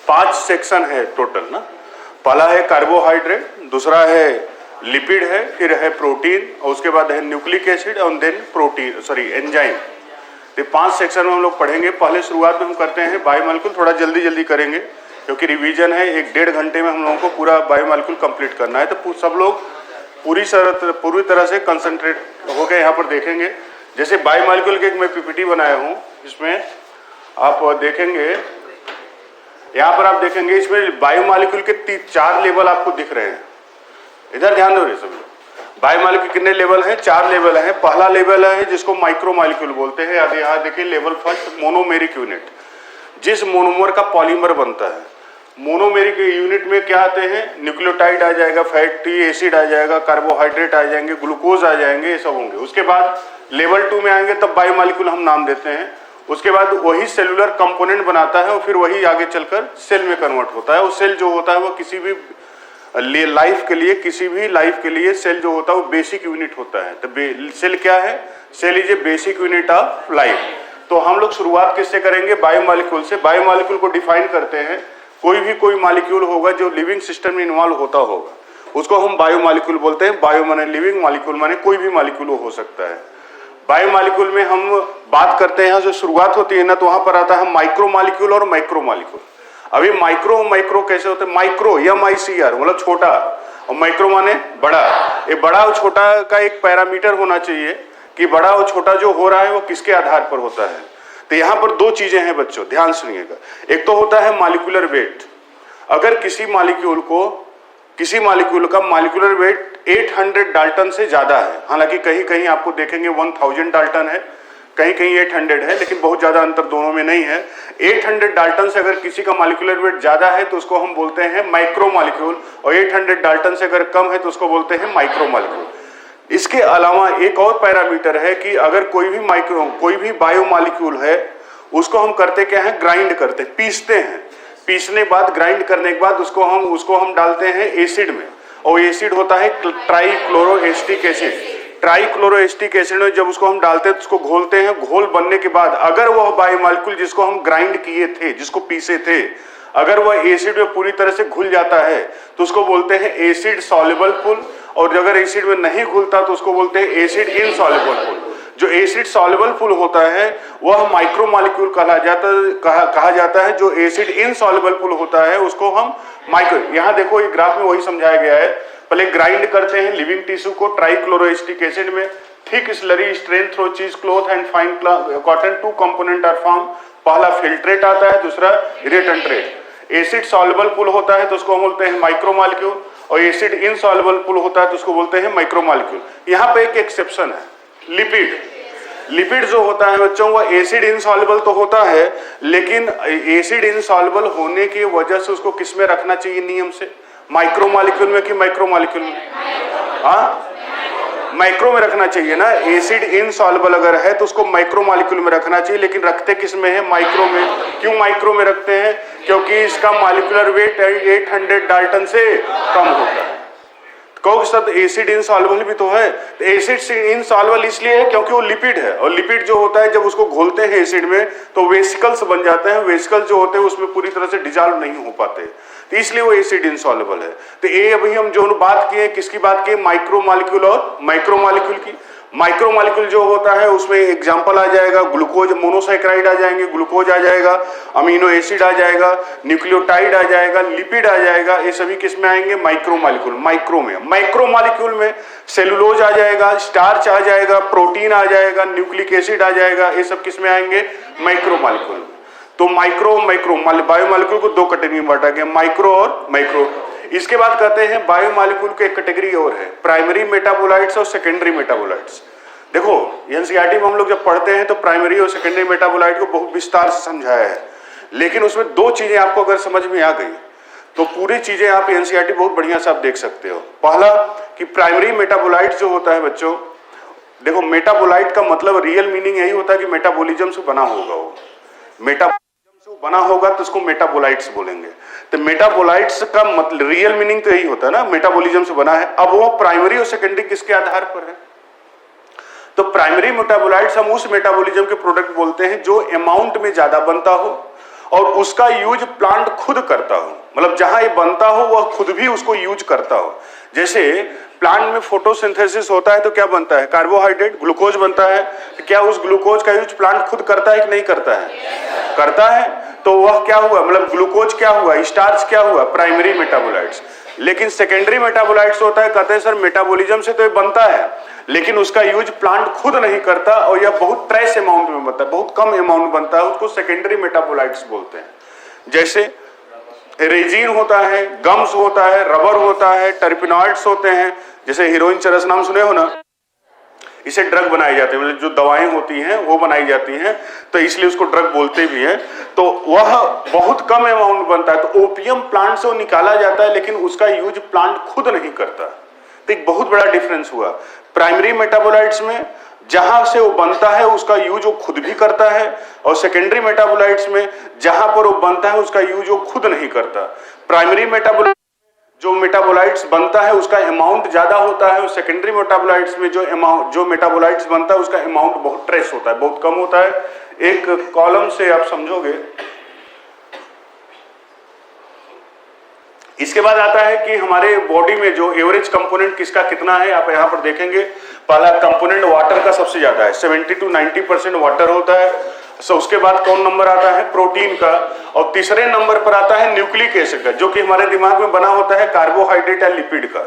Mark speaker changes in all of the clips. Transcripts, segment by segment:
Speaker 1: 5 section है total ना। पहला है कार्बोहाइड्रेट, दूसरा है लिपिड है, फिर है प्रोटीन, और उसके बाद है न्यूक्लिक एसिड और देन प्रोटीन एंजाइम। तो 5 सेक्शन में हम लोग पढ़ेंगे। पहले शुरुआत में हम करते हैं बायोमॉलिक्यूल, थोड़ा जल्दी जल्दी करेंगे क्योंकि रिवीजन है, 1-1.5 घंटे में हम लोगों को पूरा बायोमॉलिक्यूल कंप्लीट करना है। तो सब लोग पूरी तरह से कंसंट्रेट होकर यहाँ पर देखेंगे। जैसे बायोमॉलिक्यूल के एक मैं पीपीटी बनाया हूँ, इसमें आप देखेंगे, यहाँ पर आप देखेंगे इसमें बायोमॉलिक्यूल के 4 लेवल आपको दिख रहे हैं। इधर ध्यान दो सब लोग। बायोमॉलिक्यूल कितने लेवल हैं? 4 लेवल हैं। पहला लेवल है जिसको माइक्रोमॉलिक्यूल बोलते हैं। यहाँ देखिए लेवल फर्स्ट, मोनोमेरिक यूनिट, जिस मोनोमर का पॉलीमर बनता है। मोनोमेरिक यूनिट में क्या आते हैं? न्यूक्लियोटाइड आ जाएगा, फैटी एसिड आ जाएगा, कार्बोहाइड्रेट आ जाएंगे, ग्लूकोज आ जाएंगे, ये सब होंगे। उसके बाद लेवल 2 में आएंगे तब बायोमॉलिक्यूल हम नाम देते हैं। उसके बाद वही सेलुलर कंपोनेंट बनाता है और फिर वही आगे चलकर सेल में कन्वर्ट होता है। और सेल जो होता है वो किसी भी लाइफ के लिए सेल जो होता है वो बेसिक यूनिट होता है। तो सेल क्या है? Cell is a basic unit of life. तो हम लोग शुरुआत किससे करेंगे? बायोमॉलिक्यूल से। बायोमॉलिक्यूल को डिफाइन करते हैं, कोई मॉलिक्यूल होगा जो लिविंग सिस्टम में इन्वॉल्व होता होगा उसको हम बायोमॉलिक्यूल बोलते हैं। बायो माने लिविंग, मॉलिक्यूल माने कोई भी मॉलिक्यूल हो सकता है। बायोमॉलिक्यूल में हम बात करते हैं, जो शुरुआत होती है ना, तो वहां पर आता है माइक्रोमॉलिक्यूल और मैक्रोमॉलिक्यूल। अभी माइक्रो कैसे होते हैं? माइक्रो MICR मतलब छोटा, और मैक्रो माने बड़ा। ये बड़ा और छोटा का एक पैरामीटर होना चाहिए कि बड़ा और छोटा जो हो रहा है वो किसके आधार पर होता है। तो यहाँ पर 2 चीजें हैं बच्चों, ध्यान सुनिएगा। एक तो होता है मॉलिक्यूलर वेट। अगर किसी मॉलिक्यूल का मॉलिक्यूलर वेट 800 डाल्टन से ज्यादा है, हालांकि कहीं कहीं आपको देखेंगे 1000 डाल्टन है, कहीं कहीं 800 है, लेकिन बहुत ज्यादा अंतर दोनों में नहीं है। 800 डाल्टन से अगर किसी का मॉलिक्यूलर वेट ज्यादा है तो उसको हम बोलते हैं माइक्रोमॉलिक्यूल, और 800 डाल्टन से अगर कम है तो उसको बोलते हैं माइक्रोमॉलिक्यूल। इसके अलावा एक और पैरामीटर है कि अगर कोई भी बायोमॉलिक्यूल है उसको हम करते क्या है? ग्राइंड करते, पीसते हैं। पीसने बाद, ग्राइंड करने के बाद उसको हम डालते हैं एसिड में, और एसिड होता है ट्राइक्लोरोएस्टिक एसिड। ट्राइक्लोरोएस्टिक एसिड में जब उसको हम डालते हैं तो उसको घोलते हैं। घोल बनने के बाद अगर वह बायोमॉलिक्यूल जिसको हम ग्राइंड किए थे, जिसको पीसे थे, अगर वह एसिड में पूरी तरह से घुल जाता है तो उसको बोलते हैं एसिड सॉल्युबल पूल, और अगर एसिड में नहीं घुलता तो उसको बोलते हैं एसिड इनसॉल्युबल पूल। जो एसिड सॉल्युबल पूल होता है वह माइक्रोमॉलिक्यूल कहा जाता है। जो एसिड इनसॉल्युबल पूल होता है उसको हम यहाँ देखो ये ग्राफ में वही समझाया गया है। पहले ग्राइंड करते हैं लिविंग टिश्यू को ट्राइक्लोरोएस्टिक एसिड में। Thick slurry strain through cheese cloth and fine cotton, 2 component are form. पहला फिल्ट्रेट आता है, दूसरा इरेटेंट्रेट। एसिड सॉल्युबल पूल होता है तो उसको हम बोलते हैं माइक्रोमॉलिक्यूल, और एसिड इनसॉल्युबल पूल होता है तो उसको बोलते हैं मैक्रोमॉलिक्यूल। यहाँ पे एक एक्सेप्शन है, लिपिड। लिपिड जो होता है बच्चों वह एसिड इनसॉल्युबल तो होता है, लेकिन एसिड इनसॉल्युबल होने की वजह से उसको किस में रखना चाहिए नियम से? माइक्रोमॉलिक्यूल में कि मैक्रोमॉलिक्यूल में? हाँ, माइक्रो में रखना चाहिए ना। एसिड इनसॉल्युबल अगर है तो उसको माइक्रोमॉलिक्यूल में रखना चाहिए, लेकिन रखते किस में है? माइक्रो में। क्यों माइक्रो में रखते हैं? क्योंकि इसका मॉलिक्यूलर वेट 800 डाल्टन से कम होता है। कहोगे सब एसिड इनसॉल्युबल भी तो है। तो एसिड इनसॉल्युबल इसलिए है क्योंकि वो लिपिड है, और लिपिड जो होता है जब उसको घोलते हैं एसिड में तो वेसिकल्स बन जाते हैं। वेसिकल्स जो होते हैं उसमें पूरी तरह से डिजॉल्व नहीं हो पाते, तो इसलिए वो एसिड इनसॉल्युबल है। तो ये अभी हम जो बात किए, किसकी बात किए? माइक्रोमॉलिक्यूल और मैक्रोमॉलिक्यूल की। माइक्रोमॉलिक्यूल जो होता है उसमें एग्जांपल आ जाएगा ग्लूकोज, मोनोसैकेराइड आ जाएंगे, ग्लूकोज आ जाएगा, अमीनो एसिड आ जाएगा, न्यूक्लियोटाइड आ जाएगा, लिपिड आ जाएगा। ये सभी किस में आएंगे? माइक्रोमॉलिक्यूल। माइक्रो में, मैक्रोमॉलिक्यूल में सेलुलोज आ जाएगा, स्टार्च आ जाएगा, प्रोटीन आ जाएगा, न्यूक्लिक एसिड आ जाएगा। ये सब किस में आएंगे? मैक्रोमॉलिक्यूल। तो माइक्रो बायोमॉलिक्यूल को 2 कैटेगरी में बांटा गया, माइक्रो और मैक्रो। इसके बाद कहते हैं बायोमॉलिक्यूल की एक कैटेगरी और है, प्राइमरी मेटाबोलाइट्स और सेकेंडरी मेटाबोलाइट्स। देखो एनसीईआरटी में हम लोग जब पढ़ते हैं तो प्राइमरी और सेकेंडरी मेटाबोलाइट को बहुत विस्तार से समझाया है, लेकिन उसमें 2 चीजें आपको अगर समझ में आ गई तो पूरी चीजें आप एनसीईआरटी बहुत बढ़िया से आप देख सकते हो। पहला कि प्राइमरी मेटाबोलाइट जो होता है बच्चों, देखो मेटाबोलाइट का मतलब रियल मीनिंग यही होता है कि मेटाबॉलिज्म से बना होगा। वो मेटाबॉलिज्म से बना होगा तो उसको मेटाबोलाइट्स बोलेंगे। तो मेटाबोलाइट्स का मतलब रियल मीनिंग तो यही होता है ना, मेटाबॉलिज्म से बना है। अब वो प्राइमरी और सेकेंडरी किसके आधार पर है? तो प्राइमरी मेटाबोलाइट्स हम उस मेटाबॉलिज्म के प्रोडक्ट बोलते हैं जो अमाउंट में ज्यादा बनता हो और उसका यूज प्लांट खुद करता हो, मतलब जहां ये बनता हो वह खुद भी उसको यूज करता हो। जैसे प्लांट में फोटोसिंथेसिस होता है तो क्या बनता है, कार्बोहाइड्रेट, ग्लूकोज बनता है। तो क्या उस ग्लूकोज का यूज प्लांट खुद करता है कि नहीं करता है? करता है। तो वह क्या हुआ, मतलब ग्लूकोज क्या हुआ, स्टार्च क्या हुआ, प्राइमरी मेटाबोलाइट्स। लेकिन सेकेंडरी मेटाबोलाइट्स होता है, कहते हैं सर मेटाबॉलिज्म से तो ये बनता है लेकिन उसका यूज प्लांट खुद नहीं करता और यह बहुत ट्रेस अमाउंट में बनता है, बहुत कम अमाउंट बनता है, उसको सेकेंडरी मेटाबोलाइट्स बोलते हैं। जैसे रेजिन होता है, गम्स होता है, रबर होता है, टर्पिनॉइड्स होते हैं। जैसे हीरोइन चरस नाम सुने हो ना, इसे ड्रग बनाई जाती है, मतलब जो दवाएं होती हैं वो बनाई जाती हैं, तो इसलिए उसको ड्रग बोलते भी हैं। तो वह बहुत कम अमाउंट बनता है। तो ओपियम प्लांट से वो निकाला जाता है लेकिन उसका यूज प्लांट खुद नहीं करता। तो एक बहुत बड़ा डिफरेंस हुआ। प्राइमरी मेटाबोलाइट्स में जहां से वो बनता है उसका यूज वो खुद भी करता है, और सेकेंडरी मेटाबोलाइट्स में जहां पर वो बनता है उसका यूज वो खुद नहीं करता। प्राइमरी मेटाबोलाइट जो मेटाबोलाइट्स बनता है उसका अमाउंट ज्यादा होता है, और सेकेंडरी मेटाबोलाइट्स में जो मेटाबोलाइट्स बनता है उसका अमाउंट बहुत ट्रेस होता है, बहुत कम होता है। एक कॉलम से आप समझोगे। इसके बाद आता है कि हमारे बॉडी में जो एवरेज कंपोनेंट किसका कितना है, आप यहां पर देखेंगे। पहला कंपोनेंट वाटर का सबसे ज्यादा है, 70 to 90% वाटर होता है। सो उसके बाद कौन नंबर आता है, प्रोटीन का, और तीसरे नंबर पर आता है न्यूक्लिक एसिड का, जो कि हमारे दिमाग में बना होता है कार्बोहाइड्रेट या लिपिड का।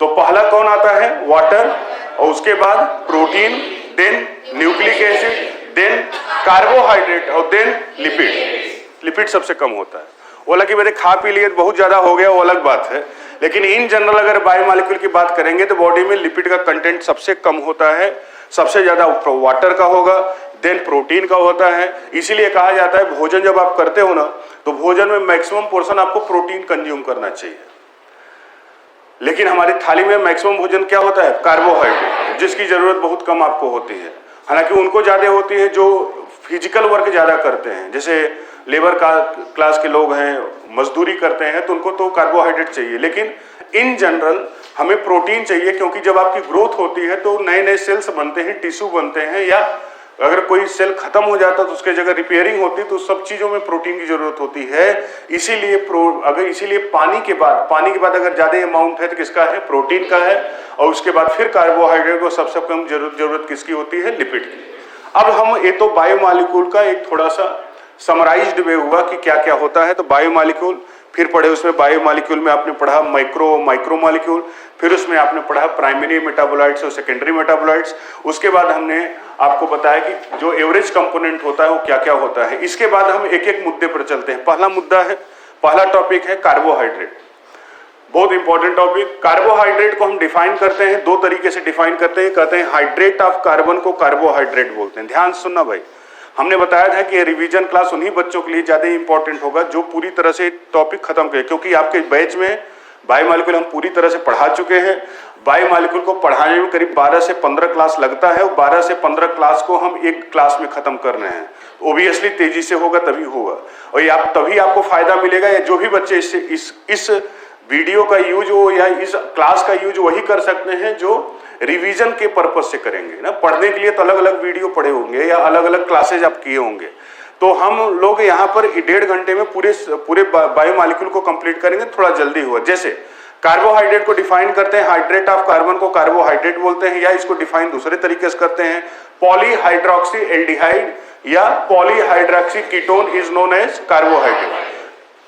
Speaker 1: तो पहला कौन आता है, वाटर, और उसके बाद protein, then nucleic acid, then carbohydrate, और देन लिपिड। लिपिड सबसे कम होता है। वो लगे मेरे खा पी लिए बहुत ज्यादा हो गया, वो अलग बात है, लेकिन इन जनरल अगर बायोमॉलिक्यूल की बात करेंगे तो बॉडी में लिपिड का कंटेंट सबसे कम होता है, सबसे ज्यादा वाटर का होगा, देन प्रोटीन का होता है। इसीलिए कहा जाता है भोजन जब आप करते हो ना तो भोजन में मैक्सिमम पोर्शन आपको प्रोटीन कंज्यूम करना चाहिए। लेकिन हमारी थाली में मैक्सिमम भोजन क्या होता है, कार्बोहाइड्रेट, जिसकी जरूरत बहुत कम आपको होती है। हालांकि उनको ज्यादा होती है जो फिजिकल वर्क ज्यादा करते हैं, जैसे लेबर क्लास के लोग हैं, मजदूरी करते हैं, तो उनको तो कार्बोहाइड्रेट चाहिए। लेकिन इन जनरल हमें प्रोटीन चाहिए, क्योंकि जब आपकी ग्रोथ होती है तो नए नए सेल्स बनते हैं, टिश्यू बनते हैं, या अगर कोई सेल खत्म हो जाता तो उसके जगह रिपेयरिंग होती, तो सब चीजों में प्रोटीन की जरूरत होती है। इसीलिए पानी के बाद अगर ज्यादा अमाउंट है तो किसका है, प्रोटीन का है, और उसके बाद फिर कार्बोहाइड्रेट को सबसे कम जरूरत किसकी होती है, लिपिड की। अब हम ये तो बायोमॉलिक्यूल का एक थोड़ा सा समराइज्ड वे हुआ कि क्या क्या होता है। तो बायोमॉलिक्यूल फिर पढ़े, उसमें बायोमॉलिक्यूल में आपने पढ़ा माइक्रोमॉलिक्यूल, फिर उसमें आपने पढ़ा प्राइमरी मेटाबोलाइट्स और सेकेंडरी मेटाबोलाइट्स। उसके बाद हमने आपको बताया कि जो एवरेज कंपोनेंट होता है वो क्या क्या होता है। इसके बाद हम एक एक मुद्दे पर चलते हैं। पहला टॉपिक है कार्बोहाइड्रेट, बहुत इंपॉर्टेंट टॉपिक। कार्बोहाइड्रेट को हम डिफाइन करते हैं, दो तरीके से डिफाइन करते हैं। कहते हैं हाइड्रेट ऑफ कार्बन को कार्बोहाइड्रेट बोलते हैं। ध्यान सुनना भाई, हमने बताया था कि रिवीजन क्लास उन्हीं बच्चों के लिए ज्यादा इंपॉर्टेंट होगा जो पूरी तरह से टॉपिक खत्म करें, क्योंकि आपके बैच में बायोमॉलिक्यूल हम पूरी तरह से पढ़ा चुके हैं। बायोमॉलिक्यूल को पढ़ाने में करीब 12 से 15 क्लास लगता है, और 12 से 15 क्लास को हम एक क्लास में खत्म कर रहे हैं। ओबियसली तेजी से होगा तभी होगा, और ये तभी आपको फायदा मिलेगा। या जो भी बच्चे इस वीडियो का यूज हो या इस क्लास का यूज वही कर सकते हैं जो रिवीजन के पर्पज से करेंगे ना। पढ़ने के लिए तो अलग अलग वीडियो पढ़े होंगे या अलग अलग क्लासेज आप किए होंगे। तो हम लोग यहाँ पर 1.5 घंटे में पूरे बायोमॉलिक्यूल को कंप्लीट करेंगे, थोड़ा जल्दी हुआ। जैसे कार्बोहाइड्रेट को डिफाइन करते हैं, हाइड्रेट ऑफ कार्बन को कार्बोहाइड्रेट बोलते हैं, या इसको डिफाइन दूसरे तरीके से करते हैं, पॉलीहाइड्रोक्सी एल्डिहाइड या polyhydroxy ketone is known as carbohydrate.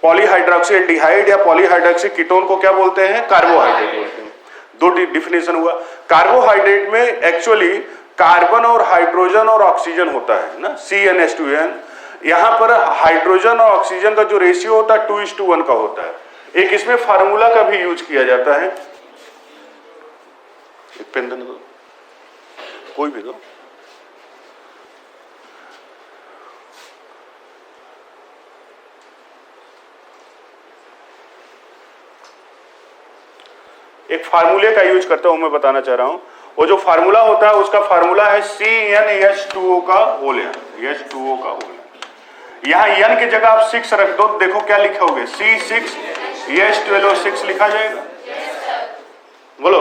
Speaker 1: Polyhydroxy aldehyde या पॉलीहाइड्रोक्सी कीटोन को क्या बोलते हैं, कार्बोहाइड्रेट बोलते हैं। दो डिफिनेशन हुआ। कार्बोहाइड्रेट में एक्चुअली कार्बन और हाइड्रोजन और ऑक्सीजन होता है ना, CnH2n। यहां पर हाइड्रोजन और ऑक्सीजन का जो रेशियो होता है 2:1 का होता है। एक इसमें फार्मूला का भी यूज किया जाता है, एक पेन देने दो, कोई भी दो। एक फार्मूले का यूज करता हूं, मैं बताना चाह रहा हूं। वो जो फार्मूला होता है उसका फार्मूला है CnH2O का होल एन, H2O का होल एन। यहां n की जगह आप 6 रख दो, देखो क्या लिखोगे, C6H12O6 लिखा जाएगा। बोलो,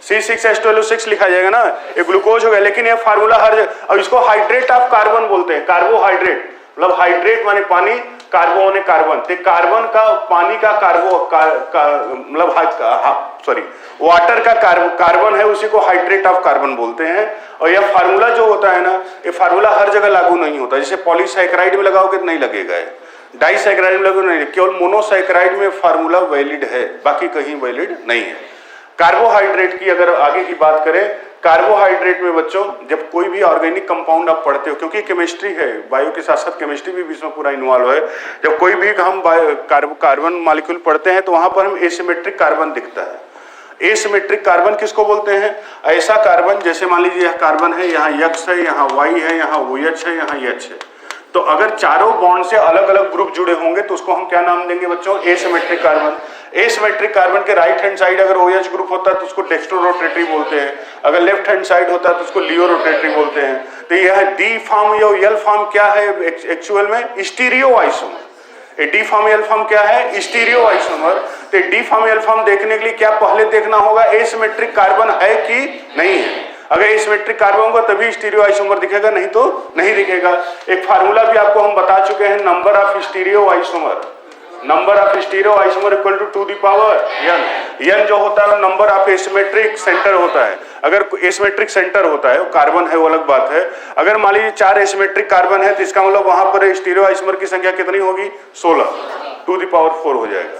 Speaker 1: C6H12O6 लिखा जाएगा ना, ये ग्लूकोज हो गया। लेकिन ये फार्मूला हर जगह, अब इसको हाइड्रेट ऑफ कार्बन बोलते हैं, कार्बोहाइड्रेट। मतलब हाइड्रेट माने पानी, कार्बो माने कार्बन, तो कार्बन का पानी का मतलब सॉरी वाटर का कार्बन है, उसी को हाइड्रेट ऑफ कार्बन बोलते हैं। और यह फार्मूला जो होता है ना, ये फार्मूला हर जगह लागू नहीं होता, जैसे पॉलीसैकेराइड में लगाओगे तो नहीं लगेगा, डाइसैकेराइड में लगेगा नहीं, केवल मोनोसैकेराइड में फार्मूला वैलिड है, बाकी कहीं वैलिड नहीं है। कार्बोहाइड्रेट की अगर आगे की बात करें, कार्बोहाइड्रेट में बच्चों जब कोई भी ऑर्गेनिक कंपाउंड आप पढ़ते हो, क्योंकि केमिस्ट्री है, बायो के साथ साथ केमिस्ट्री भी इसमें पूरा इन्वॉल्व है, जब कोई भी हम कार्बन मॉलिक्यूल पढ़ते हैं तो वहां पर हम एसिमेट्रिक कार्बन दिखता है। एसिमेट्रिक कार्बन किसको बोलते हैं? ऐसा कार्बन, जैसे मान लीजिए यह कार्बन है, यहाँ X है, यहाँ Y है, यहाँ OH है, यहाँ H है, तो अगर चारों बॉन्ड से अलग अलग ग्रुप जुड़े होंगे तो उसको हम क्या नाम देंगे बच्चों? Asymmetric carbon. एसिमेट्रिक कार्बन के राइट हैंड साइड अगर OH ग्रुप होता है तो उसको डेक्स्ट्रो-रोटेटरी बोलते हैं, अगर लेफ्ट हैंड साइड होता है तो उसको लियो-रोटेटरी बोलते हैं। तो यह डी फॉर्म या एल फॉर्म क्या है एक्चुअल में? Stereo isomer. D form L form क्या है? Stereo isomer. तो डी फॉर्म एल फॉर्म देखने के लिए क्या पहले देखना होगा? एसिमेट्रिक कार्बन है कि नहीं है। अगर एसिमेट्रिक कार्बन होगा तभी स्टीरियो आइसोमर दिखेगा, नहीं तो नहीं दिखेगा। एक फार्मूला भी आपको हम बता चुके हैं, number of stereo isomer, number of stereo isomer equal to the power n। n जो होता है नंबर ऑफ एसिमेट्रिक सेंटर होता है। अगर एसिमेट्रिक सेंटर होता है, कार्बन है वो अलग बात है। अगर मान लीजिए 4 एसिमेट्रिक कार्बन है तो इसका मतलब वहां पर स्टीरियो आइसोमर की संख्या कितनी होगी? 16 टू द पावर 4 हो जाएगा।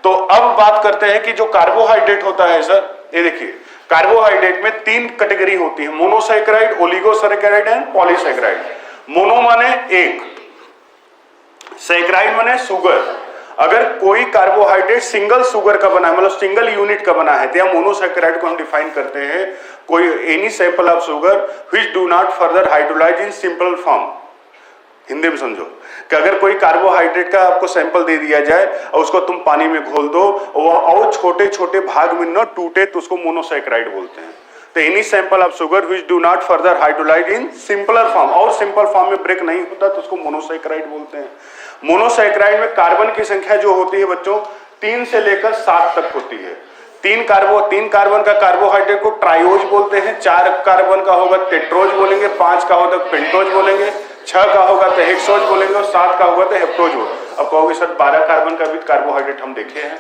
Speaker 1: तो अब बात करते हैं कि जो कार्बोहाइड्रेट होता है सर, ये देखिए कार्बोहाइड्रेट में 3 कैटेगरी होती है, monosaccharide, oligosaccharide and polysaccharide. Mono माने एक, सैकेराइड माने शुगर। अगर कोई कार्बोहाइड्रेट सिंगल शुगर का बना है, मतलब सिंगल यूनिट का बना है, तो या मोनोसैकेराइड को हम डिफाइन करते हैं कोई any sample of sugar which do not further hydrolyse in simple form. Hindi में समझो कि अगर कोई कार्बोहाइड्रेट का आपको सैंपल दे दिया जाए और उसको तुम पानी में घोल दो और छोटे छोटे भाग में न टूटे तो उसको मोनोसैकेराइड बोलते हैं। तो any sample of sugar which do not further hydrolyse in simpler form, और सिंपल फॉर्म में ब्रेक नहीं होता तो उसको मोनोसैकेराइड बोलते हैं। मोनोसैकेराइड में कार्बन की संख्या जो होती है बच्चों 3 से लेकर 7 तक होती है। 3 कार्बन का कार्बोहाइड्रेट को ट्राइओज बोलते हैं, 4 कार्बन का होगा टेट्रोज बोलेंगे, 5 का होगा पेंटोज बोलेंगे, 6 का होगा तो हेक्सोज बोलेंगे और 7 का होगा तो हेप्टोज बोलेंगे। अब कहोगे सर 12 कार्बन का भी कार्बोहाइड्रेट हम देखे हैं।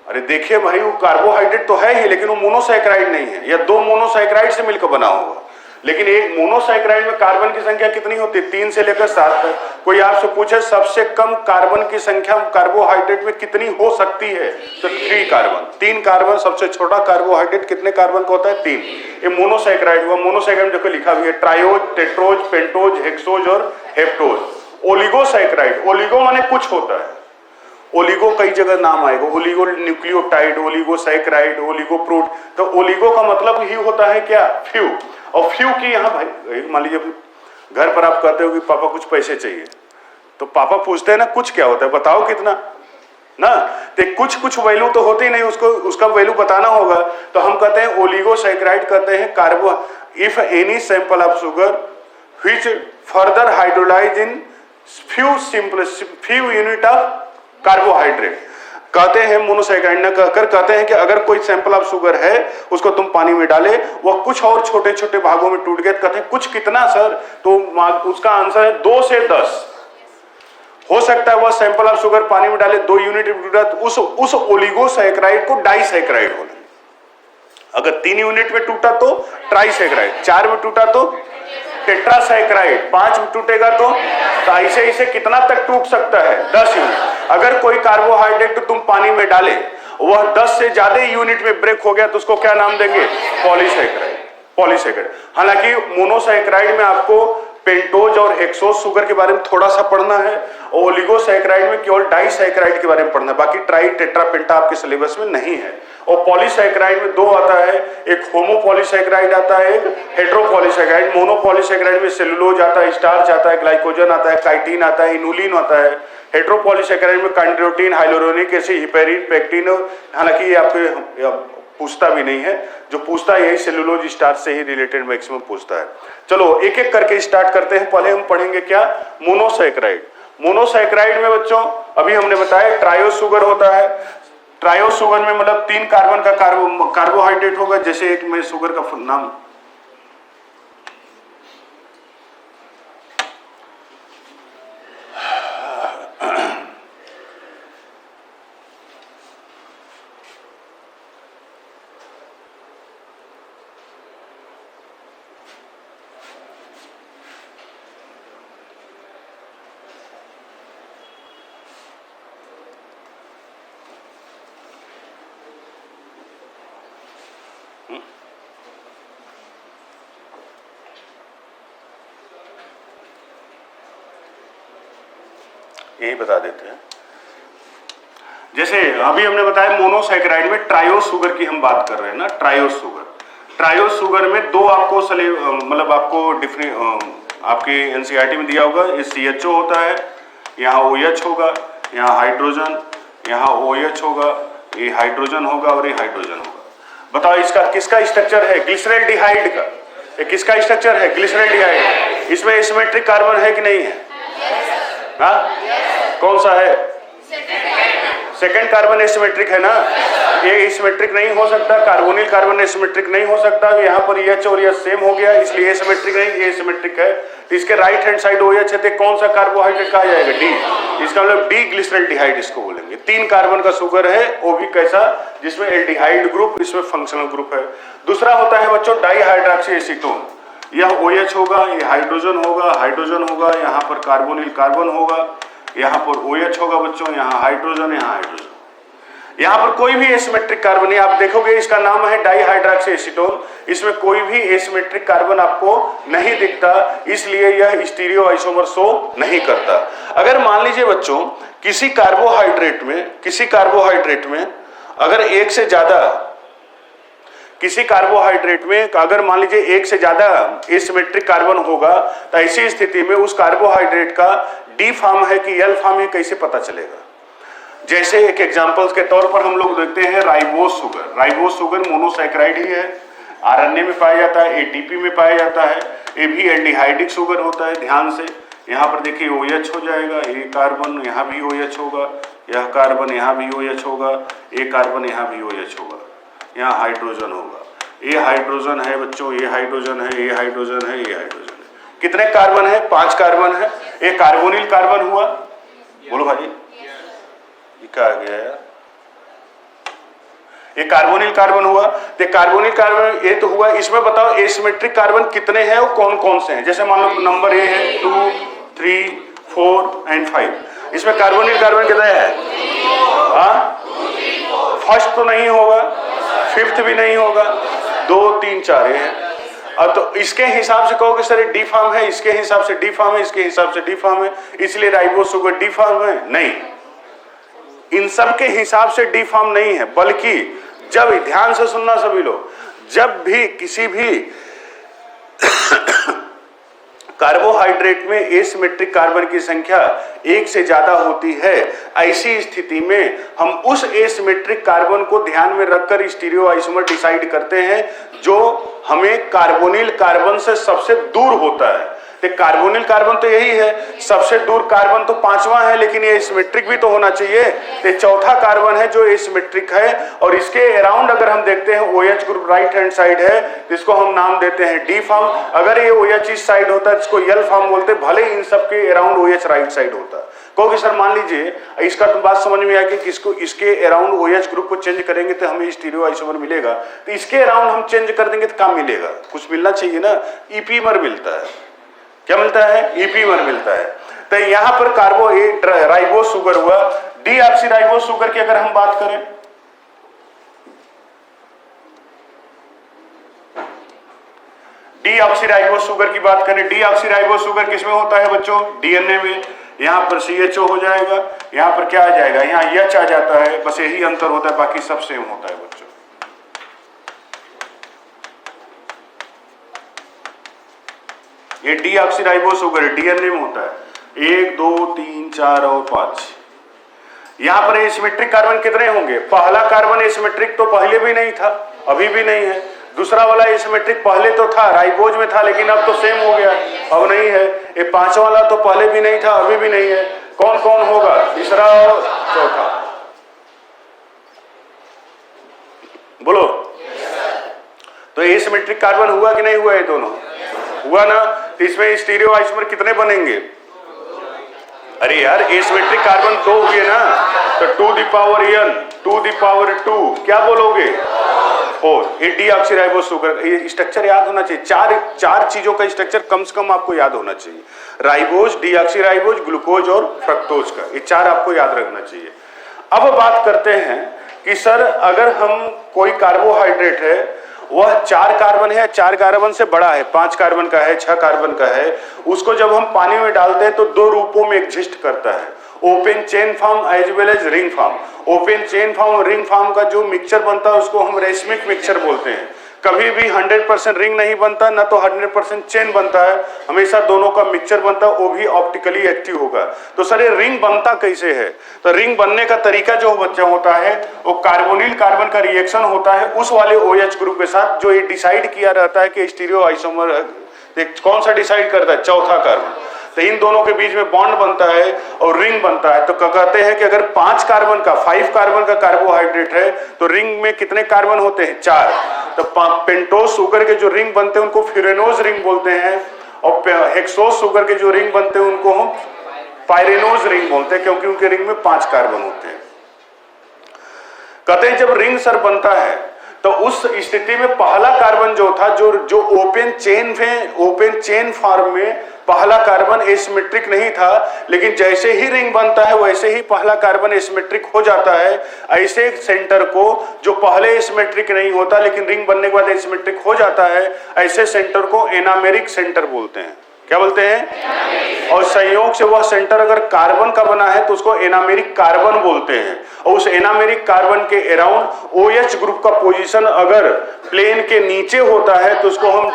Speaker 1: अरे देखिए भाई, वो कार्बोहाइड्रेट तो है ही लेकिन वो मोनोसैकेराइड नहीं है, या 2 मोनोसैकेराइड से मिलकर बना होगा। लेकिन एक मोनोसैकेराइड में कार्बन की संख्या कितनी होती है? 3 से लेकर 7 तक। कोई आपसे पूछे सबसे कम कार्बन की संख्या कार्बोहाइड्रेट में कितनी हो सकती है, तो 3 कार्बन। 3 कार्बन सबसे छोटा कार्बोहाइड्रेट कितने कार्बन का होता है? 3। ये मोनोसैकेराइड हुआ। मोनोसैकेराइड देखो लिखा हुआ है ट्राइओज, टेट्रोज, पेंटोज, हेक्सोज और हेप्टोज। ओलिगोसैकेराइड, ओलिगो माने कुछ होता है, ओलिगो कई जगह नाम आएगा, ओलिगो न्यूक्लियोटाइड, ओलिगोसैकेराइड, ओलिगोप्रोट। तो ओलिगो का मतलब ही होता है क्या? फ्यू। और फ्यू की यहाँ भाई मान लीजिए घर पर आप कहते हो कि पापा कुछ पैसे चाहिए, तो पापा पूछते हैं ना कुछ क्या होता है, बताओ कितना ना। तो कुछ वैल्यू तो होती नहीं, उसको उसका वैल्यू बताना होगा। तो हम कहते हैं ओलिगोसैकेराइड कहते हैं carbo if any sample of sugar which further hydrolyse in few unit of carbohydrate. कहते हैं मोनोसैकेराइड न कहकर कहते हैं कि अगर कोई सैंपल ऑफ शुगर है उसको तुम पानी में डाले, वह कुछ और छोटे छोटे भागों में टूट गए, कहते हैं कुछ कितना सर? तो उसका आंसर है 2 से 10। हो सकता है वह सैंपल ऑफ शुगर पानी में डाले 2 यूनिट टूटा तो उस ओलिगोसैकेराइड को डाइसैकेराइड बोले। अगर 3 यूनिट में टूटा तो ट्राइसैकेराइड, 4 में टूटा तो टेट्रासैकेराइड, 5 में टूटेगा तो ऐसे ऐसे कितना तक टूट सकता है? 10 यूनिट। अगर कोई कार्बोहाइड्रेट तुम पानी में डाले वह 10 से ज्यादा यूनिट में ब्रेक हो गया तो उसको क्या नाम देंगे? पॉलीसैकेराइड। हालांकि मोनोसैकेराइड में आपको पेंटोज और हेक्सोज शुगर के बारे में थोड़ा सा पढ़ना है, और ओलिगोसैकेराइड में केवल डाइसैकेराइड के बारे में पढ़ना है, बाकी ट्राई टेट्रा पेंटा आपके सिलेबस में नहीं है। और पॉलीसैकेराइड में 2 आता है, एक होमोपॉलीसैकेराइड आता है, एक हेटेरोपॉलीसैकेराइड। मोनोपॉलीसैकेराइड में सेलुलोज आता है, स्टार्च आता है, ग्लाइकोजन आता है, काइटिन आता है, इनुलिन आता है। हेटेरोपॉलीसैकेराइड में कंड्रोटिन, हाइलोरोनिक एसिड, हिपेरिन, पेक्टिन। हालांकि ये आपके पूछता भी नहीं है, जो पूछता है यही सेलुलोज स्टार्च से ही रिलेटेड मैक्सिमम पूछता है। चलो एक एक करके स्टार्ट करते हैं। पहले हम पढ़ेंगे क्या? मोनोसैकेराइड। मोनोसैकेराइड में बच्चों अभी हमने बताया ट्रायो शुगर होता है। ट्रायो शुगर में मतलब 3 कार्बन का कार्बोहाइड्रेट होगा। जैसे एक मैं शुगर का नाम यही बता देते हैं। जैसे अभी हमने बताया मोनोसैकेराइड में ट्रायोस शुगर की हम बात कर रहे हैं ना, ट्रायोस शुगर। ट्रायोस शुगर में दो आपको मतलब आपको आपके एनसीईआरटी में दिया होगा, ये CHO होता है, यहाँ OH होगा, यहाँ हाइड्रोजन, यहाँ OH होगा, ये हाइड्रोजन होगा और ये हाइड्रोजन होगा। बताओ इसका किसका स्ट्रक्चर है? ग्लिसरॉल्डिहाइड का। ये किसका स्ट्रक्चर है? ग्लिसरॉल्डिहाइड। इसमें एसिमेट्रिक कार्बन है कि नहीं है? हाँ, कौन सा है? सेकेंड कार्बन एसिमेट्रिक है ना, ये एसिमेट्रिक नहीं हो सकता, कार्बोनिल कार्बन एसिमेट्रिक नहीं हो सकता। यहाँ पर H और H सेम हो गया, इसलिए एसिमेट्रिक नहीं, ये एसिमेट्रिक है। तो इसके राइट हैंड साइड OH है, तो कौन सा कार्बोहाइड्रेट कहा जाएगा? डी। इसका मतलब डी ग्लिसरॉल्डिहाइड इसको बोलेंगे। 3 कार्बन का शुगर है, वो भी कैसा? जिसमें एल्डिहाइड ग्रुप, इसमें फंक्शनल ग्रुप है। दूसरा होता है बच्चों डाइहाइड्रॉक्सी एसीटोन। यह OH होगा, ये हाइड्रोजन होगा, हाइड्रोजन होगा, यहाँ पर कार्बोनिल कार्बन होगा, यहाँ पर OH होगा बच्चों, यहाँ हाइड्रोजन, यहाँ हाइड्रोजन। यहाँ पर कोई भी एसिमेट्रिक कार्बन नहीं, आप देखोगे इसका नाम है डाइहाइड्रॉक्सी एसीटोन। इसमें कोई भी एसिमेट्रिक कार्बन आपको नहीं दिखता, इसलिए यह स्टीरियो आइसोमर शो नहीं करता। अगर मान लीजिए बच्चों किसी कार्बोहाइड्रेट में अगर एक से ज्यादा अगर मान लीजिए एक से ज्यादा एसिमेट्रिक कार्बन होगा, तो ऐसी स्थिति में उस कार्बोहाइड्रेट का डी फॉर्म है कि एल फॉर्म है कैसे पता चलेगा? जैसे एक एग्जांपल्स के तौर पर हम लोग देखते हैं ribose sugar. Ribose sugar monosaccharide ही है, आरएनए में पाया जाता है, एटीपी में पाया जाता है। ये भी एल्डिहाइडिक शुगर होता है। ध्यान से यहाँ पर देखिए OH हो जाएगा, ये कार्बन यहाँ भी OH होगा, यह कार्बन यहाँ भी OH होगा, ये कार्बन यहाँ भी OH होगा, यहाँ हाइड्रोजन होगा। ये हाइड्रोजन है बच्चों, ये हाइड्रोजन है, ये हाइड्रोजन है, ये हाइड्रोजन है। कितने कार्बन है? 5 कार्बन है। ये कार्बोनिल कार्बन हुआ, बोलो भाई क्या आ गया यार? ये कार्बोनिल कार्बन हुआ। तो कार्बोनिल कार्बन ये तो हुआ। इसमें बताओ एसिमेट्रिक कार्बन कितने हैं और कौन कौन से हैं? जैसे मान लो नंबर ए है 2, 3, 4 एंड 5। इसमें कार्बोनिल कार्बन कितने हैं? फर्स्ट तो नहीं होगा, फिफ्थ भी नहीं होगा, 2, 3, 4 है। अब तो इसके हिसाब से कहोगे सर डी फॉर्म है, इसके हिसाब से डी फॉर्म है, इसके हिसाब से डी फॉर्म है, इसलिए राइबोस शुगर डी फॉर्म है? नहीं, इन सब के हिसाब से डी फॉर्म नहीं है। बल्कि जब, ध्यान से सुनना सभी लोग, जब भी किसी भी कार्बोहाइड्रेट में एसिमेट्रिक कार्बन की संख्या 1 से ज्यादा होती है, ऐसी स्थिति में हम उस एसिमेट्रिक कार्बन को ध्यान में रखकर स्टीरियो आइसोमर डिसाइड करते हैं जो हमें कार्बोनिल कार्बन से सबसे दूर होता है। तो कार्बोनिल कार्बन तो यही है, सबसे दूर कार्बन तो 5वां है, लेकिन ये एसिमेट्रिक भी तो होना चाहिए। तो चौथा कार्बन है जो एसिमेट्रिक है, और इसके अराउंड अगर हम देखते हैं OH group right hand side है, जिसको हम नाम देते हैं डी फॉर्म। अगर ये OH इस साइड होता है, जिसको एल फॉर्म बोलते, भले इन सबके अराउंड OH राइट साइड होता। कहोगे सर मान लीजिए इसका तो बात समझ में आ गई कि इसको इसके अराउंड OH ग्रुप को चेंज करेंगे तो हमें स्टीरियो आइसोमर मिलेगा। तो इसके अराउंड हम चेंज कर देंगे तो क्या मिलेगा? कुछ मिलना चाहिए ना, ईपीमर मिलता है। क्या मिलता है? ईपीमर मिलता है। तो यहां पर राइबोस शुगर हुआ। डीऑक्सीराइबोस शुगर की अगर हम बात करें, डीऑक्सीराइबोस शुगर की बात करें, डीऑक्सीराइबोस शुगर किसमें होता है बच्चों? डीएनए में। यहां पर CHO हो जाएगा, यहां पर क्या आ जाएगा? यहां H आ जाता है। बस यही अंतर होता है, बाकी सब सेम होता है बच्चों। ये डीऑक्सीराइबोस शुगर डीएनए में होता है। 1, 2, 3, 4 और 5। यहां पर एसिमेट्रिक कार्बन कितने होंगे? पहला कार्बन एसिमेट्रिक तो पहले भी नहीं था, अभी भी नहीं है। दूसरा वाला एसिमेट्रिक पहले तो था, राइबोज में था, लेकिन अब तो सेम हो गया, अब नहीं है। ये 5वां वाला तो पहले भी नहीं था, अभी भी नहीं है। कौन कौन होगा? तीसरा और चौथा, बोलो। तो एसिमेट्रिक कार्बन हुआ कि नहीं हुआ? ये दोनों हुआ ना। तो इसमें स्टीरियो आइसोमर कितने बनेंगे? अरे यार एसिमेट्रिक कार्बन 2 हुए ना, तो 2 the power n 2 the power 2 क्या बोलोगे? 4। ये डीऑक्सीराइबोस शुगर, ये स्ट्रक्चर याद होना चाहिए। चार चीजों का स्ट्रक्चर कम से कम आपको याद होना चाहिए। राइबोज, डीऑक्सीराइबोज, ग्लूकोज और फ्रक्टोज का, ये 4 आपको याद रखना चाहिए। अब बात करते हैं कि सर अगर हम कोई कार्बोहाइड्रेट है, वह 4 कार्बन है, 4 कार्बन से बड़ा है, 5 कार्बन का है, 6 कार्बन का है, उसको जब हम पानी में डालते हैं तो 2 रूपों में एग्जिस्ट करता है। Open chain form as well as ring form. Open chain form और रिंग फॉर्म का जो मिक्सचर बनता है उसको हम रेशमिक मिक्सचर बोलते हैं। कभी भी 100% रिंग नहीं बनता, ना तो 100% चेन बनता है, हमेशा दोनों का मिक्सचर बनता है, वो भी ऑप्टिकली एक्टिव होगा। तो सर ये रिंग बनता कैसे है? तो रिंग बनने का तरीका जो बच्चा होता है वो कार्बोनिल कार्बन का रिएक्शन होता है उस वाले OH ग्रुप के साथ, जो ये डिसाइड किया रहता है कि स्टीरियो आइसोमर कौन सा डिसाइड करता है, चौथा कार्बन। तो इन दोनों के बीच में बॉन्ड बनता है और रिंग बनता है। तो कहते हैं कि अगर 5 कार्बन का कार्बोहाइड्रेट है तो रिंग में कितने कार्बन होते हैं? 4। तो पेंटोज शुगर के जो रिंग बनते हैं उनको फ्यूरेनोज रिंग बोलते हैं, और हेक्सोज शुगर के जो रिंग बनते हैं उनको हम पायरेनोज रिंग बोलते हैं, क्योंकि उनके रिंग में 5 कार्बन होते हैं। कहते हैं जब रिंग सर बनता है तो उस स्थिति में पहला कार्बन जो था, जो ओपन चेन फॉर्म में पहला कार्बन एसिमेट्रिक नहीं था, लेकिन जैसे ही रिंग बनता है वैसे ही पहला कार्बन एसिमेट्रिक हो जाता है। ऐसे सेंटर को जो पहले एसिमेट्रिक नहीं होता लेकिन रिंग बनने के बाद एसिमेट्रिक हो जाता है, ऐसे सेंटर को एनामेरिक सेंटर बोलते हैं। क्या बोलते हैं? और संयोग से वह सेंटर अगर कार्बन का बना है तो उसको एनामेरिक कार्बन बोलते हैं। और उस एनामेरिक कार्बन के अराउंड OH ग्रुप का पोजीशन अगर प्लेन के नीचे होता है तो उसको हम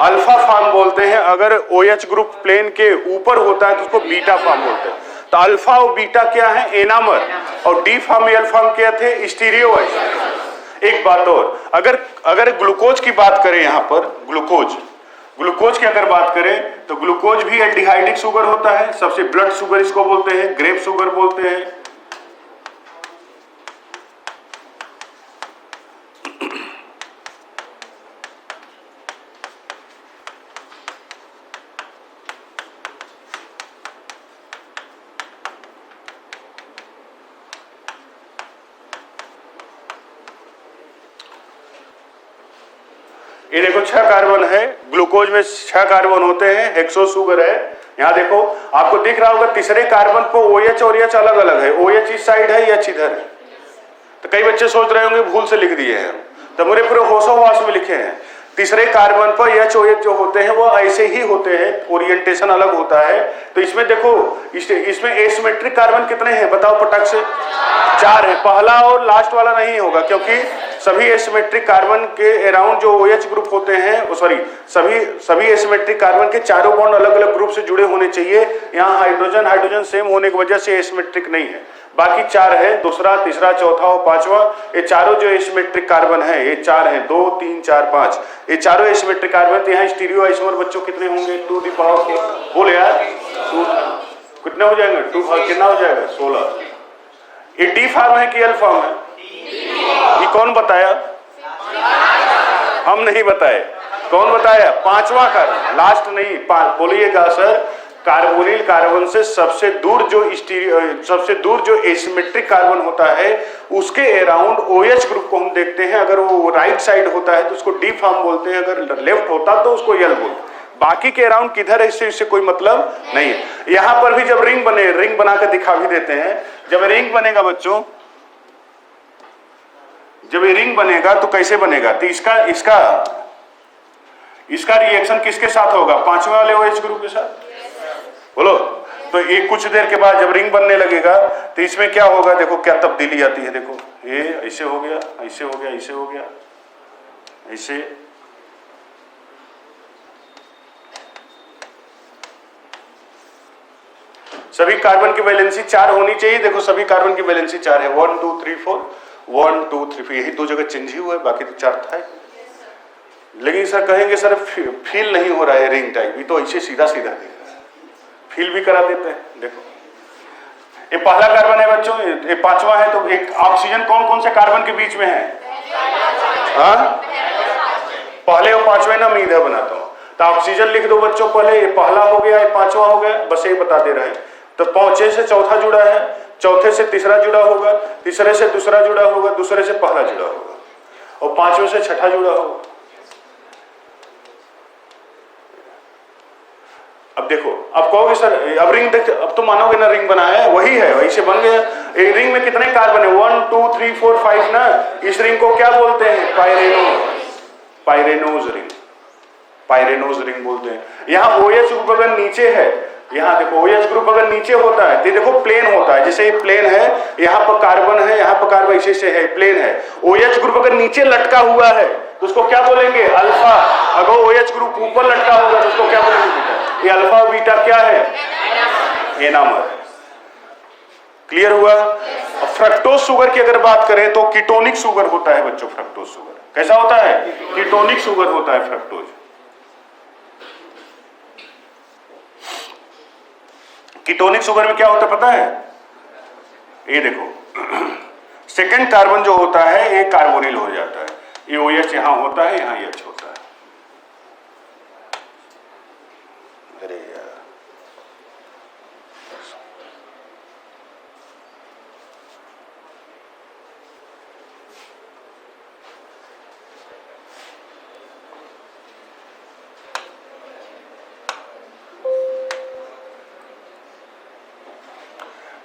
Speaker 1: अल्फा फॉर्म बोलते हैं। अगर OH ग्रुप प्लेन के ऊपर होता है तो उसको बीटा फॉर्म बोलते हैं। तो अल्फा और बीटा क्या है? एनामर। और डी फॉर्म एल फॉर्म क्या थे? Stereo isomer. एक बात और, अगर ग्लूकोज की बात करें, यहाँ पर ग्लूकोज की अगर बात करें तो ग्लूकोज भी एल्डिहाइडिक शुगर होता है। सबसे ब्लड शुगर इसको बोलते हैं, ग्रेप शुगर बोलते हैं। ये देखो 6 कार्बन है, ग्लूकोज में 6 कार्बन होते हैं, हेक्सो शुगर है। यहाँ देखो आपको दिख रहा होगा तीसरे कार्बन पर OH और H अलग अलग है। OH इस साइड है, H इधर है। तो कई बच्चे सोच रहे होंगे भूल से लिख दिए हैं, तो मेरे पूरे होशोहवास में लिखे हैं। तीसरे कार्बन पर H और H जो होते हैं वो ऐसे ही होते हैं, ओरिएंटेशन अलग होता है। तो इसमें देखो इसमें एसिमेट्रिक कार्बन कितने हैं बताओ पटक से? 4 है। पहला और लास्ट वाला नहीं होगा, क्योंकि सभी एसिमेट्रिक कार्बन के अराउंड जो OH ग्रुप होते हैं, सभी एसिमेट्रिक कार्बन के चारों बॉन्ड अलग अलग ग्रुप से जुड़े होने चाहिए। यहाँ हाइड्रोजन सेम होने की वजह से एसिमेट्रिक नहीं है। बाकी 4 है, दूसरा, तीसरा, चौथा और पांचवा। ये चारों जो एसिमेट्रिक कार्बन है, ये 4 है, 2, 3, 4, 5। ये चारों एसिमेट्रिक कार्बन। तो यहाँ स्टीरियो आइसोमर बच्चों कितने होंगे? 2 दी पावर 4। बोल यार, 2 कितने हो जाएंगे? 2 कितना हो जाएगा? 16। ये डी फॉर्म है कि एल फॉर्म है? ये कौन बताया? हम नहीं बताए। कौन बताया? 5वां कार्बन, लास्ट नहीं। बोलिएगा सर, कार्बोनिल कार्बन से सबसे दूर जो एसिमेट्रिक कार्बन होता है उसके अराउंड OH ग्रुप को हम देखते हैं। अगर वो राइट साइड होता है तो उसको डी फॉर्म बोलते हैं, अगर लेफ्ट होता तो उसको एल बोलते हैं। बाकी के अराउंड किधर है इससे कोई मतलब नहीं है। यहां पर भी जब रिंग बना कर दिखा भी देते हैं। जब रिंग बनेगा बच्चों, जब ये रिंग बनेगा तो कैसे बनेगा? तो इसका रिएक्शन किसके साथ होगा? 5वें वाले OH ग्रुप के साथ। बोलो। तो एक कुछ देर के बाद जब रिंग बनने लगेगा तो इसमें क्या होगा? देखो क्या तब्दीली आती है। देखो ये ऐसे हो गया, ऐसे हो गया, ऐसे हो गया, ऐसे। सभी कार्बन की वैलेंसी 4 होनी चाहिए। देखो सभी कार्बन की वैलेंसी 4 है। 1 2 3 4, 1 2 3 4। यही 2 जगह चेंज ही हुआ है, बाकी तो 4 था। लेकिन सर कहेंगे सर फील नहीं हो रहा है रिंग टाइप। ये तो ऐसे सीधा सीधा है, फील भी करा देते हैं। देखो ये पहला कार्बन है बच्चों, ये 5वां है। तो एक ऑक्सीजन कौन कौन से कार्बन के बीच में है? पहले और 5वें ना मैं इधर बनाता हूँ। तो ऑक्सीजन लिख दो बच्चों पहले। ये पहला हो गया, ये 5वां हो गया, बस ये बता दे रहे हैं। तो 5 से चौथा जुड़ा है, चौथे से तीसरा जुड़ा होगा, तीसरे से दूसरा जुड़ा होगा, दूसरे से पहला जुड़ा होगा, और 5वें से छठा जुड़ा होगा। अब देखो, अब कहोगे सर अब रिंग देख, अब तो मानोगे ना रिंग बना है, वही है, वही से बन गया। एक रिंग में कितने कार्बन है? 1 2 3 4 5 ना। इस रिंग को क्या बोलते हैं? पायरेनोज रिंग बोलते हैं। यहाँ OH ग्रुप अगर नीचे है यहाँ देखो OH ग्रुप अगर नीचे होता है तो देखो प्लेन होता है, जैसे ये प्लेन है, यहाँ पर कार्बन है, यहाँ पर कार्बन ऐसे है, प्लेन है। OH ग्रुप अगर नीचे लटका हुआ है तो उसको क्या बोलेंगे? अल्फा। अगर OH ग्रुप ऊपर लटका होगा तो उसको क्या बोलेंगे? ये अल्फा और बीटा क्या है? एनामर। क्लियर हुआ? फ्रक्टोज शुगर की अगर बात करें तो कीटोनिक शुगर होता है बच्चों। फ्रक्टोज शुगर कैसा होता है? कीटोनिक शुगर होता है फ्रक्टोज। कीटोनिक शुगर में क्या होता है पता है? ये देखो सेकंड कार्बन जो होता है ये कार्बोनिल हो जाता है। ये OH यहां होता है, यहां H होता है। अरे यार,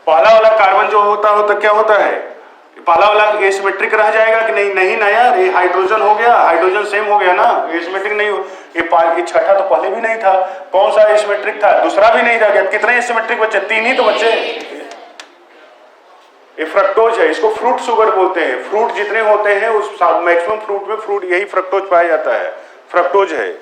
Speaker 1: पहला वाला कार्बन जो होता है तो क्या होता है? पहला वाला एसिमेट्रिक रह जाएगा कि नहीं? नहीं ना यार, ये हाइड्रोजन हो गया, हाइड्रोजन सेम हो गया ना, एसिमेट्रिक नहीं हो। ये छठा तो पहले भी नहीं था। कौन सा एसिमेट्रिक था? दूसरा भी नहीं था। कितने एसिमेट्रिक बच्चे? 3 ही तो बच्चे। ये फ्रक्टोज है, इसको फ्रूट शुगर बोलते हैं। फ्रूट जितने होते हैं उस मैक्सिमम फ्रूट में फ्रूट यही फ्रक्टोज पाया जाता है, फ्रक्टोज है।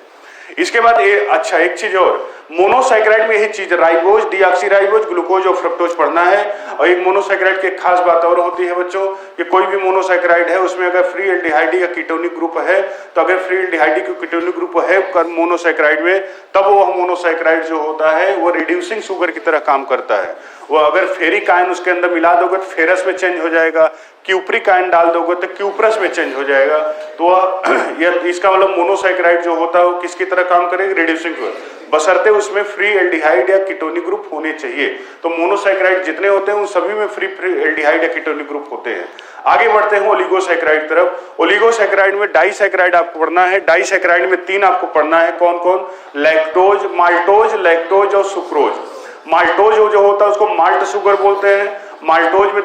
Speaker 1: इसके बाद अच्छा एक चीज और, मोनोसैकेराइड में यही चीज राइबोज, डीऑक्सीराइबोज, ग्लूकोज और फ्रक्टोज पढ़ना है। और एक मोनोसैकेराइड की खास बात और होती है बच्चों कि कोई भी मोनोसैकेराइड है उसमें अगर फ्री एल्डिहाइड या कीटोनिक ग्रुप है तो अगर फ्री एल्डिहाइड की कीटोनिक ग्रुप है मोनोसैकेराइड में, तब वो मोनोसैकेराइड जो होता है वो रिड्यूसिंग शुगर की तरह काम करता है। वो अगर फेरिक आयन उसके अंदर मिला दोगे तो फेरस में चेंज हो जाएगा, क्यूप्रिक आयन डाल दोगे तो क्यूप्रस में चेंज हो जाएगा। तो इसका मतलब मोनोसैकेराइड जो होता है वो किसकी तरह काम करेगा? रिड्यूसिंग शुगर, बशर्ते उसमें फ्री एल्डिहाइड या कीटोनिक ग्रुप होने चाहिए। तो मोनोसैकेराइड जितने होते हैं उन सभी में फ्री एल्डिहाइड या कीटोनिक ग्रुप होते हैं। आगे बढ़ते हैं ओलिगोसैकेराइड तरफ। ओलिगोसैकेराइड में डाइसैकेराइड आपको पढ़ना है। डाइसैकेराइड में 3 आपको पढ़ना है। कौन कौन? लैक्टोज, माल्टोज, लैक्टोज और सुक्रोज। माल्टोज जो होता है उसको माल्ट शुगर बोलते हैं। माल्टोज में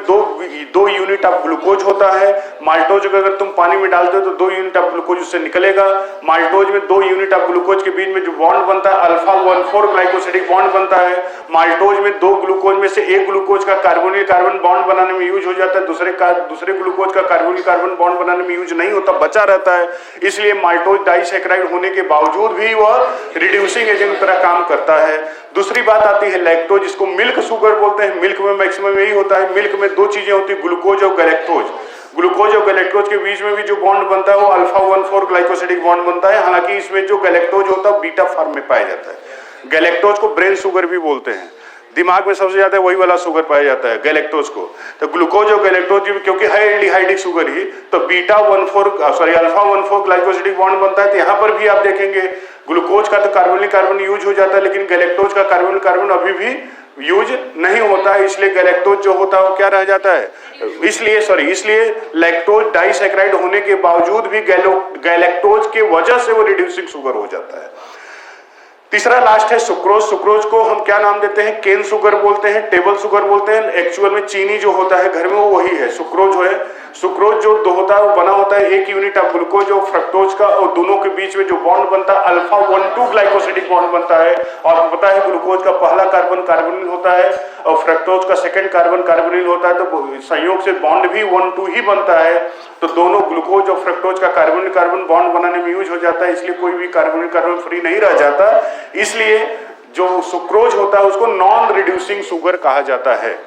Speaker 1: दो यूनिट ऑफ ग्लूकोज होता है। माल्टोज को अगर तुम पानी में डालते हो तो 2 यूनिट ऑफ ग्लूकोज उससे निकलेगा। माल्टोज में 2 यूनिट ऑफ ग्लूकोज के बीच में जो बॉन्ड बनता है अल्फा 1,4 ग्लाइकोसिडिक बॉन्ड बनता है। माल्टोज में 2 ग्लूकोज में से एक ग्लूकोज का कार्बोनिल कार्बन बॉन्ड बनाने में यूज हो जाता है, दूसरे ग्लूकोज का कार्बोनिल कार्बन बॉन्ड बनाने में यूज नहीं होता, बचा रहता है। इसलिए माल्टोज डाइसैकेराइड होने के बावजूद भी वह रिड्यूसिंग एजेंट की तरह काम करता है। दूसरी बात आती है लैक्टोज, जिसको मिल्क शुगर बोलते हैं। मिल्क में मैक्सिमम यही होता है। मिल्क में 2 चीजें होती है, ग्लूकोज और गैलेक्टोज। ग्लूकोज और गैलेक्टोज के बीच में भी जो बॉन्ड बनता है वो अल्फा 1,4 ग्लाइकोसिडिक बॉन्ड बनता है। हालांकि इसमें जो गैलेक्टोज होता है बीटा फॉर्म में पाया जाता है। गैलेक्टोज को ब्रेन शुगर भी बोलते हैं। दिमाग में सबसे ज्यादा वही वाला शुगर पाया जाता है, गैलेक्टोज को। तो ग्लूकोज और गैलेक्टोज क्योंकि है एल्डिहाइडिक शुगर ही, तो अल्फा 1,4 ग्लाइकोसिडिक बॉन्ड बनता है। तो यहाँ पर भी आप देखेंगे ग्लूकोज का तो कार्बोनिल कार्बन यूज हो जाता है, लेकिन गैलेक्टोज का कार्बोनिल कार्बन अभी भी यूज नहीं होता है। इसलिए गैलेक्टोज जो होता है वो क्या रह जाता है? इसलिए लैक्टोज डाइसैकेराइड होने के बावजूद भी गैलेक्टोज के वजह से वो रिड्यूसिंग शुगर हो जाता है। तीसरा लास्ट है सुक्रोज। सुक्रोज को हम क्या नाम देते हैं? केन शुगर बोलते हैं, टेबल शुगर बोलते हैं। एक्चुअल में चीनी जो होता है घर में वो वही है, सुक्रोज है। सुक्रोज जो होता है वो बना होता है 1 यूनिट ऑफ ग्लूकोज और फ्रक्टोज का, और दोनों के बीच में जो बॉन्ड बनता है अल्फा 1,2 ग्लाइकोसिडिक बॉन्ड बनता है। और पता है ग्लूकोज का पहला कार्बन कार्बोनिल होता है और फ्रक्टोज का सेकंड कार्बन कार्बोनिल होता है। तो संयोग से बॉन्ड भी 1,2 ही बनता है। तो दोनों ग्लूकोज और फ्रक्टोज का कार्बोनिल कार्बन बॉन्ड बनाने में यूज हो जाता है। इसलिए कोई भी कार्बोनिल कार्बन फ्री नहीं रह जाता। इसलिए जो सुक्रोज होता है उसको नॉन रिड्यूसिंग शुगर कहा जाता है।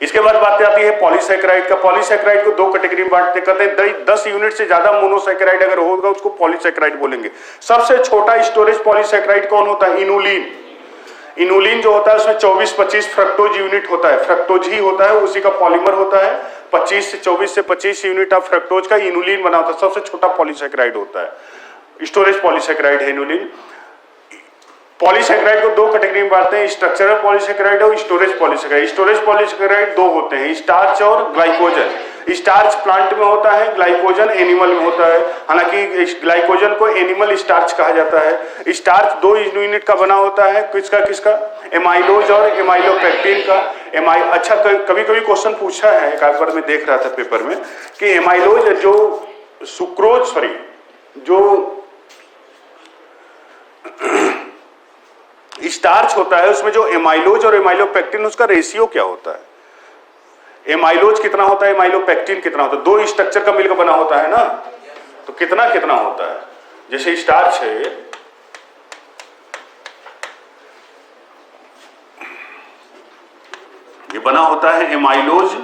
Speaker 1: इसके बाद बात आती है पॉलीसैकेराइड का। पॉलीसैकेराइड को 2 कैटेगरी में बांटते कहते हैं 10 यूनिट से ज्यादा मोनोसैकेराइड अगर होगा उसको पॉलीसैकेराइड बोलेंगे। सबसे छोटा स्टोरेज पॉलीसैकेराइड कौन होता है? इनुलिन। इनुलिन जो होता है उसमें 24-25 फ्रक्टोज यूनिट होता है, फ्रक्टोज ही होता है, उसी का पॉलीमर होता है। 24 से 25 यूनिट ऑफ फ्रक्टोज का इनुलिन बना होता है, सबसे छोटा पॉलीसैकेराइड होता है। स्टोरेज पॉलीसैकेराइड है इनुलिन। पॉलीसैकेराइड को 2 कैटेगरी में बांटते हैं, स्ट्रक्चरल पॉलीसैकेराइड और स्टोरेज पॉलीसैकेराइड। स्टोरेज पॉलीसैकेराइड 2 होते हैं, स्टार्च और ग्लाइकोजन। स्टार्च प्लांट में होता है, ग्लाइकोजन एनिमल में होता है। हालांकि ग्लाइकोजन को एनिमल स्टार्च कहा जाता है। स्टार्च 2 यूनिट का बना होता है, किसका? एमाइलोज और एमाइलोपेक्टिन का। अच्छा, कभी कभी क्वेश्चन पूछा है, एक बार मैं देख रहा था पेपर में कि एमाइलोज जो सुक्रोज जो स्टार्च होता है उसमें जो एमाइलोज और एमाइलोपेक्टिन उसका रेशियो क्या होता है, एमाइलोज कितना होता है, एमाइलोपेक्टिन कितना होता है, दो स्ट्रक्चर का मिलकर बना होता है ना, तो कितना कितना होता है। जैसे स्टार्च है, ये बना होता है एमाइलोज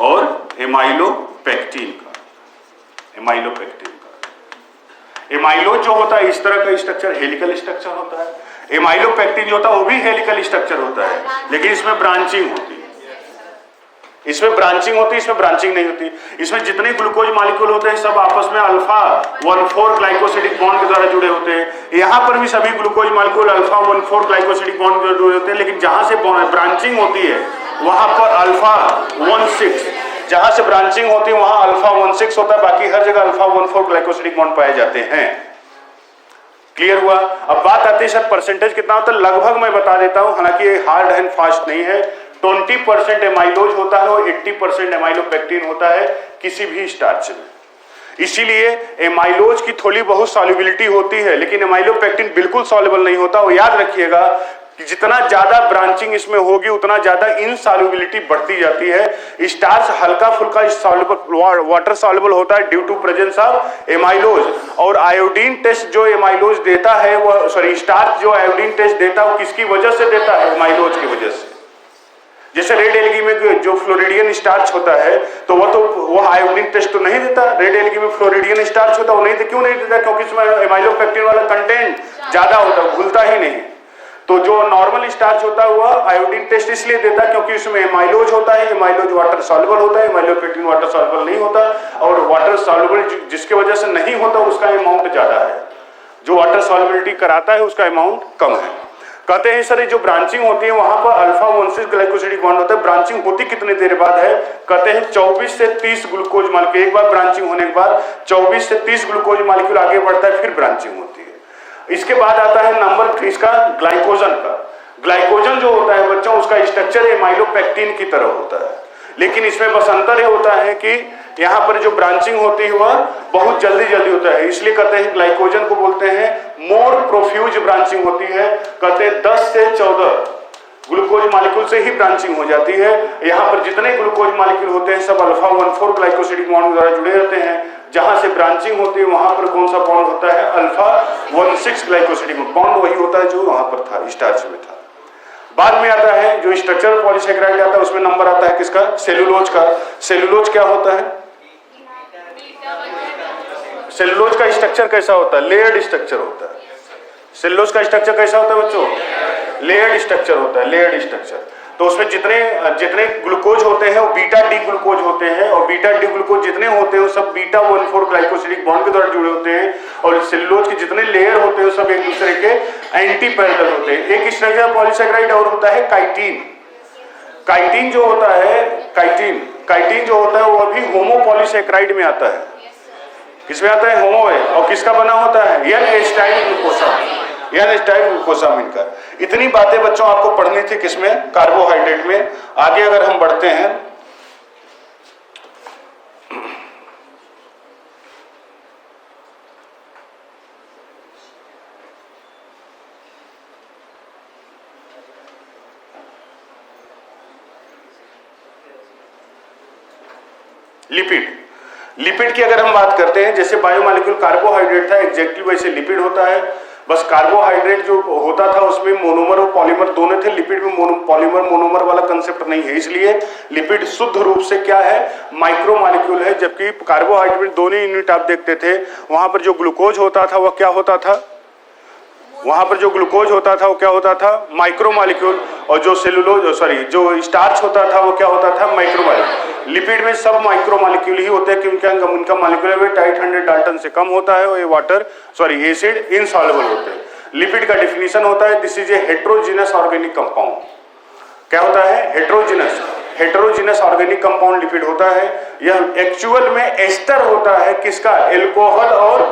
Speaker 1: और एमाइलोपेक्टिन का, एमाइलोपेक्टिन का। एमाइलोज जो होता है इस तरह का स्ट्रक्चर हेलिकल स्ट्रक्चर होता है, एमाइलोपेक्टिन जो होता है वो भी हेलिकल स्ट्रक्चर होता है, लेकिन इसमें ब्रांचिंग होती है, इसमें ब्रांचिंग होती है, इसमें ब्रांचिंग नहीं होती। इसमें जितने ग्लूकोज मॉलिक्यूल होते हैं सब आपस में अल्फा 1,4 ग्लाइकोसिडिक बॉन्ड के द्वारा जुड़े होते हैं। यहाँ पर भी सभी glucose molecule alpha 1,4 glycosidic bond के द्वारा जुड़े होते हैं, लेकिन जहां से ब्रांचिंग होती है वहां पर अल्फा 1,6, जहां से ब्रांचिंग होती है वहां अल्फा 1,6 होता है, बाकी हर जगह अल्फा 1,4 ग्लाइकोसिडिक बॉन्ड पाए जाते हैं। क्लियर हुआ। अब बात आती है सर परसेंटेज कितना होता है, लगभग मैं बता देता हूं, हालांकि ये हार्ड एंड फास्ट नहीं है। 20% एमाइलोज होता है और 80% एमाइलोपेक्टिन होता है किसी भी स्टार्च में। इसीलिए एमाइलोज की थोड़ी बहुत सॉल्युबिलिटी होती है, लेकिन एमाइलोपेक्टिन बिल्कुल सॉल्युबल नहीं होता। वो याद रखिएगा कि जितना ज्यादा ब्रांचिंग इसमें होगी उतना ज्यादा इनसॉल्युबिलिटी बढ़ती जाती है। स्टार्च हल्का फुल्का सॉल्युबल, वाटर सॉल्युबल होता है due to presence of amylose, और आयोडीन टेस्ट जो एमाइलोज देता है वो, सॉरी स्टार्च जो आयोडीन टेस्ट देता है वो किसकी वजह से देता है, एमाइलोज की वजह से। जैसे रेड एल्गी में जो फ्लोरिडियन स्टार्च होता है तो वो आयोडीन टेस्ट तो नहीं देता, रेड एल्गी में फ्लोरिडियन स्टार्च होता है वो नहीं देता, क्यों नहीं देता, क्योंकि इसमें एमाइलोपेक्टिन वाला कंटेंट ज्यादा होता है, घुलता ही नहीं। तो जो नॉर्मल स्टार्च होता है वह आयोडीन टेस्ट इसलिए देता है क्योंकि उसमें एमाइलोज होता है, एमाइलोज वाटर सॉल्युबल होता है, एमाइलोपेक्टिन वाटर सॉल्युबल नहीं होता, और वाटर सॉल्युबल जिसके वजह से नहीं होता उसका अमाउंट ज्यादा है, जो वाटर सॉल्युबिलिटी कराता है उसका अमाउंट कम है। कहते हैं सर जो ब्रांचिंग होती है वहां पर अल्फा 1,6 ग्लाइकोसिडिक बॉन्ड होता है, ब्रांचिंग होती कितनी देर बाद है, कहते हैं 24 से 30 ग्लूकोज मॉलिक्यूल, एक बार ब्रांचिंग होने के बाद 24 से 30 ग्लूकोज मॉलिक्यूल आगे बढ़ता है फिर ब्रांचिंग होती है। इसके बाद आता है नंबर इसका ग्लाइकोजन का। ग्लाइकोजन जो होता है बच्चों उसका स्ट्रक्चर एमाइलोपेक्टिन की तरह होता है, लेकिन इसमें बस अंतर होता है कि यहाँ पर जो ब्रांचिंग होती है वह बहुत जल्दी जल्दी होता है, इसलिए कहते हैं ग्लाइकोजन को बोलते हैं मोर प्रोफ्यूज ब्रांचिंग होती है। कहते हैं 10 से 14 ग्लूकोज मॉलिक्यूल से ही ब्रांचिंग हो जाती है। यहाँ पर जितने ग्लूकोज मॉलिक्यूल होते हैं सब अल्फा 1,4 ग्लाइकोसिडिक बॉन्ड द्वारा जुड़े रहते हैं। जहां से ब्रांचिंग होती है वहां पर कौन सा बॉन्ड होता है, अल्फा 1,6 ग्लाइकोसिडिक बॉन्ड, वही होता है जो वहां पर था, स्टार्च में था। बाद में आता है जो स्ट्रक्चर पॉलीसेकेराइड आता है उसमें नंबर आता है किसका, सेलुलोज का। सेलुलोज क्या होता है, सेलुलोज का स्ट्रक्चर कैसा होता है, लेयर्ड स्ट्रक्चर होता है। सेलुलोज का स्ट्रक्चर कैसा होता है बच्चों, लेयर्ड स्ट्रक्चर होता है, लेयर्ड स्ट्रक्चर। तो उसमें जितने ग्लूकोज होते हैं वो बीटा डी ग्लूकोज होते हैं, और बीटा डी ग्लूकोज जितने होते हैं वो सब बीटा 1,4 ग्लाइकोसिडिक बॉन्ड के द्वारा जुड़े होते हैं, और सेलुलोज के जितने लेयर होते हैं वो सब एक दूसरे के एंटी पैरेलल होते हैं। एक स्ट्रक्चर पॉलीसेकेराइड और होता है काइटिन। काइटिन जो होता है, काइटिन जो होता है वो भी होमोपॉलीसेकेराइड में आता है। किसमें आता है, होमो है, और किसका बना होता है, एन-एसिटाइल ग्लूकोसामिन का। इतनी बातें बच्चों आपको पढ़नी थी किसमें, कार्बोहाइड्रेट में। आगे अगर हम बढ़ते हैं लिपिड की अगर हम बात करते हैं, जैसे बायोमॉलिक्यूल कार्बोहाइड्रेट था एग्जैक्टली वैसे लिपिड होता है। बस कार्बोहाइड्रेट जो होता था उसमें मोनोमर और पॉलीमर दोनों थे, लिपिड में पॉलीमर मोनोमर वाला कंसेप्ट नहीं है, इसलिए लिपिड शुद्ध रूप से क्या है, माइक्रोमॉलिक्यूल है। जबकि कार्बोहाइड्रेट दोनों यूनिट आप देखते थे वहां पर जो ग्लूकोज होता था वह क्या होता था, वहां पर जो ग्लूकोज होता था वो क्या होता था, माइक्रोमॉलिक्यूल, और जो जो स्टार्च होता था वो क्या होता था, माइक्रोमॉलिक्यूल। लिपिड में सब माइक्रोमॉलिक्यूल ही होते हैं क्योंकि उनका मॉलिक्यूलर वेट 800 डाल्टन से कम होता है, और ये एसिड इनसॉल्युबल होते हैं। लिपिड का डेफिनेशन होता है this is A heterogeneous organic compound. क्या होता है, हेटेरोजेनस ऑर्गेनिक कंपाउंड लिपिड होता है। यह एक्चुअल में एस्टर होता है किसका, एल्कोहल और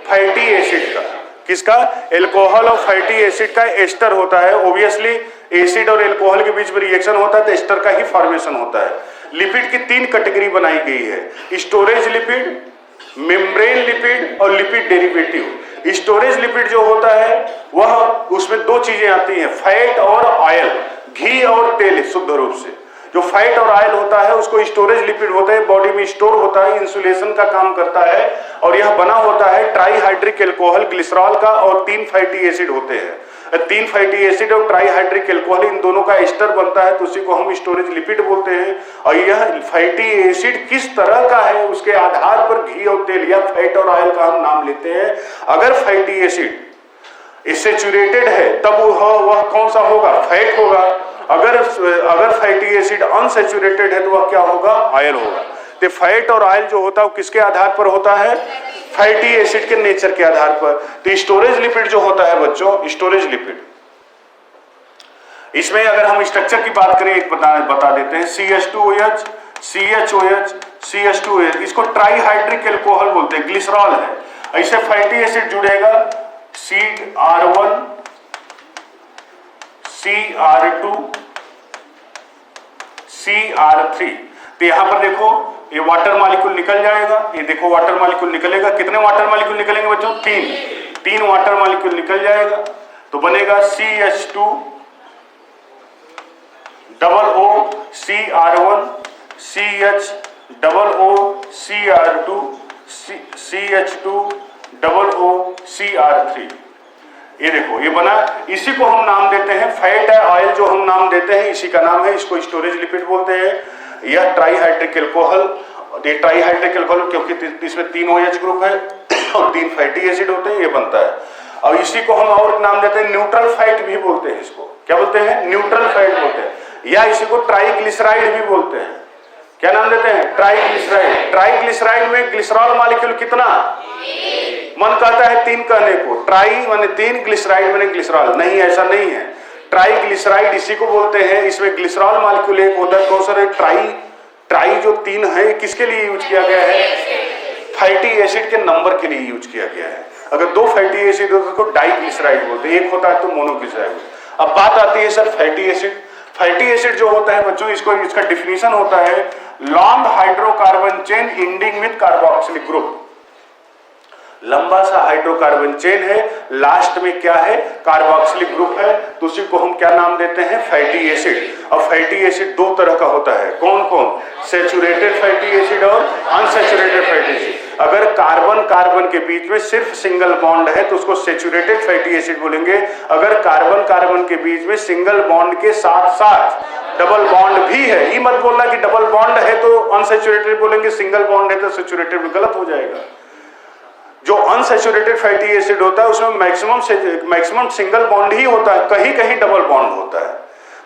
Speaker 1: फैटी एसिड का। किसका, एल्कोहल और फैटी एसिड का एस्टर होता है। ऑब्वियसली एसिड और एल्कोहल के बीच में रिएक्शन होता है तो एस्टर का ही फॉर्मेशन होता है। लिपिड की 3 कैटेगरी बनाई गई है, स्टोरेज लिपिड, मेम्ब्रेन लिपिड और लिपिड डेरिवेटिव। स्टोरेज लिपिड जो होता है वह उसमें दो चीजें आती हैं, फैट और ऑयल, घी और तेल। शुद्ध रूप से जो फैट और ऑयल होता है उसको स्टोरेज लिपिड होता है, बॉडी में स्टोर होता है, इंसुलेशन का काम करता है और यह बना होता है ट्राईहाइड्रिक एल्कोहल, ग्लिसरॉल का और 3 फैटी एसिड होते हैं। 3 फैटी एसिड और ट्राईहाइड्रिक एल्कोहल इन दोनों का एस्टर बनता है तो उसी को हम स्टोरेज लिपिड बोलते हैं। और यह फैटी एसिड किस तरह का है उसके आधार पर घी और तेल या फैट और ऑयल का हम नाम लेते हैं। अगर फैटी एसिड सैचुरेटेड है तब वह कौन सा होगा, फैट होगा। अगर फैटी एसिड अनसैचुरेटेड है तो वह क्या होगा, ऑयल होगा। तो फैट और ऑयल जो होता है वो किसके आधार पर होता है, फैटी एसिड के नेचर के आधार पर। तो स्टोरेज लिपिड जो होता है बच्चों, स्टोरेज लिपिड, इसमें अगर हम स्ट्रक्चर की बात करें एक बता देते हैं, CH2OH, CHOH, CH2OH, इसको ट्राईहाइड्रिक एल्कोहल बोलते हैं, ग्लिसरॉल है। ऐसे फैटी एसिड जुड़ेगा CR1, CR2, CR3। तो यहां पर देखो ये वाटर मॉलिक्यूल निकल जाएगा, ये देखो वाटर मॉलिक्यूल निकलेगा। कितने वाटर मॉलिक्यूल निकलेंगे बच्चों, 3 वाटर मॉलिक्यूल निकल जाएगा तो बनेगा CH2 double O CR1, CH OO CR2, CH2 double O CR3। ये देखो ये बना, इसी को हम नाम देते हैं फैट है ऑयल, जो हम नाम देते हैं इसी का नाम है, इसको स्टोरेज लिपिड बोलते हैं। यह ट्राईहाइड्रिक एल्कोहल, ये ट्राईहाइड्रिक एल्कोहल क्योंकि इसमें 3 OH ग्रुप है और 3 फैटी एसिड होते हैं, ये बनता है। और इसी को हम और नाम देते हैं न्यूट्रल फैट भी बोलते हैं, इसको क्या बोलते हैं, न्यूट्रल फैट बोलते हैं, या इसी को ट्राईग्लिसराइड भी बोलते हैं। क्या नाम देते हैं, ट्राईग्लिसराइड। ट्राईग्लिसराइड में ग्लिसरॉल मॉलिक्यूल कितना, मन कहता है 3 कहने को, ट्राई माने 3, ग्लिसराइड माने ग्लिसरॉल, नहीं ऐसा नहीं है। ट्राईग्लिसराइड इसी को बोलते हैं, इसमें ग्लिसरॉल मॉलिक्यूल एक होता है। कौन सा, ट्राई जो 3 है किसके लिए यूज किया गया है, फैटी एसिड के नंबर के लिए यूज किया गया है। अगर 2 फैटी एसिड होते तो डाइग्लिसराइड बोलते हैं, एक होता है तो मोनोग्लिसराइड। अब बात आती है sir fatty acid. Fatty acid जो होता है बच्चों, इसका डिफिनीशन होता है long hydrocarbon chain ending with carboxylic group. लंबा सा हाइड्रोकार्बन चेन है, लास्ट में क्या है, कार्बोक्सिलिक ग्रुप है, तो उसी को हम क्या नाम देते हैं, फैटी एसिड। और फैटी एसिड 2 तरह का होता है, कौन कौन, सैचुरेटेड फैटी एसिड और अनसैचुरेटेड फैटी एसिड। अगर कार्बन कार्बन के बीच में सिर्फ सिंगल बॉन्ड है तो उसको सैचुरेटेड फैटी एसिड बोलेंगे। अगर कार्बन कार्बन के बीच में सिंगल बॉन्ड के साथ साथ डबल बॉन्ड भी है, ये मत बोलना कि डबल बॉन्ड है तो अनसैचुरेटेड बोलेंगे, सिंगल बॉन्ड है तो सैचुरेटेड, गलत हो जाएगा। जो अनसैचुरेटेड फैटी एसिड होता है उसमें मैक्सिमम सिंगल बॉन्ड ही होता है, कहीं कहीं डबल बॉन्ड होता है।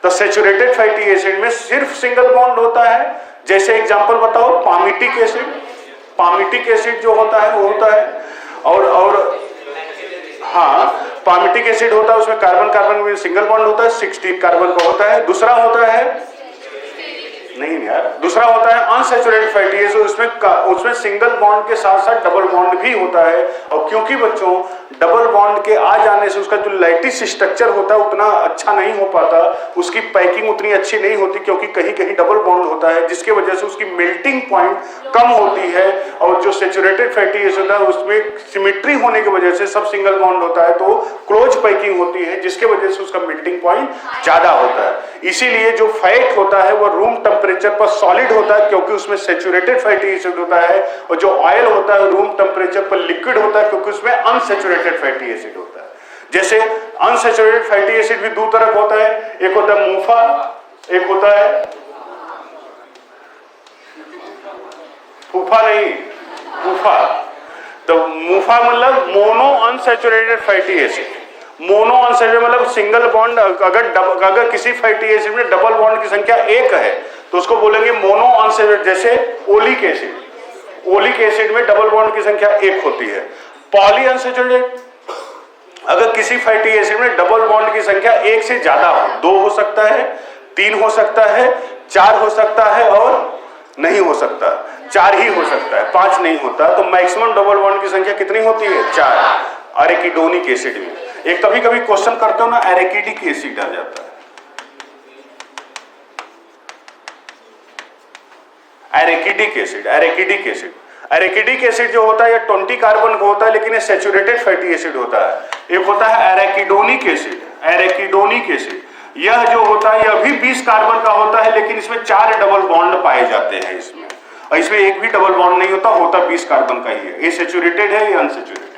Speaker 1: तो सैचुरेटेड फैटी एसिड में सिर्फ सिंगल बॉन्ड होता है। जैसे एग्जांपल बताओ, पामिटिक एसिड, पामिटिक एसिड जो होता है वो होता है, और हाँ पामिटिक एसिड होता है, उसमें कार्बन कार्बन में सिंगल बॉन्ड होता है, 16 कार्बन का होता है। दूसरा होता है, नहीं यार, दूसरा होता है अनसैचुरेटेड फैटी एसिड, उसमें सिंगल बॉन्ड के साथ साथ डबल बॉन्ड भी होता है। और क्योंकि बच्चों डबल बॉन्ड के आ जाने से उसका जो लैटिस स्ट्रक्चर होता है उतना अच्छा नहीं हो पाता, उसकी पैकिंग उतनी अच्छी नहीं होती, क्योंकि कहीं कहीं डबल बॉन्ड होता है, जिसके वजह से उसकी मेल्टिंग पॉइंट कम होती है। और जो सैचुरेटेड फैटी एसिड है उसमें सिमेट्री होने की वजह से सब सिंगल बॉन्ड होता है तो क्लोज पैकिंग होती है, जिसके वजह से उसका मेल्टिंग पॉइंट ज्यादा होता है। इसीलिए जो फैट होता है वो रूम टेम्परेचर पर सॉलिड होता है, क्योंकि उसमें सैचुरेटेड फैटी एसिड होता है। और जो ऑयल होता है रूम टेम्परेचर पर लिक्विड होता है, क्योंकि उसमें अनसैचुरेटेड फैटी एसिड होता है। जैसे अनसैचुरेटेड फैटी एसिड भी 2 तरह का होता है, एक होता है मूफा, एक होता है फूफा, नहीं फूफा। तो मूफा मतलब mono unsaturated fatty acid. Mono unsaturated मतलब सिंगल बॉन्ड, अगर किसी फैटी एसिड में डबल बॉन्ड की संख्या 1 है तो उसको बोलेंगे मोनो अनसैचुरेटेड। जैसे ओलिक एसिड, ओलिक एसिड में डबल बॉन्ड की संख्या 1 होती है। पॉली अनसैचुरेटेड, अगर किसी फैटी एसिड में डबल बॉन्ड की संख्या 1 से ज्यादा हो, 2 हो सकता है, 3 हो सकता है, 4 हो सकता है और नहीं हो सकता, 4 ही हो सकता है, 5 नहीं होता। तो मैक्सिमम डबल बॉन्ड की संख्या कितनी होती है, 4। एरेकिडोनिक एसिड में एक कभी कभी क्वेश्चन करते हो ना, एरेकिडिक एसिड आ जाता है। एरेकिडिक एसिड, एरेकिडिक एसिड, एरेकिडिक एसिड जो होता है ये 20 कार्बन का होता है, लेकिन ये सैचुरेटेड फैटी एसिड होता है। एक होता है एरेकिडोनिक एसिड, एरेकिडोनिक एसिड यह जो होता है यह भी 20 कार्बन का होता है, लेकिन इसमें 4 डबल बॉन्ड पाए जाते हैं इसमें, और इसमें एक भी डबल बॉन्ड नहीं होता, होता 20 कार्बन का ही है। ये सैचुरेटेड है, ये अनसैचुरेटेड है।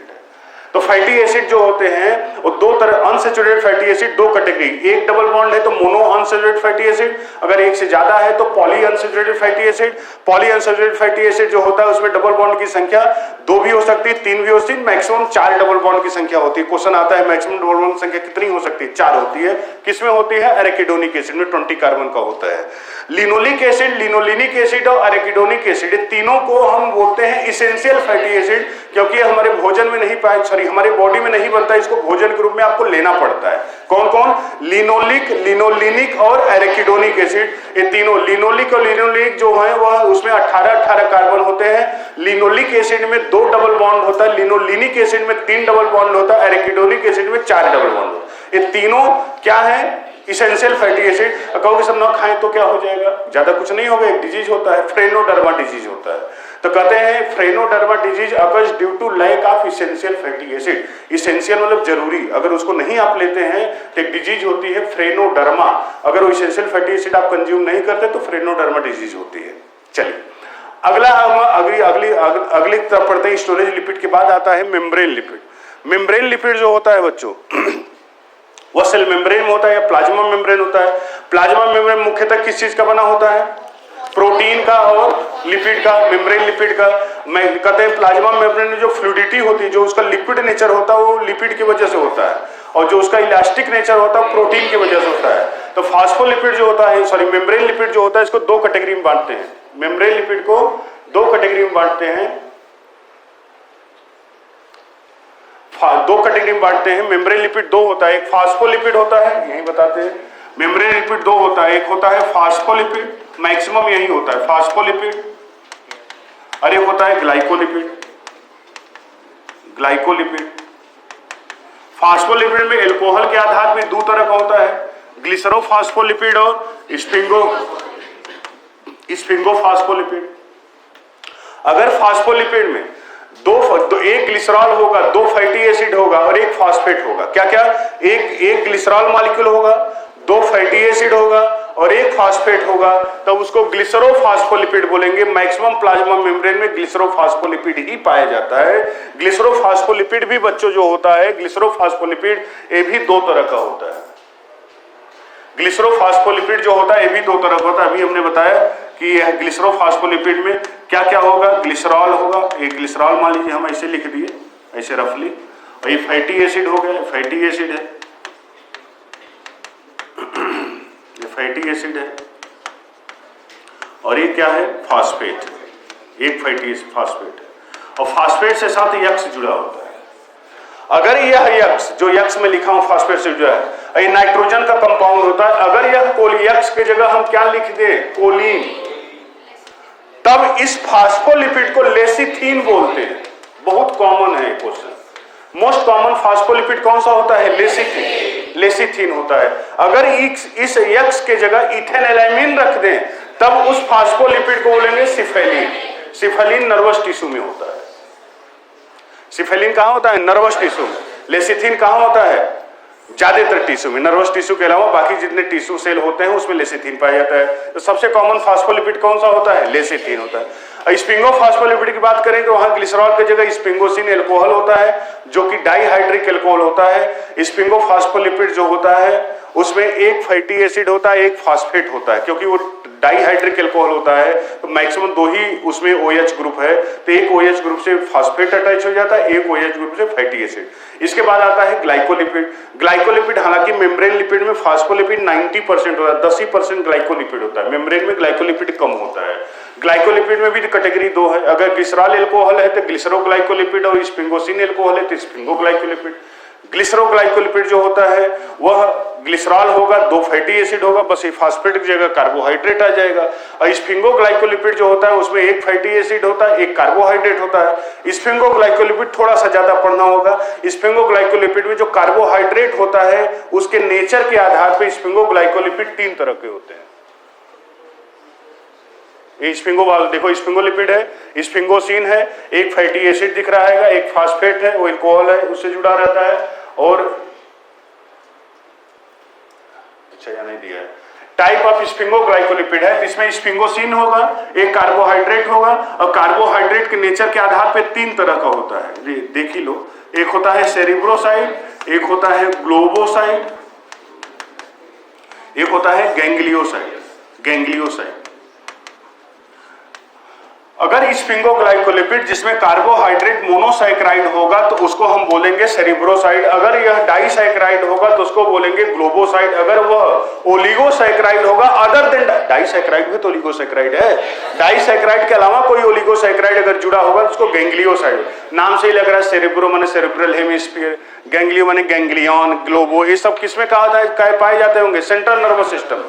Speaker 1: तो फैटी एसिड जो होते हैं वो दो तरह, अनसैचुरेटेड फैटी एसिड दो कैटेगरी, एक डबल बॉन्ड है तो मोनो अनसैचुरेटेड फैटी एसिड, अगर एक से ज्यादा है तो poly unsaturated fatty acid. Poly unsaturated fatty acid जो होता है उसमें डबल बॉन्ड की संख्या 2 भी हो सकती है, 3 भी हो सकती है, मैक्सिमम 4 डबल बॉन्ड की संख्या होती है। क्वेश्चन आता है मैक्सिमम डबल बॉन्ड की संख्या कितनी हो सकती है? 4 होती है। किसमें होती है? एरेकिडोनिक एसिड में 20 कार्बन का होता है। लिनोलिक एसिड, लिनोलिनिक एसिड और एरेकिडोनिक एसिड, तीनों को हम बोलते हैं इसेंशियल फैटी एसिड, क्योंकि हमारे भोजन में नहीं पाए, सॉरी हमारे बॉडी में नहीं बनता, इसको भोजन के रूप में आपको लेना पड़ता है। कौन कौन? लिनोलिक, लिनोलिनिक और एरेकिडोनिक एसिड, ये तीनों। लिनोलिक और लिनोलिनिक जो है वह उसमें 18 कार्बन होते हैं। लिनोलिक एसिड में 2 डबल बॉन्ड होता है, लिनोलिनिक एसिड में 3 डबल बॉन्ड होता है, एरेकिडोनिक एसिड में 4 डबल बॉन्ड होता है। ये तीनों क्या है? Essential fatty acid. कहोगे सब ना खाएं तो क्या हो जाएगा? ज्यादा कुछ नहीं होगा, एक डिजीज होता है, फ्रेनोडर्मा डिजीज होता है। तो कहते हैं phrynoderma disease occurs due to lack of essential fatty acid. Essential मतलब जरूरी, अगर उसको नहीं आप लेते हैं तो एक डिजीज होती है फ्रेनोडर्मा। अगर वो इसेंशियल फैटी एसिड आप कंज्यूम नहीं करते तो फ्रेनोडर्मा डिजीज होती है। चलिए अगला हम अगली तरफ पढ़ते हैं। स्टोरेज लिपिड के बाद आता है मेम्ब्रेन लिपिड। मेम्ब्रेन लिपिड जो होता है बच्चों वह सेल मेम्ब्रेन में होता है या प्लाज्मा मेम्ब्रेन होता है। प्लाज्मा मेम्ब्रेन मुख्यतः किस चीज का बना होता है? प्रोटीन का और लिपिड का, मेम्ब्रेन लिपिड का। मैं कहते हैं प्लाज्मा मेम्ब्रेन में जो फ्लूइडिटी होती है, जो उसका लिक्विड नेचर होता है वो लिपिड की वजह से होता है, और जो उसका इलास्टिक नेचर होता है प्रोटीन की वजह से होता है। तो फास्फोलिपिड जो होता है, सॉरी मेम्ब्रेन लिपिड जो होता है, इसको 2 कैटेगरी में बांटते हैं। मेम्ब्रेन लिपिड को 2 कैटेगरी में बांटते हैं, 2 कैटेगरी में बांटते हैं। मेम्ब्रेन लिपिड 2 होता है, एक फास्फोलिपिड होता है, यही बताते हैं। मेम्ब्रेन लिपिड 2 होता है, एक होता है फास्फोलिपिड, मैक्सिमम यही होता है फास्फोलिपिड, और एक होता है ग्लाइकोलिपिड। ग्लाइकोलिपिड, फास्फोलिपिड में एल्कोहल के आधार में 2 तरह का होता है, ग्लिसरोफास्फोलिपिड और स्पिंगोफास्फोलिपिड। अगर फास्फोलिपिड में एक ग्लिसरॉल होगा, 2 फैटी एसिड होगा और 1 फास्फेट होगा, क्या क्या? एक ग्लिसरॉल मॉलिक्यूल होगा, 2 फैटी एसिड होगा और 1 फास्फेट होगा, तब उसको ग्लिसरोफास्फोलिपिड बोलेंगे। मैक्सिमम प्लाज्मा मेम्ब्रेन में ग्लिसरोफास्फोलिपिड ही पाया जाता है। ग्लिसरोफास्फोलिपिड भी बच्चों जो होता है, ग्लिसरोफास्फोलिपिड ये भी 2 तरह का होता है। ग्लिसरोफास्फोलिपिड जो होता है ये भी 2 तरह का होता है। अभी हमने बताया कि यह ग्लिसरोफास्फोलिपिड में क्या क्या होगा? ग्लिसरॉल होगा, एक ग्लिसरॉल मान लीजिए हम ऐसे लिख दिए ऐसे रफली, और ये फैटी एसिड हो गया, फैटी एसिड है, ये फैटी एसिड है, और ये क्या है? फास्फेट, एक फैटी एसिड फास्फेट है, और फास्फेट से साथ यक्स जुड़ा होता है। अगर यह यक्स जो यक्स में लिखा हूं फास्फेट से जुड़ा है, ये नाइट्रोजन का कंपाउंड होता है। अगर यह कोलियक्स की जगह हम क्या लिख दे? कोलिन, तब इस फास्फोलिपिड को लेसिथीन बोलते हैं। बहुत कॉमन है क्वेश्चन। मोस्ट कॉमन फास्फोलिपिड कौन सा होता है? लेसिथीन, लेसिथीन होता है। अगर इस यक्स के जगह इथेनोलाइमिन रख दें तब उस फास्फोलिपिड को बोलेंगे सिफेलिन। सिफेलिन नर्वस टिश्यू में होता है। सिफेलिन कहां होता है? नर्वस टिश्यू में। लेसिथीन कहां होता है? ज्यादातर टिश्यू में। नर्वस टिश्यू के अलावा बाकी जितने टिश्यू सेल होते हैं उसमें लेसिथीन पाया जाता है। तो सबसे कॉमन फास्फोलिपिड कौन सा होता है? लेसिथीन होता है। स्पिंगोफास्फोलिपिड की बात करें तो वहां ग्लिसरॉल की जगह स्पिंगोसिन एल्कोहल होता है, जो कि डाइहाइड्रिक एल्कोहल होता है। स्पिंगोफास्फोलिपिड जो होता है उसमें 1 फैटी एसिड होता है, 1 फास्फेट होता है, क्योंकि वो डाइहाइड्रिक एल्कोहल होता है तो मैक्सिमम 2 ही उसमें OH ग्रुप है, तो एक OH ग्रुप से फास्फेट अटैच हो जाता है, एक OH ग्रुप से फैटी एसिड। इसके बाद आता है ग्लाइकोलिपिड। ग्लाइकोलिपिड हालांकि मेम्ब्रेन लिपिड में फास्फोलिपिड 90% होता है, 10% ग्लाइकोलिपिड होता है, मेम्ब्रेन में ग्लाइकोलिपिड कम होता है। ग्लाइकोलिपिड में भी कैटेगरी 2 है। अगर ग्लिसरॉल एल्कोहल है तो ग्लिसरोग्लाइकोलिपिड, और स्पिंगोसिन एल्कोहल है तो स्पिंगोग्लाइकोलिपिड। ग्लिसरोग्लाइकोलिपिड जो होता है वह ग्लिसरॉल होगा, 2 फैटी एसिड होगा, बस ये फास्फेट की जगह कार्बोहाइड्रेट आ जाएगा। और स्पिंगोग्लाइकोलिपिड जो होता है उसमें 1 फैटी एसिड होता है, 1 कार्बोहाइड्रेट होता है। स्पिंगोग्लाइकोलिपिड थोड़ा सा ज्यादा पढ़ना होगा। स्पिंगोग्लाइकोलिपिड में जो कार्बोहाइड्रेट होता है उसके नेचर के आधार पर स्पिंगोग्लाइकोलिपिड 3 तरह के होते हैं। ये स्फिंगो देखो स्फिंगोलिपिड है, स्फिंगोसिन है, एक फैटी एसिड दिख रहा है, एक फास्फेट है, वो अल्कोहल है, उससे जुड़ा रहता है। और अच्छा यहाँ नहीं दिया है, टाइप ऑफ स्फिंगोग्लाइकोलिपिड है, इसमें स्फिंगोसिन होगा, एक कार्बोहाइड्रेट होगा, और कार्बोहाइड्रेट के नेचर के आधार पे 3 तरह का होता है, देख ही लो। एक होता है सेरिब्रोसाइड, एक होता है ग्लोबोसाइड, एक होता है गैंग्लियोसाइड। अगर स्फिंगोग्लाइकोलिपिड जिसमें कार्बोहाइड्रेट मोनोसैकेराइड होगा तो उसको हम बोलेंगे सेरिब्रोसाइड, अगर यह डाइसैकेराइड होगा तो उसको बोलेंगे ग्लोबोसाइड, अगर वह ओलिगोसैकेराइड होगा अदर देन डाइसैकेराइड भी तो ओलिगोसैकेराइड है, डाइसैकेराइड के अलावा कोई ओलिगोसैकेराइड अगर जुड़ा होगा तो उसको गैंग्लियोसाइड। नाम से ही लग रहा है, सेरिब्रो माने सेरिब्रल हेमिस्फीयर, गैंग्लियो माने गैंग्लियन, ग्लोबो, ये सब किसमें पाए जाते होंगे? सेंट्रल नर्वस सिस्टम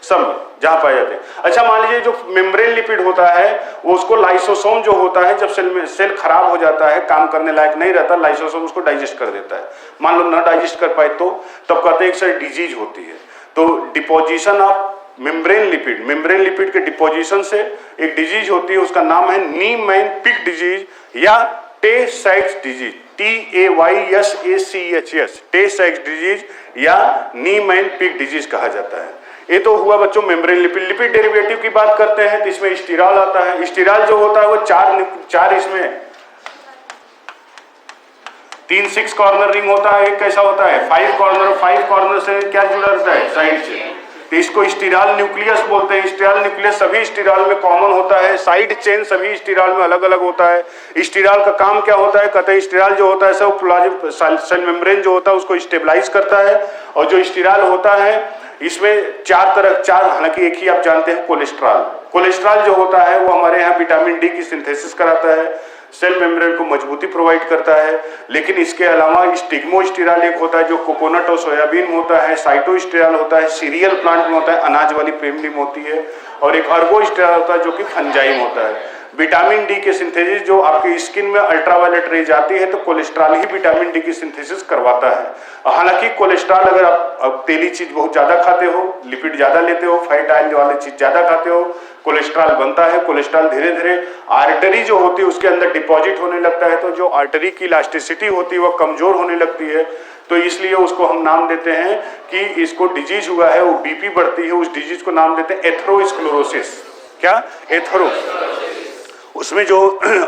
Speaker 1: सब जहां पाए जाते हैं। अच्छा मान लीजिए जो मेम्ब्रेन लिपिड होता है वो उसको लाइसोसोम जो होता है, जब सेल खराब हो जाता है, काम करने लायक नहीं रहता, लाइसोसोम उसको डाइजेस्ट कर देता है। मान लो ना डाइजेस्ट कर पाए तो तब कहते हैं एक सारी डिजीज होती है। तो डिपोजिशन ऑफ मेम्ब्रेन लिपिड के डिपोजिशन से एक डिजीज होती है, उसका नाम है नीमैन पिक डिजीज या टे-साइक्स डिजीज, TAYSACHS, टे-साइक्स डिजीज या नीमैन पिक डिजीज कहा जाता है। ये तो हुआ बच्चों मेम्ब्रेन लिपिड डेरिवेटिव की बात करते हैं तो इसमें स्टीराल आता है। स्टीराल जो होता है वो चार इसमें 3 6 कॉर्नर रिंग होता है, एक कैसा होता है 5 कॉर्नर से क्या जुड़ा रहता है? साइड से, तो इसको स्टीराल न्यूक्लियस बोलते हैं। स्टीराल न्यूक्लियस सभी स्टीराल में कॉमन होता है, साइड चेन सभी स्टीराल में अलग अलग होता है। स्टीराल का काम क्या होता है? कहते हैं स्टीराल जो होता है सब प्लाज्मा सेल मेम्ब्रेन जो होता है उसको स्टेबलाइज करता है। और जो स्टीराल होता है इसमें चार, हालांकि एक ही आप जानते हैं, कोलेस्ट्रॉल जो होता है वो हमारे यहाँ विटामिन डी की सिंथेसिस कराता है, सेल मेम्ब्रेन को मजबूती प्रोवाइड करता है। लेकिन इसके अलावा स्टिग्मोस्टिराल एक होता है जो कोकोनट और सोयाबीन में होता है, साइटोस्टिराल होता है सीरियल प्लांट में होता है, अनाज वाली प्रेमली में होती है, और एक अर्गोस्टिराल होता है जो कि फंजाई में होता है। विटामिन डी के सिंथेसिस जो आपकी स्किन में अल्ट्रावायलेट रेज आती है तो कोलेस्ट्रॉल ही विटामिन डी की सिंथेसिस करवाता है। हालांकि कोलेस्ट्रॉल अगर आप तेली चीज बहुत ज्यादा खाते हो, लिपिड ज्यादा लेते हो, फैट ऑयल वाली चीज ज्यादा खाते हो, कोलेस्ट्रॉल बनता है। कोलेस्ट्रॉल धीरे धीरे आर्टरी जो होती है उसके अंदर डिपॉजिट होने लगता है, तो जो आर्टरी की इलास्टिसिटी होती है वो कमजोर होने लगती है। तो इसलिए उसको हम नाम देते हैं कि इसको डिजीज हुआ है, वो बीपी बढ़ती है, उस डिजीज को नाम देते हैं एथेरोस्क्लेरोसिस। क्या? एथेरो। उसमें जो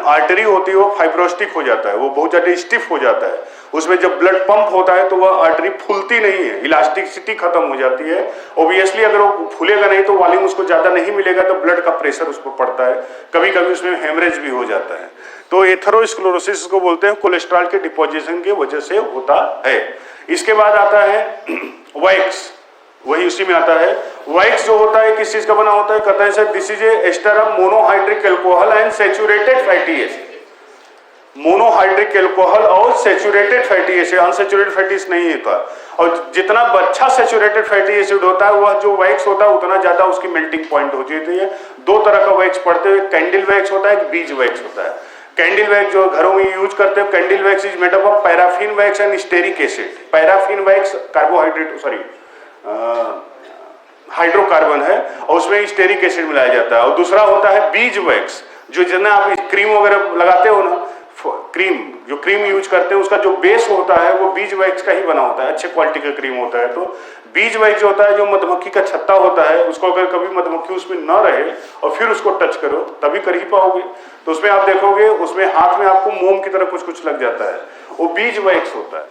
Speaker 1: आर्टरी होती है वो फाइब्रोस्टिक हो जाता है, वो बहुत ज्यादा स्टिफ हो जाता है। उसमें जब ब्लड पंप होता है तो वह आर्टरी फूलती नहीं है, इलास्टिसिटी खत्म हो जाती है। ऑब्वियसली अगर वो फूलेगा नहीं तो वॉल्यूम उसको ज्यादा नहीं मिलेगा तो ब्लड का प्रेशर उस पर पड़ता है, कभी कभी उसमें हेमरेज भी हो जाता है। तो एथेरोस्क्लेरोसिस को बोलते हैं, कोलेस्ट्रॉल के डिपोजिशन की वजह से होता है। इसके बाद आता है वैक्स, वही उसी में आता है। वैक्स जो होता है किस चीज का बना होता है? कहते हैं sir this is a ester of monohydric alcohol and saturated fatty acid. Monohydric alcohol और saturated fatty acid, unsaturated fatty acid नहीं होता। और जितना अच्छा सैचुरेटेड फैटी एसिड होता है वह जो वैक्स होता है उतना ज्यादा उसकी मेल्टिंग पॉइंट हो जाती है। 2 तरह का वैक्स पड़ते हैं, कैंडल वैक्स होता है, बीज वैक्स होता है। कैंडल वैक्स जो घरों में यूज करते हैं, candle wax is made up of paraffin wax and stearic acid. Paraffin wax carbohydrate hydrocarbon है और उसमें स्टेरिक एसिड मिलाया जाता है। और दूसरा होता है बीज वैक्स, जो जितना आप क्रीम वगैरह लगाते हो ना, जो क्रीम यूज करते हैं उसका जो बेस होता है वो बीज वैक्स का ही बना होता है, अच्छे क्वालिटी का क्रीम होता है। तो बीज वैक्स जो होता है, जो मधुमक्खी का छत्ता होता है, उसको अगर कभी मधुमक्खी उसमें न रहे और फिर उसको टच करो तभी कर ही पाओगे। तो उसमें आप देखोगे उसमें हाथ में आपको मोम की तरह कुछ कुछ लग जाता है, वो बीज वैक्स होता है।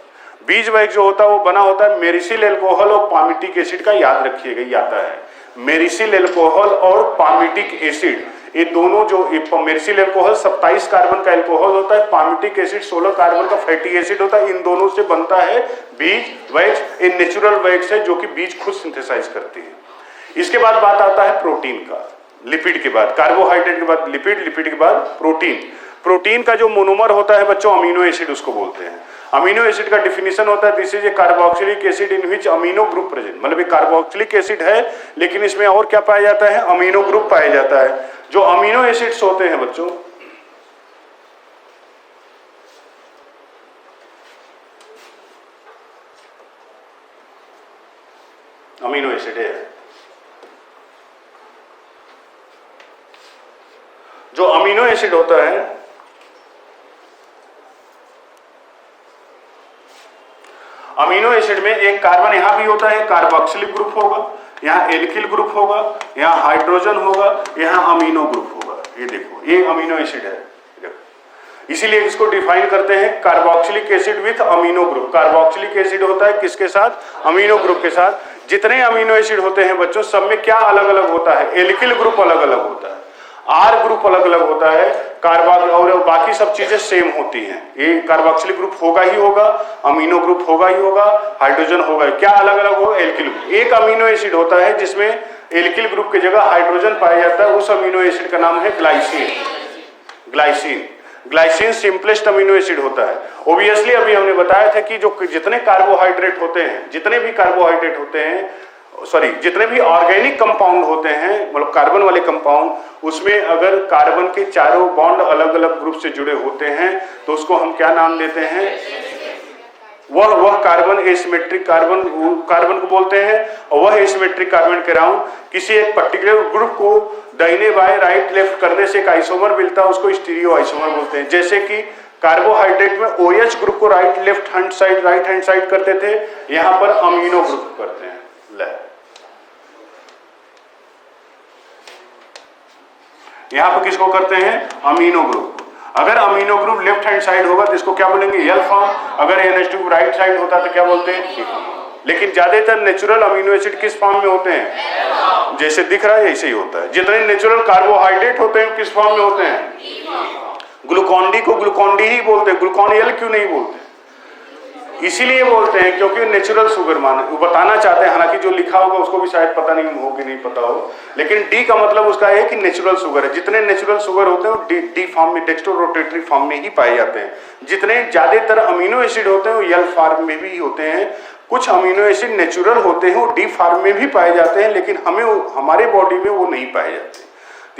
Speaker 1: बीज वैक्स जो होता है वो बना होता है मेरिसिल एल्कोहल और पामिटिक एसिड का, याद रखिएगा ये आता है। मेरिसिल एल्कोहल और पामिटिक एसिड, ये दोनों जो मेरिसिल एल्कोहल 27 कार्बन का एल्कोहल होता है, पामिटिक एसिड 16 कार्बन का फैटी एसिड होता है। इन दोनों से बनता है बीज वैक्स। ये नेचुरल वैक्स है जो कि बीज खुद सिंथेसाइज करती है। इसके बाद बात आता है प्रोटीन का, लिपिड के बाद, कार्बोहाइड्रेट के बाद लिपिड, लिपिड के बाद प्रोटीन। प्रोटीन का जो मोनोमर होता है बच्चों, अमीनो एसिड उसको बोलते हैं। अमीनो एसिड का डिफिनेशन होता है this is A carboxylic acid in which amino group present. मतलब ये कार्बोक्सिलिक एसिड है लेकिन इसमें और क्या पाया जाता है? अमीनो ग्रुप पाया जाता है। जो अमीनो एसिड्स होते हैं बच्चों, अमीनो एसिड है, जो अमीनो एसिड होता है, अमीनो एसिड में एक कार्बन यहां भी होता है, कार्बोक्सिलिक ग्रुप होगा, यहाँ एल्किल ग्रुप होगा, यहाँ हाइड्रोजन होगा, यहाँ अमीनो ग्रुप होगा। ये देखो, ये अमीनो एसिड है, इसीलिए इसको डिफाइन करते हैं carboxylic acid with amino group. Carboxylic acid होता है किसके साथ? अमीनो ग्रुप के साथ। जितने अमीनो एसिड होते हैं बच्चों, सब में क्या अलग अलग होता है? एल्किल ग्रुप अलग अलग होता है, आर ग्रुप अलग अलग होता है, कार्बन और बाकी सब चीजें सेम होती हैं। ये कार्बोक्सिलिक ग्रुप होगा ही होगा, अमीनो ग्रुप होगा ही होगा, हाइड्रोजन होगा। क्या अलग अलग होगा? Alkyl group. एक अमीनो एसिड होता है जिसमें एल्किल ग्रुप की जगह हाइड्रोजन पाया जाता है, उस अमीनो एसिड का नाम है glycine. Glycine glycine simplest amino acid होता है। ओबियसली अभी हमने बताया था कि जो जितने कार्बोहाइड्रेट होते हैं, जितने भी कार्बोहाइड्रेट होते हैं, सॉरी जितने भी ऑर्गेनिक कंपाउंड होते हैं, मतलब कार्बन वाले कंपाउंड, उसमें अगर कार्बन के चारों बॉन्ड अलग अलग ग्रुप से जुड़े होते हैं तो उसको हम क्या नाम देते हैं? वह कार्बन एसिमेट्रिक कार्बन को बोलते हैं। और वह एसिमेट्रिक कार्बन के अराउंड किसी एक पर्टिकुलर ग्रुप को दाहिने बाएं राइट लेफ्ट करने से एक आइसोमर मिलता है, उसको स्टीरियो आइसोमर बोलते हैं। जैसे कि कार्बोहाइड्रेट में OH ग्रुप को राइट हैंड साइड करते थे, यहां पर अमीनो ग्रुप करते हैं। यहां पर किसको करते हैं? Amino group. अगर amino group left hand side होगा तो इसको क्या बोलेंगे? L form. अगर NH2 राइट साइड होता तो क्या बोलते हैं? लेकिन ज्यादातर नेचुरल अमीनो एसिड किस फॉर्म में होते हैं? जैसे दिख रहा है ऐसे ही होता है। जितने नेचुरल कार्बोहाइड्रेट होते हैं किस फॉर्म में होते हैं? ग्लूकोन डी को ग्लूकोन डी ही बोलते हैं, ग्लूकोन एल क्यों नहीं बोलते? इसीलिए बोलते हैं क्योंकि नेचुरल शुगर वो बताना चाहते हैं, हालांकि जो लिखा होगा उसको भी शायद पता नहीं हो कि नहीं पता हो, लेकिन डी का मतलब उसका है कि नेचुरल शुगर है। जितने नेचुरल शुगर होते हैं वो डी फॉर्म में, डेक्स्ट्रो रोटेटरी फॉर्म में ही पाए जाते हैं। जितने ज्यादातर अमीनो एसिड होते हैं वो एल फॉर्म में भी होते हैं। कुछ अमीनो एसिड नेचुरल होते हैं, वो डी फॉर्म में भी पाए जाते हैं, लेकिन हमारे बॉडी में वो नहीं पाए जाते।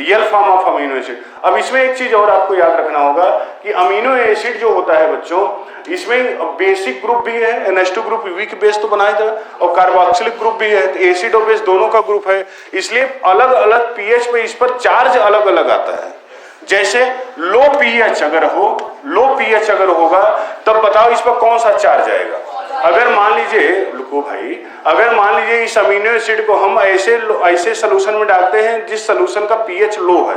Speaker 1: L form of amino acid. अब इसमें एक चीज और आपको याद रखना होगा कि अमीनो एसिड जो होता है बच्चों, इसमें बेसिक ग्रुप भी है, NH2 ग्रुप वीक बेस तो बनाया था, और कार्बोक्सिलिक ग्रुप भी है, एसिड और बेस दोनों का ग्रुप है। इसलिए अलग अलग पीएच पे इस पर चार्ज अलग अलग आता है। जैसे लो पीएच अगर होगा तब बताओ इस पर कौन सा चार्ज आएगा? अगर मान लीजिए, रुको भाई, अगर मान लीजिए इस अमीनो एसिड को हम ऐसे सॉल्यूशन में डालते हैं जिस सॉल्यूशन का पीएच लो है,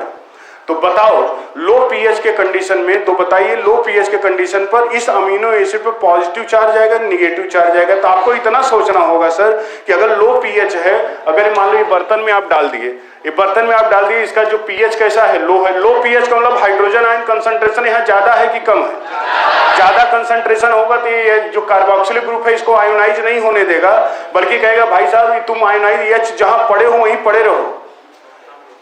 Speaker 1: तो बताओ लो पीएच के कंडीशन में, तो बताइए लो पीएच के कंडीशन पर इस अमीनो एसिड पर पॉजिटिव चार्ज आएगा, नेगेटिव चार्ज आएगा? तो आपको इतना सोचना होगा सर कि अगर लो पीएच है, अगर मान लो ये बर्तन में आप डाल दिए, इसका जो पीएच कैसा है? लो है। लो पीएच का मतलब हाइड्रोजन आयन कंसंट्रेशन यहाँ ज्यादा है कि कम है? ज्यादा कंसंट्रेशन होगा तो ये जो कार्बोक्सिलिक ग्रुप है इसको आयोनाइज नहीं होने देगा, बल्कि कहेगा भाई साहब तुम आयोनाइज H जहां पड़े हो वहीं पड़े रहो,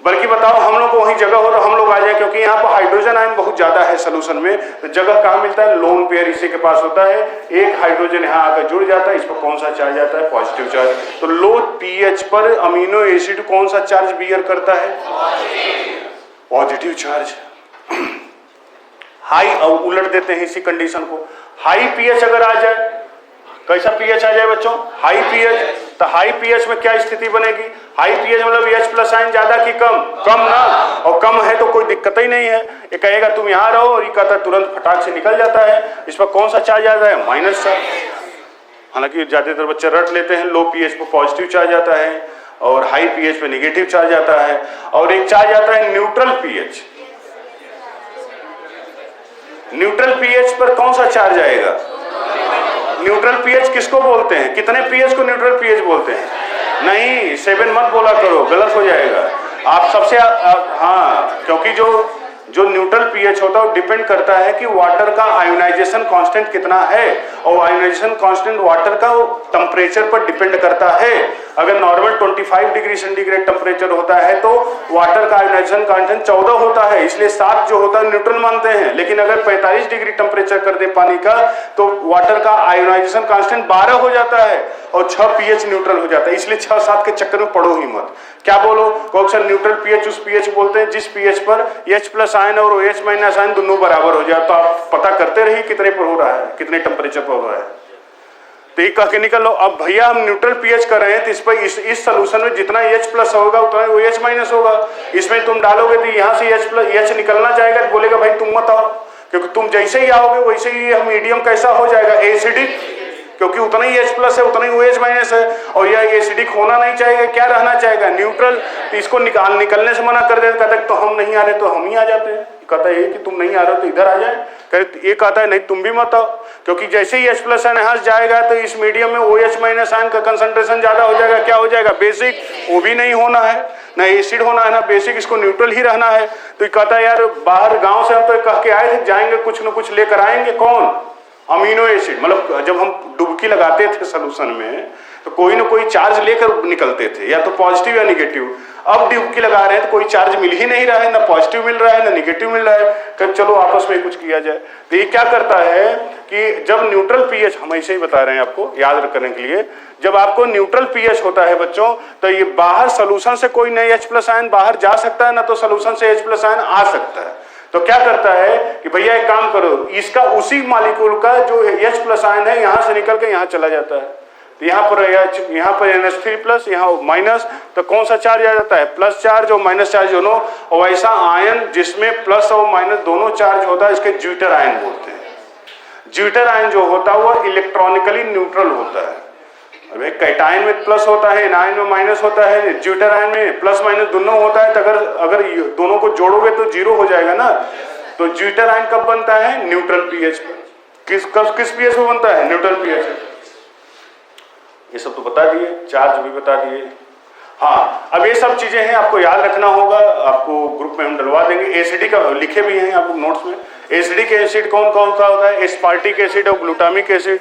Speaker 1: बल्कि बताओ हम लोग को वही जगह हो तो हम लोग आ जाए, क्योंकि यहाँ पर हाइड्रोजन आयन बहुत ज्यादा है सोल्यूशन में। तो जगह कहाँ मिलता है? लोन पेयर इसी के पास होता है, एक हाइड्रोजन यहाँ आकर जुड़ जाता है, इस पर कौन सा चार्ज आता है? Positive charge. तो लो पीएच पर अमीनो एसिड कौन सा चार्ज बियर करता है? Positive charge. हाई, उलट देते हैं इसी कंडीशन को, हाई पीएच अगर आ जाए, कैसा पीएच आ जाए बच्चों? High pH. तो हाई पीएच में क्या स्थिति बनेगी? हाई पीएच मतलब H प्लस आयन ज्यादा कि कम? कम ना, और कम है तो कोई दिक्कत ही नहीं है। ये कहेगा तुम यहाँ रहो, और ये कहता तुरंत फटाक से निकल जाता है। इस पर कौन सा चार्ज आता है? Minus charge. हालांकि ज्यादातर बच्चे रट लेते हैं, लो पीएच पर पॉजिटिव चार्ज आता है और हाई पीएच पे नेगेटिव चार्ज आता है, और एक चार्ज आता है न्यूट्रल पीएच। न्यूट्रल पीएच पर कौन सा चार्ज आएगा? न्यूट्रल पीएच किसको बोलते हैं? कितने पीएच को न्यूट्रल पीएच बोलते हैं? नहीं, 7 मत बोला करो, गलत हो जाएगा। आप सबसे हाँ, क्योंकि जो न्यूट्रल पीएच होता है वो डिपेंड करता है कि वाटर का आयोनाइजेशन कांस्टेंट कितना है, और आयोनाइजेशन कांस्टेंट वाटर का टेम्परेचर पर डिपेंड करता है। अगर नॉर्मल 25 डिग्री सेंटीग्रेड टेम्परेचर होता है तो वाटर का आयोनाइजेशन कांस्टेंट 14 होता है, इसलिए 7 जो होता है न्यूट्रल मानते हैं। लेकिन अगर 45 डिग्री टेम्परेचर कर दे पानी का तो वाटर का आयोनाइजेशन कांस्टेंट 12 हो जाता है और 6 पीएच न्यूट्रल हो जाता है। इसलिए 6-7 के चक्कर में पड़ो ही मत। क्या बोलो? अक्सर न्यूट्रल पीएच उस पीएच बोलते हैं जिस पीएच पर H प्लस आयन और OH माइनस आयन दोनों बराबर हो जाए। तो आप पता करते रहिए कितने पर हो रहा है, कितने टेम्परेचर पर हो रहा है। तो ये कह के निकल लो। अब भैया हम न्यूट्रल पीएच कर रहे हैं तो इस पर इस सोल्यूशन में जितना H+ होगा उतना OH- होगा। इसमें तुम डालोगे तो यहाँ से H निकलना चाहेगा तो बोलेगा भाई तुम मत आओ, क्योंकि तुम जैसे ही आओगे वैसे ही मीडियम कैसा हो जाएगा, एसिडिक, क्योंकि उतना ही H+ है उतना ही OH- है, और यह एसिडिक होना नहीं चाहेगा, क्या रहना चाहेगा, न्यूट्रल। तो इसको निकलने से मना कर देता, कहता है तो हम नहीं आ रहे तो हम ही आ जाते हैं, कहता है कि तुम नहीं आ रहे हो तो इधर आ जाए, ये कहता है नहीं तुम भी मत आओ, क्योंकि जैसे ही H+ यहाँ जाएगा तो इस मीडियम में OH- आयन का कंसंट्रेशन ज्यादा हो जाएगा, क्या हो जाएगा, बेसिक, वो भी नहीं होना है, ना एसिड होना है ना बेसिक, इसको न्यूट्रल ही रहना है। तो कहता है यार बाहर गांव से हम तो कह के आए थे जाएंगे कुछ न कुछ लेकर आएंगे, कौन, अमीनो एसिड, मतलब जब हम डुबकी लगाते थे सोल्यूशन में तो कोई ना कोई चार्ज लेकर निकलते थे, या तो पॉजिटिव या निगेटिव। अब डुबकी लगा रहे हैं तो कोई चार्ज मिल ही नहीं रहा है, ना पॉजिटिव मिल रहा है ना निगेटिव मिल रहा है, कब चलो आपस में कुछ किया जाए। तो ये क्या करता है कि जब न्यूट्रल पीएच, हम ऐसे ही बता रहे हैं आपको याद करने के लिए, जब आपको न्यूट्रल पीएच होता है बच्चों तो ये बाहर सोल्यूशन से कोई नई H+ आयन बाहर जा सकता है, ना तो सोल्यूशन से H+ आयन आ सकता है। तो क्या करता है कि भैया एक काम करो, इसका उसी मॉलिक्यूल का जो H+ आयन है यहां से निकल के यहां चला जाता है, तो यहाँ पर NH3+, यहाँ माइनस, तो कौन सा चार्ज आ जाता है, प्लस चार्ज और माइनस चार्ज दोनों, और वैसा आयन जिसमें प्लस और माइनस दोनों चार्ज होता है इसके ज्यूटर आयन बोलते हैं। ज्यूटर आयन जो होता है वो इलेक्ट्रॉनिकली न्यूट्रल होता है। कैटायन में प्लस होता है, एनायन में माइनस होता है, ज्यूटर आयन में प्लस माइनस दोनों होता है, तो अगर दोनों को जोड़ोगे तो 0 हो जाएगा ना। तो ज्यूटर आयन कब बनता है, न्यूट्रल पीएच पर। किस पीएच में बनता है, न्यूट्रल पीएच। ये सब तो बता दिए, चार्ज भी बता दिए। हाँ, अब ये सब चीजें हैं आपको याद रखना होगा, आपको ग्रुप में हम डलवा देंगे। एसिडिक लिखे भी हैं आप नोट्स में। एसिडिक एसिड कौन कौन सा होता है, एस्पार्टिक एसिड और ग्लूटामिक एसिड।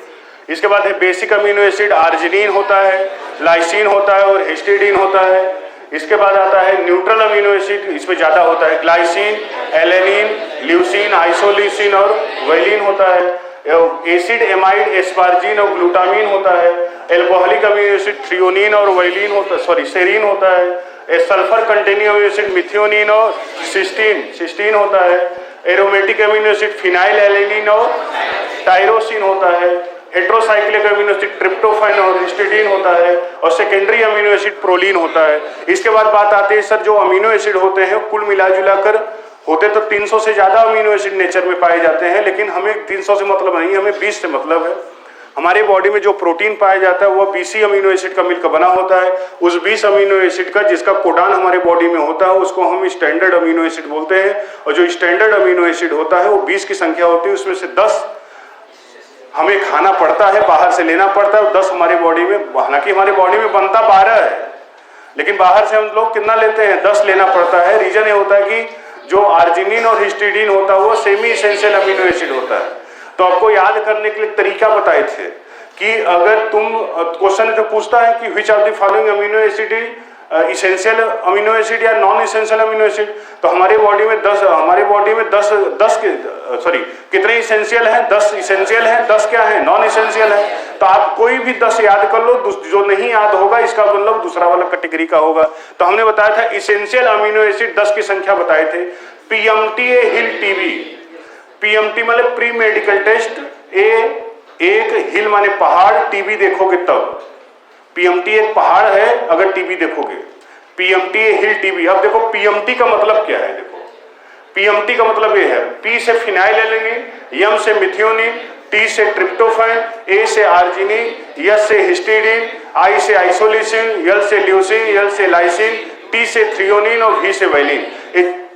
Speaker 1: इसके बाद है बेसिक अमीनो एसिड, आर्जिनिन होता है, लाइसिन होता है और हिस्टिडीन होता है। इसके बाद आता है न्यूट्रल अमीनो एसिड, इसमें ज्यादा होता है ग्लाइसिन, एलेनिन, ल्यूसिन, आइसोल्यूसिन और वेलिन होता है। एसिड एमाइड, एस्पार्जिन और ग्लूटामिन होता है। एल्कोहलिक अमीनो एसिड थ्रियोनिन और वेलिन होता है, सेरीन होता है। Sulphur containing amino acid methionine और सिस्टीन होता है। Aromatic amino acid phenyl alanine और टायरोसिन होता है। हेट्रोसाइक्लिक अमीनो एसिड ट्रिप्टोफैन और हिस्टिडीन होता है। और सेकेंडरी अमीनो एसिड प्रोलीन होता है। इसके बाद बात आती है सर जो अमीनो एसिड होते हैं कुल मिलाजुलाकर होते तो 300 से ज्यादा अमीनो एसिड नेचर में पाए जाते हैं, लेकिन हमें 300 से मतलब नहीं, हमें 20 से मतलब है। हमारे बॉडी में जो प्रोटीन पाया जाता है वह 20 अमीनो एसिड का मिलकर बना होता है। उस 20 अमीनो एसिड का जिसका कोडान हमारे बॉडी में होता है उसको हम स्टैंडर्ड अमीनो एसिड बोलते हैं। और जो स्टैंडर्ड अमीनो एसिड होता है वो 20 की संख्या होती है, उसमें से 10 हमें खाना पड़ता है, बाहर से लेना पड़ता है, और 10 हमारे बॉडी में, हालांकि हमारे बॉडी में बनता 12 है, लेकिन बाहर से हम लोग कितना लेते हैं, 10 लेना पड़ता है। रीजन ये होता है कि जो आर्जिनिन और हिस्टिडीन होता है वो सेमी एसेंशियल अमीनो एसिड होता है। तो आपको याद करने के लिए तरीका बताए थे कि अगर तुम क्वेश्चन जो पूछता है कि which of the following amino acid essential amino acid या नॉन इसेंशियल अमीनो एसिड, तो हमारे बॉडी में 10 कितने इसेंशियल हैं, 10 इसेंशियल हैं, 10 क्या है, नॉन इसेंशियल है। तो आप कोई भी 10 याद कर लो, जो नहीं याद होगा इसका मतलब दूसरा वाला कैटेगरी का होगा। तो हमने बताया था इसेंशियल अमीनो एसिड 10 की संख्या बताए थे। पीएमटी हिल टीबी, पीएमटी मतलब प्री मेडिकल टेस्ट, एक हिल माने पहाड़, टीबी देखोगे तब। पीएमटी एक पहाड़ है अगर टीबी देखोगे, पीएमटी हिल टीबी। अब देखो पीएमटी का मतलब क्या है, देखो पीएमटी का मतलब ये है, पी से फिनाइल एलेनिन, एम से मिथियोनिन, टी से ट्रिप्टोफैन, ए से आर्जिनिन, एस से हिस्टिडीन, आई से आइसोल्यूसिन, एल से ल्यूसिन, एल से लाइसिन, टी से थ्रियोनिन और वी से वेलिन।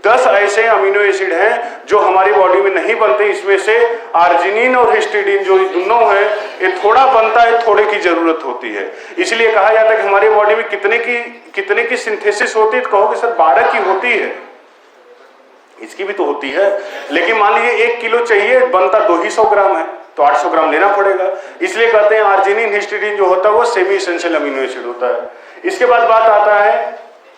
Speaker 1: 10 ऐसे अमीनो एसिड हैं जो हमारी बॉडी में नहीं बनते। इसमें से आर्जिनिन और हिस्टिडीन जो दोनों है ये थोड़ा बनता है, थोड़े की जरूरत होती है। इसलिए कहा जाता है कि हमारी बॉडी में कितने की सिंथेसिस होती है, तो कहोगे सर 12 की होती है, इसकी भी तो होती है, लेकिन मान लीजिए 1 किलो चाहिए, बनता 200 ग्राम है तो 800 ग्राम लेना पड़ेगा। इसलिए कहते हैं आर्जिनिन हिस्टिडीन जो होता है वो सेमी एसेंशियल अमीनो एसिड होता है। इसके बाद बात आता है,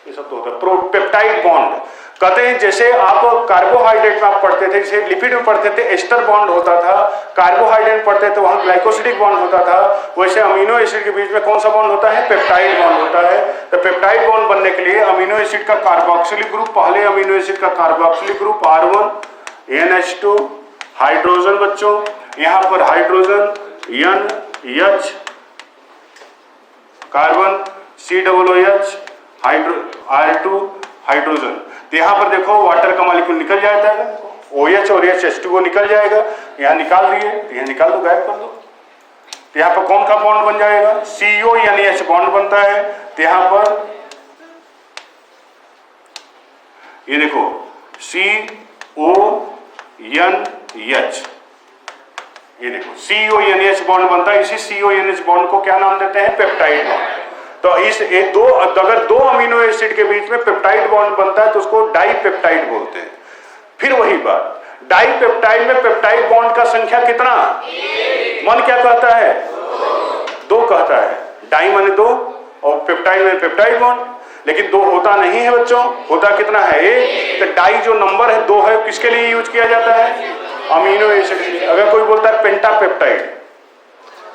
Speaker 1: ये सब तो होता है प्रोपेप्टाइड बॉन्ड। कहते हैं जैसे आप कार्बोहाइड्रेट में आप पढ़ते थे, जैसे लिपिड में पढ़ते थे एस्टर बॉन्ड होता था, कार्बोहाइड्रेट में पढ़ते थे वहां ग्लाइकोसिडिक बॉन्ड होता था, वैसे अमीनो एसिड के बीच में कौन सा बॉन्ड होता है, पेप्टाइड बॉन्ड होता है। तो पेप्टाइड बॉन्ड बनने के लिए अमीनो एसिड का कार्बोक्सिलिक ग्रुप, पहले अमीनो एसिड का carboxylic group R1 NH2 hydrogen, बच्चों यहाँ पर hydrogen NH carbon, COOH, R2 hydrogen. तो यहाँ पर देखो वाटर का मॉलिक्यूल निकल जाता है, OH और H2O निकल जाएगा, यहाँ निकाल दिए, यहाँ निकाल दो, गायब कर दो। तो यहाँ पर कौन का बॉन्ड बन जाएगा? CO यानी H बॉन्ड बनता है। तो यहाँ पर ये देखो CONH, ये देखो CONH बॉन्ड बनता है। इसी CONH बॉन्ड को क्या नाम देते हैं? Peptide bond. तो इस अगर दो अमीनो एसिड के बीच में पेप्टाइड बॉन्ड बनता है तो उसको डाइपेप्टाइड बोलते हैं। फिर वही बात, डाइपेप्टाइड में पेप्टाइड बॉन्ड का संख्या कितना? मन क्या कहता है? 2 कहता है। डाई माने 2 और पेप्टाइड में पेप्टाइड बॉन्ड, लेकिन 2 होता नहीं है बच्चों, होता कितना है? 1। तो डाई जो नंबर है 2 है, किसके लिए यूज किया जाता है? अमीनो एसिड के लिए। अगर कोई बोलता है पेंटापेप्टाइड,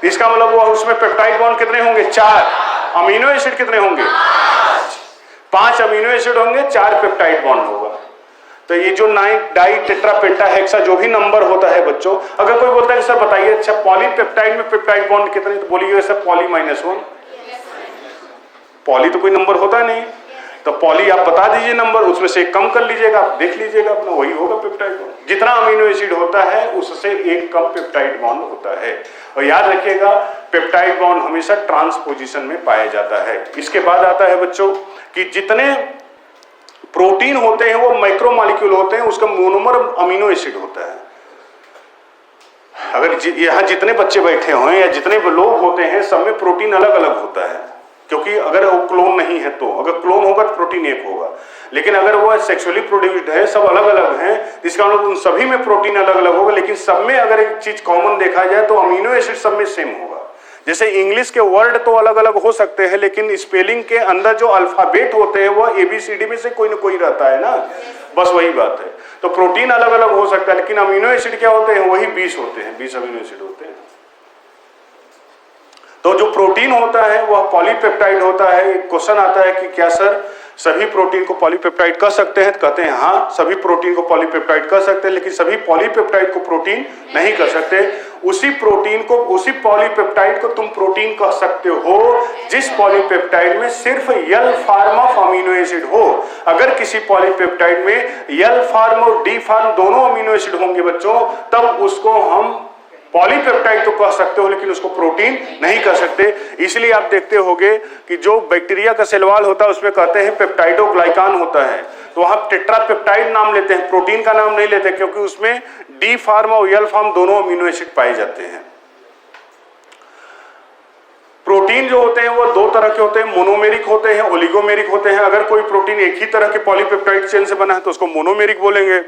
Speaker 1: इसका मतलब वो उसमें पेप्टाइड बॉन्ड कितने होंगे? 4। अमीनो एसिड कितने होंगे? 5 अमीनो एसिड होंगे, 4 पेप्टाइड बॉन्ड होगा। तो ये जो 9 डाई टेट्रा पेंटा हेक्सा जो भी नंबर होता है बच्चों, अगर कोई बोलता है कि सर बताइए अच्छा पॉलीपेप्टाइड में पेप्टाइड बॉन्ड कितने, तो बोलिए सर पॉली -1। पॉली तो कोई नंबर होता नहीं, तो पॉली आप बता दीजिए नंबर, उसमें से कम कर लीजिएगा, आप देख लीजिएगा अपना, वही होगा पेप्टाइड बॉन्ड। जितना अमीनो एसिड होता है उससे एक कम पेप्टाइड बॉन्ड होता है। और याद रखिएगा पेप्टाइड बॉन्ड हमेशा ट्रांसपोजिशन में पाया जाता है। इसके बाद आता है बच्चों कि जितने प्रोटीन होते हैं वो माइक्रोमॉलिक्यूल होते हैं, उसका मोनोमर अमीनो एसिड होता है। अगर यहाँ जितने बच्चे बैठे हुए या जितने लोग होते हैं सब में प्रोटीन अलग अलग होता है, क्योंकि अगर वो क्लोन नहीं है तो, अगर क्लोन होगा तो प्रोटीन एक होगा, लेकिन अगर वो सेक्सुअली प्रोड्यूस्ड है, सब अलग अलग हैं, इसका मतलब उन सभी में प्रोटीन अलग अलग होगा, लेकिन सब में अगर एक चीज कॉमन देखा जाए तो अमीनो एसिड सब में सेम होगा। जैसे इंग्लिश के वर्ड तो अलग अलग हो सकते हैं, लेकिन स्पेलिंग के अंदर जो अल्फाबेट होते हैं वो ABCD में से कोई ना कोई रहता है ना, बस वही बात है। तो प्रोटीन अलग अलग हो सकता है, लेकिन अमीनो एसिड क्या होते हैं? वही 20 होते हैं, 20 अमीनो एसिड होते हैं। तो जो प्रोटीन होता है वह पॉलीपेप्टाइड होता है। एक क्वेश्चन आता है कि क्या सर सभी प्रोटीन को पॉलीपेप्टाइड कह सकते हैं? तो कहते हैं हाँ, सभी प्रोटीन को पॉलीपेप्टाइड कह सकते हैं, लेकिन सभी पॉलीपेप्टाइड को प्रोटीन नहीं कह सकते। उसी प्रोटीन को, उसी पॉलीपेप्टाइड को तुम प्रोटीन कह सकते हो जिस पॉलीपेप्टाइड में सिर्फ L form of amino acid हो। अगर किसी पॉलीपेप्टाइड में L फॉर्म और D फॉर्म दोनों अमीनो एसिड होंगे बच्चों, तब उसको हम पॉलीपेप्टाइड तो कह सकते हो, लेकिन उसको प्रोटीन नहीं कह सकते। इसलिए आप देखते होंगे कि जो बैक्टीरिया का सेल वॉल होता है उसमें कहते हैं पेप्टाइडोग्लाइकान होता है, तो वहां टेट्रापेप्टाइड नाम लेते हैं, प्रोटीन का नाम नहीं लेते, क्योंकि उसमें D फॉर्म और L फॉर्म दोनों अमीनो एसिड पाए जाते हैं। प्रोटीन जो होते हैं वो 2 तरह के होते हैं, मोनोमेरिक होते हैं, ओलिगोमेरिक होते हैं। अगर कोई प्रोटीन एक ही तरह के पॉलीपेप्टाइड चेन से बना है तो उसको मोनोमेरिक बोलेंगे।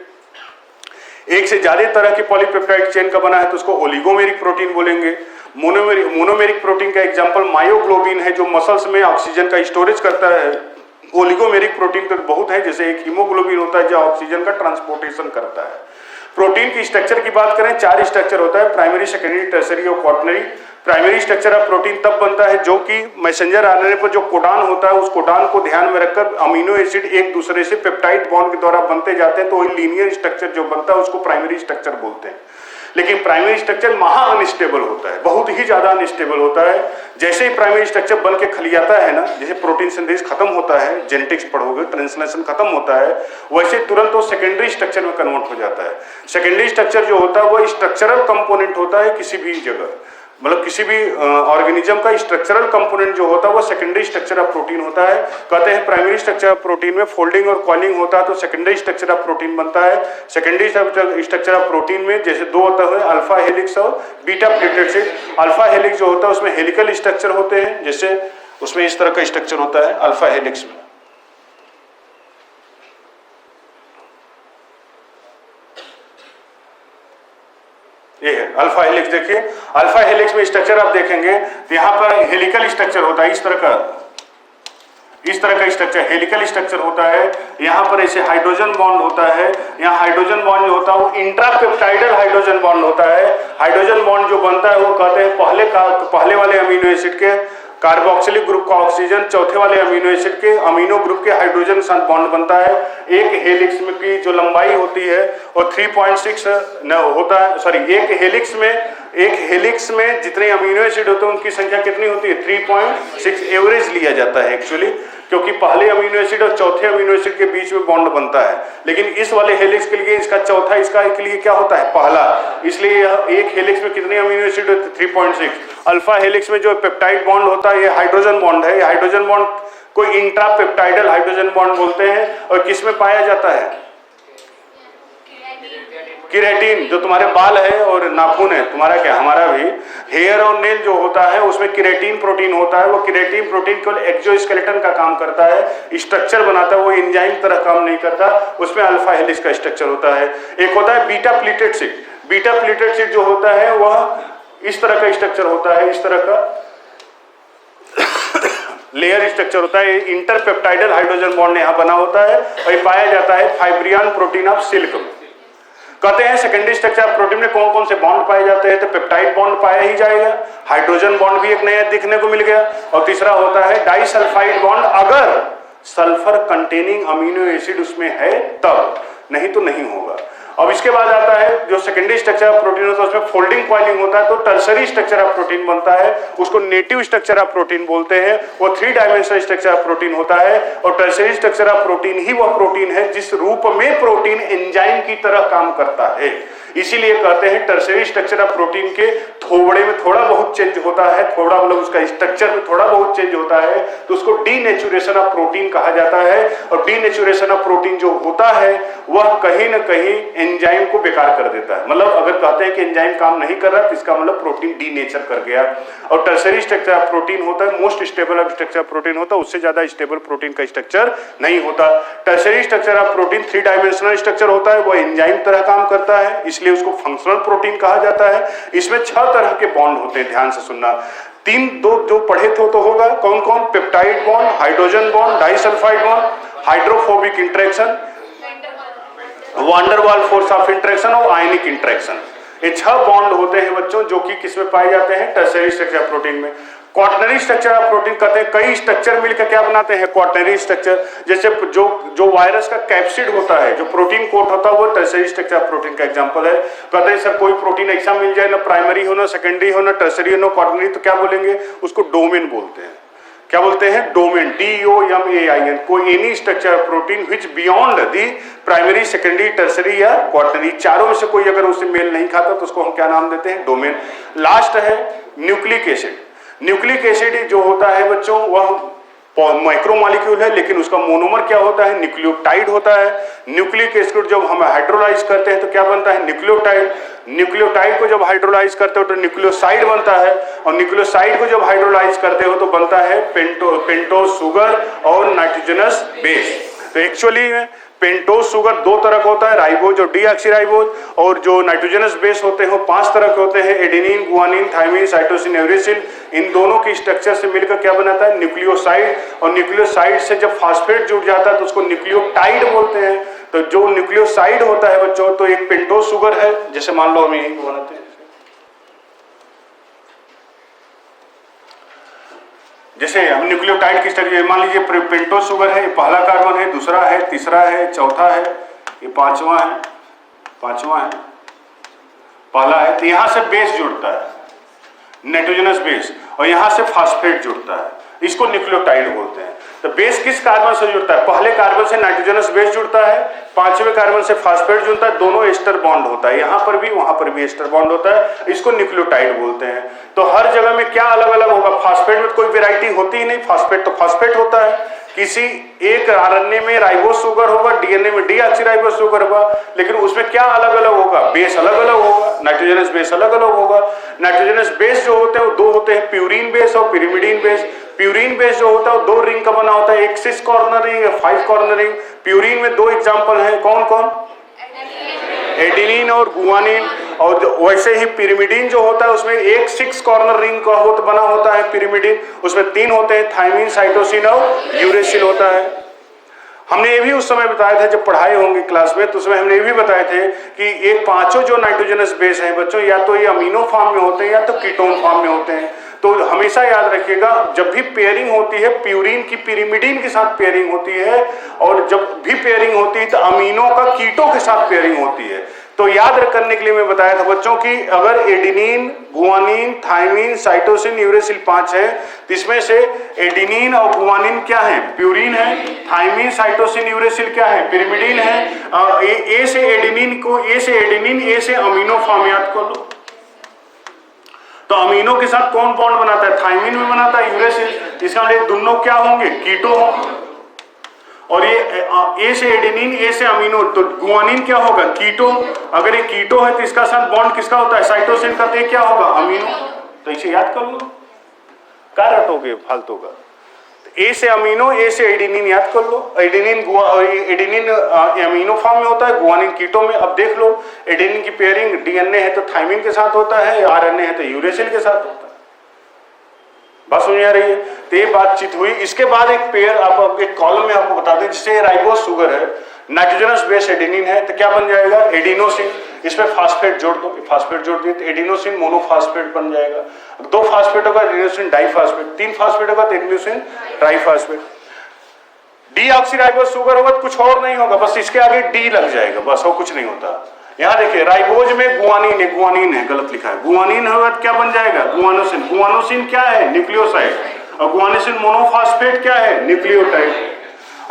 Speaker 1: एक से ज्यादा तरह के पॉलीपेप्टाइड चेन का बना है तो उसको ओलिगोमेरिक प्रोटीन बोलेंगे। मोनोमेरिक प्रोटीन का एग्जांपल मायोग्लोबिन है, जो मसल्स में ऑक्सीजन का स्टोरेज करता है। ओलिगोमेरिक प्रोटीन तो बहुत है, जैसे एक हीमोग्लोबिन होता है जो ऑक्सीजन का ट्रांसपोर्टेशन करता है। प्रोटीन की स्ट्रक्चर की बात करें, 4 स्ट्रक्चर होता है, प्राइमरी, सेकेंडरी, टर्सरी और quaternary. Primary structure of protein तब बनता है जो कि मैसेंजर आरएनए पर जो कोडान होता है उस कोडान को ध्यान में रखकर अमीनो एसिड एक दूसरे से पेप्टाइड बॉन्ड के द्वारा बनते जाते हैं, तो वही लीनियर स्ट्रक्चर जो बनता है उसको प्राइमरी स्ट्रक्चर बोलते हैं। लेकिन प्राइमरी स्ट्रक्चर महा अनस्टेबल होता है, बहुत ही ज्यादा अनस्टेबल होता है। जैसे ही प्राइमरी स्ट्रक्चर बन के खलियाता है ना, जैसे प्रोटीन सिंथेसिस खत्म होता है, जेनेटिक्स पढ़ोगे, ट्रांसलेशन खत्म होता है, वैसे तुरंत वो सेकेंडरी स्ट्रक्चर में कन्वर्ट हो जाता है। सेकेंडरी स्ट्रक्चर जो होता है वो स्ट्रक्चरल कंपोनेंट होता है किसी भी जगह, मतलब किसी भी ऑर्गेनिज्म का स्ट्रक्चरल कंपोनेंट जो होता है वो सेकेंडरी स्ट्रक्चर ऑफ प्रोटीन होता है। कहते हैं प्राइमरी स्ट्रक्चर ऑफ प्रोटीन में फोल्डिंग और कॉइलिंग होता है, तो सेकेंडरी स्ट्रक्चर ऑफ प्रोटीन बनता है। सेकेंडरी स्ट्रक्चर ऑफ प्रोटीन में जैसे 2 होता है, अल्फा हेलिक्स और beta pleated sheet. Alpha helix जो होता है उसमें हेलिकल स्ट्रक्चर होते हैं, जैसे उसमें इस तरह का स्ट्रक्चर होता है अल्फा हेलिक्स में। ये है अल्फा हेलिक्स। देखिए अल्फा हेलिक्स में स्ट्रक्चर आप देखेंगे तो यहाँ पर हेलिकल स्ट्रक्चर होता है, इस तरह का स्ट्रक्चर हेलिकल स्ट्रक्चर होता है। यहाँ पर ऐसे हाइड्रोजन बॉन्ड होता है, यहाँ हाइड्रोजन बॉन्ड जो होता है वो इंट्रापेप्टाइडल हाइड्रोजन बॉन्ड होता है। हाइड्रोजन बॉन्ड जो बनता है वो कहते हैं पहले वाले अमीनो एसिड के कार्बोक्सिलिक ग्रुप का ऑक्सीजन, चौथे वाले अमीनो एसिड के अमीनो ग्रुप के हाइड्रोजन साथ बॉन्ड बनता है। एक हेलिक्स में की जो लंबाई होती है वो 3.6 होता है, सॉरी एक हेलिक्स में एक हेलिक्स में जितने अमीनो एसिड होते हैं उनकी संख्या कितनी होती है? 3.6 एवरेज लिया जाता है एक्चुअली, क्योंकि पहले अमीनो एसिड और चौथे अमीनो एसिड के बीच में बॉन्ड बनता है, लेकिन इस वाले हेलिक्स के लिए इसका चौथा, इसका के लिए क्या होता है? पहला। इसलिए एक हेलिक्स में कितने अमीनो एसिड होते हैं? 3.6। अल्फा हेलिक्स में जो पेप्टाइड बॉन्ड होता है ये हाइड्रोजन बॉन्ड है। ये हाइड्रोजन बॉन्ड को इंट्रापेप्टाइडल हाइड्रोजन बॉन्ड बोलते हैं। और किस में पाया जाता है? केराटिन। जो तुम्हारे बाल है और नाखून है, तुम्हारा क्या, हमारा भी हेयर और नेल जो होता है उसमें केराटिन प्रोटीन होता है। वो केराटिन प्रोटीन केवल एक्सोस्केलेटन का काम करता है, स्ट्रक्चर बनाता है, वो एंजाइम तरह काम नहीं करता। उसमें अल्फा हेलिक्स का स्ट्रक्चर होता है। एक होता है beta pleated sheet. Beta pleated sheet जो होता है वह इस तरह का स्ट्रक्चर होता है, इस तरह का लेयर स्ट्रक्चर होता है। इंटरपेप्टाइडल हाइड्रोजन बॉन्ड यहाँ बना होता है और ये पाया जाता है फाइब्रियन प्रोटीन ऑफ सिल्क में। कहते हैं सेकेंडरी स्ट्रक्चर ऑफ प्रोटीन में कौन कौन से बॉन्ड पाए जाते हैं? तो पेप्टाइड बॉन्ड पाया ही जाएगा, हाइड्रोजन बॉन्ड भी एक नया दिखने को मिल गया, और तीसरा होता है डाइसल्फाइड बॉन्ड, अगर सल्फर कंटेनिंग अमीनो एसिड उसमें है तब, नहीं तो नहीं होगा। अब इसके बाद आता है जो सेकेंडरी स्ट्रक्चर ऑफ प्रोटीन होता है उसमें फोल्डिंग कॉइलिंग होता है, तो टर्सरी स्ट्रक्चर ऑफ प्रोटीन बनता है, उसको नेटिव स्ट्रक्चर ऑफ प्रोटीन बोलते हैं। वो 3 डायमेंशनल स्ट्रक्चर ऑफ प्रोटीन होता है, और टर्सरी स्ट्रक्चर ऑफ प्रोटीन ही वह प्रोटीन है जिस रूप में प्रोटीन एंजाइम की तरह काम करता है। इसीलिए कहते हैं टर्सरी स्ट्रक्चर ऑफ प्रोटीन के थोबड़े में थोड़ा बहुत चेंज होता है, थोड़ा मतलब उसका स्ट्रक्चर में थोड़ा बहुत चेंज होता है, तो उसको डीनेचुरेशन ऑफ प्रोटीन कहा जाता है। और डीनेचुरेशन ऑफ प्रोटीन जो होता है वह कहीं ना कहीं एंजाइम को बेकार कर देता है। मतलब अगर कहते हैं कि एंजाइम काम नहीं कर रहा तो इसका मतलब प्रोटीन डीनेचर कर गया। और टर्सरी स्ट्रक्चर ऑफ प्रोटीन होता है most stable of structure of protein होता है, उससे ज्यादा स्टेबल प्रोटीन का स्ट्रक्चर नहीं होता। Tertiary structure of protein 3 dimensional structure होता है, वो एंजाइम तरह काम करता है, इसलिए उसको फंक्शनल प्रोटीन कहा जाता है। इसमें 6 तरह के बॉन्ड होते हैं, ध्यान से सुनना। 3-2 जो पढ़े थे तो होगा कौन कौन? Peptide bond, hydrogen bond, disulphide bond, hydrophobic interaction, van der Waal force of interaction और आयनिक इंटरेक्शन। ये 6 बॉन्ड होते हैं बच्चों जो कि किसमें पाए जाते हैं? टर्सरी स्ट्रक्चर प्रोटीन में। क्वाटरनरी स्ट्रक्चर ऑफ प्रोटीन कहते हैं कई स्ट्रक्चर मिलकर क्या बनाते हैं? Quaternary structure. जैसे जो वायरस का कैप्सिड होता है, जो प्रोटीन कोट होता है, वो टर्सरी स्ट्रक्चर ऑफ प्रोटीन का एग्जांपल है। कहते हैं सर कोई प्रोटीन ऐसा मिल जाए ना प्राइमरी हो, ना सेकेंडरी हो, ना टर्सरी हो, ना क्वाटरनरी, तो क्या बोलेंगे? उसको डोमेन बोलते हैं। क्या बोलते हैं? Domain, DOMAIN। कोई any structure of protein which beyond the primary, secondary, tertiary या क्वाटरनरी, चारों में से कोई अगर उससे मेल नहीं खाता तो उसको हम क्या नाम देते हैं? डोमेन। लास्ट है न्यूक्लिक एसिड। न्यूक्लिक एसिड जो होता है बच्चों वह माइक्रोमॉलिक्यूल है, लेकिन उसका मोनोमर क्या होता है? न्यूक्लियोटाइड होता है। न्यूक्लिक एसिड जब हम हाइड्रोलाइज करते हैं तो क्या बनता है? न्यूक्लियोटाइड। न्यूक्लियोटाइड को जब हाइड्रोलाइज करते हो तो न्यूक्लियोसाइड बनता है, और न्यूक्लियोसाइड को जब हाइड्रोलाइज करते हो तो बनता है पेंटोज शुगर और नाइट्रोजनस बेस। तो एक्चुअली पेंटोज शुगर 2 तरह का होता है, राइबोज और डीऑक्सीराइबोज, और जो नाइट्रोजनस बेस होते हैं वो 5 तरह के होते हैं, adenine, guanine, thymine, cytosine, uracil. इन दोनों की स्ट्रक्चर से मिलकर क्या बनाता है? न्यूक्लियोसाइड। और न्यूक्लियोसाइड से जब फास्फेट जुड़ जाता है तो उसको न्यूक्लियोटाइड बोलते हैं। तो जो न्यूक्लियोसाइड होता है बच्चों, तो एक पेंटोज शुगर है, जैसे मान लो हम यही बनाते हैं, जैसे हम न्यूक्लियोटाइड की स्ट्रक्चर मान लीजिए पेंटोज शुगर है, ये पहला कार्बन है, दूसरा है, तीसरा है, चौथा है, ये पांचवा है, पहला है। तो यहां से बेस जुड़ता है, नाइट्रोजनस बेस, और यहां से फास्फेट जुड़ता है, इसको न्यूक्लियोटाइड बोलते हैं। तो बेस किस कार्बन से जुड़ता है? पहले कार्बन से नाइट्रोजनस बेस जुड़ता है, 5वें कार्बन से फास्फेट जुड़ता है, दोनों एस्टर बॉन्ड होता है, यहां पर भी वहां पर भी एस्टर बॉन्ड होता है, इसको न्यूक्लियोटाइड बोलते हैं। तो हर जगह में क्या अलग अलग होगा? फास्फेट में कोई वेराइटी होती ही नहीं, फास्फेट तो फास्फेट होता है। किसी एक आरएनए में राइबोज शुगर होगा, डीएनए में डीऑक्सीराइबोज शुगर होगा, लेकिन उसमें क्या अलग अलग होगा? बेस अलग अलग होगा, नाइट्रोजनस बेस अलग अलग होगा। नाइट्रोजनस बेस जो होते हैं वो 2 होते हैं, प्यूरीन बेस और पिरिमिडीन बेस। प्यूरीन बेस जो होता है वो 2 रिंग का बना होता है, एक 6 कॉर्नर रिंग या 5 कॉर्नर रिंग। प्यूरीन में 2 एग्जाम्पल हैं, कौन कौन? एडेनिन और गुआनिन। और वैसे ही पिरिमिडीन जो होता है उसमें एक 6 कॉर्नर रिंग का बना होता है पिरिमिडीन, उसमें 3 होते हैं, थाइमिन, साइटोसिन और यूरेसिल होता है। हमने ये भी उस समय बताया था जब पढ़ाए होंगे क्लास में, तो उसमें हमने ये भी बताए थे कि ये 5 जो नाइट्रोजनस बेस हैं बच्चों, या तो ये अमीनो फॉर्म में होते हैं या तो कीटोन फॉर्म में होते हैं। तो हमेशा याद रखिएगा जब भी पेयरिंग होती है प्यूरीन की पिरिमिडीन के साथ पेयरिंग होती है, और जब भी पेयरिंग होती है तो अमीनो का कीटो के साथ पेयरिंग होती है। तो याद करने के लिए मैं बताया था बच्चों कि अगर adenine, guanine, thymine, cytosine, uracil 5 है तो इसमें से एडिनिन और गुआनिन क्या है? प्यूरिन है। थाइमिन, साइटोसिन, यूरेसिल क्या है? पिरिमिडिन है। ए से एडिनिन को, ए से एडिनिन, ए से अमीनो फॉर्म याद कर लो। तो अमीनो के साथ कौन बॉन्ड बनाता है? थाइमिन में बनाता है यूरेसिल। इसका मतलब दोनों क्या होंगे? कीटो होंगे। और ये ए से एडेनिन, ए से अमीनो, तो गुआनिन क्या होगा? कीटो। अगर ये कीटो है तो इसका साथ बॉन्ड किसका होता है? साइटोसिन का। तो क्या होगा? अमीनो। तो इसे याद कर लो, क्या रटोगे फालतू का। ए से अमीनो, ए से एडेनिन याद कर लो। एडेनिन अमीनो फॉर्म में होता है, गुआनिन कीटो में। अब देख लो, एडेनिन की पेयरिंग डीएनए है तो थाइमिन के साथ होता है, आरएनए है तो यूरेसिल के साथ होता है। बात समझ आ रही है? तो ये बातचीत हुई। इसके बाद एक पेयर आप एक कॉलम में आपको बता दें, जैसे राइबोज शुगर है, नाइट्रोजनस बेस एडेनिन है, तो क्या बन जाएगा? एडिनोसिन। इसमें फास्फेट जोड़ दो, फास्फेट जोड़ दिए तो एडिनोसिन मोनोफास्फेट बन जाएगा। 2 फास्फेट होगा एडिनोसिन डाइफास्फेट, 3 फास्फेट होगा तो एडिनोसिन ट्राइफास्फेट। डीऑक्सीराइबोज शुगर होगा तो कुछ और नहीं होगा, बस इसके आगे डी लग जाएगा, बस और कुछ नहीं होता। यहां देखिए राइबोज में गुआनिन है, गलत लिखा है। गुआनिन होगा तो क्या बन जाएगा? गुआनोसिन। गुआनोसिन क्या है? न्यूक्लियोसाइड। और गुआनोसिन मोनोफास्फेट क्या है? न्यूक्लियोटाइड।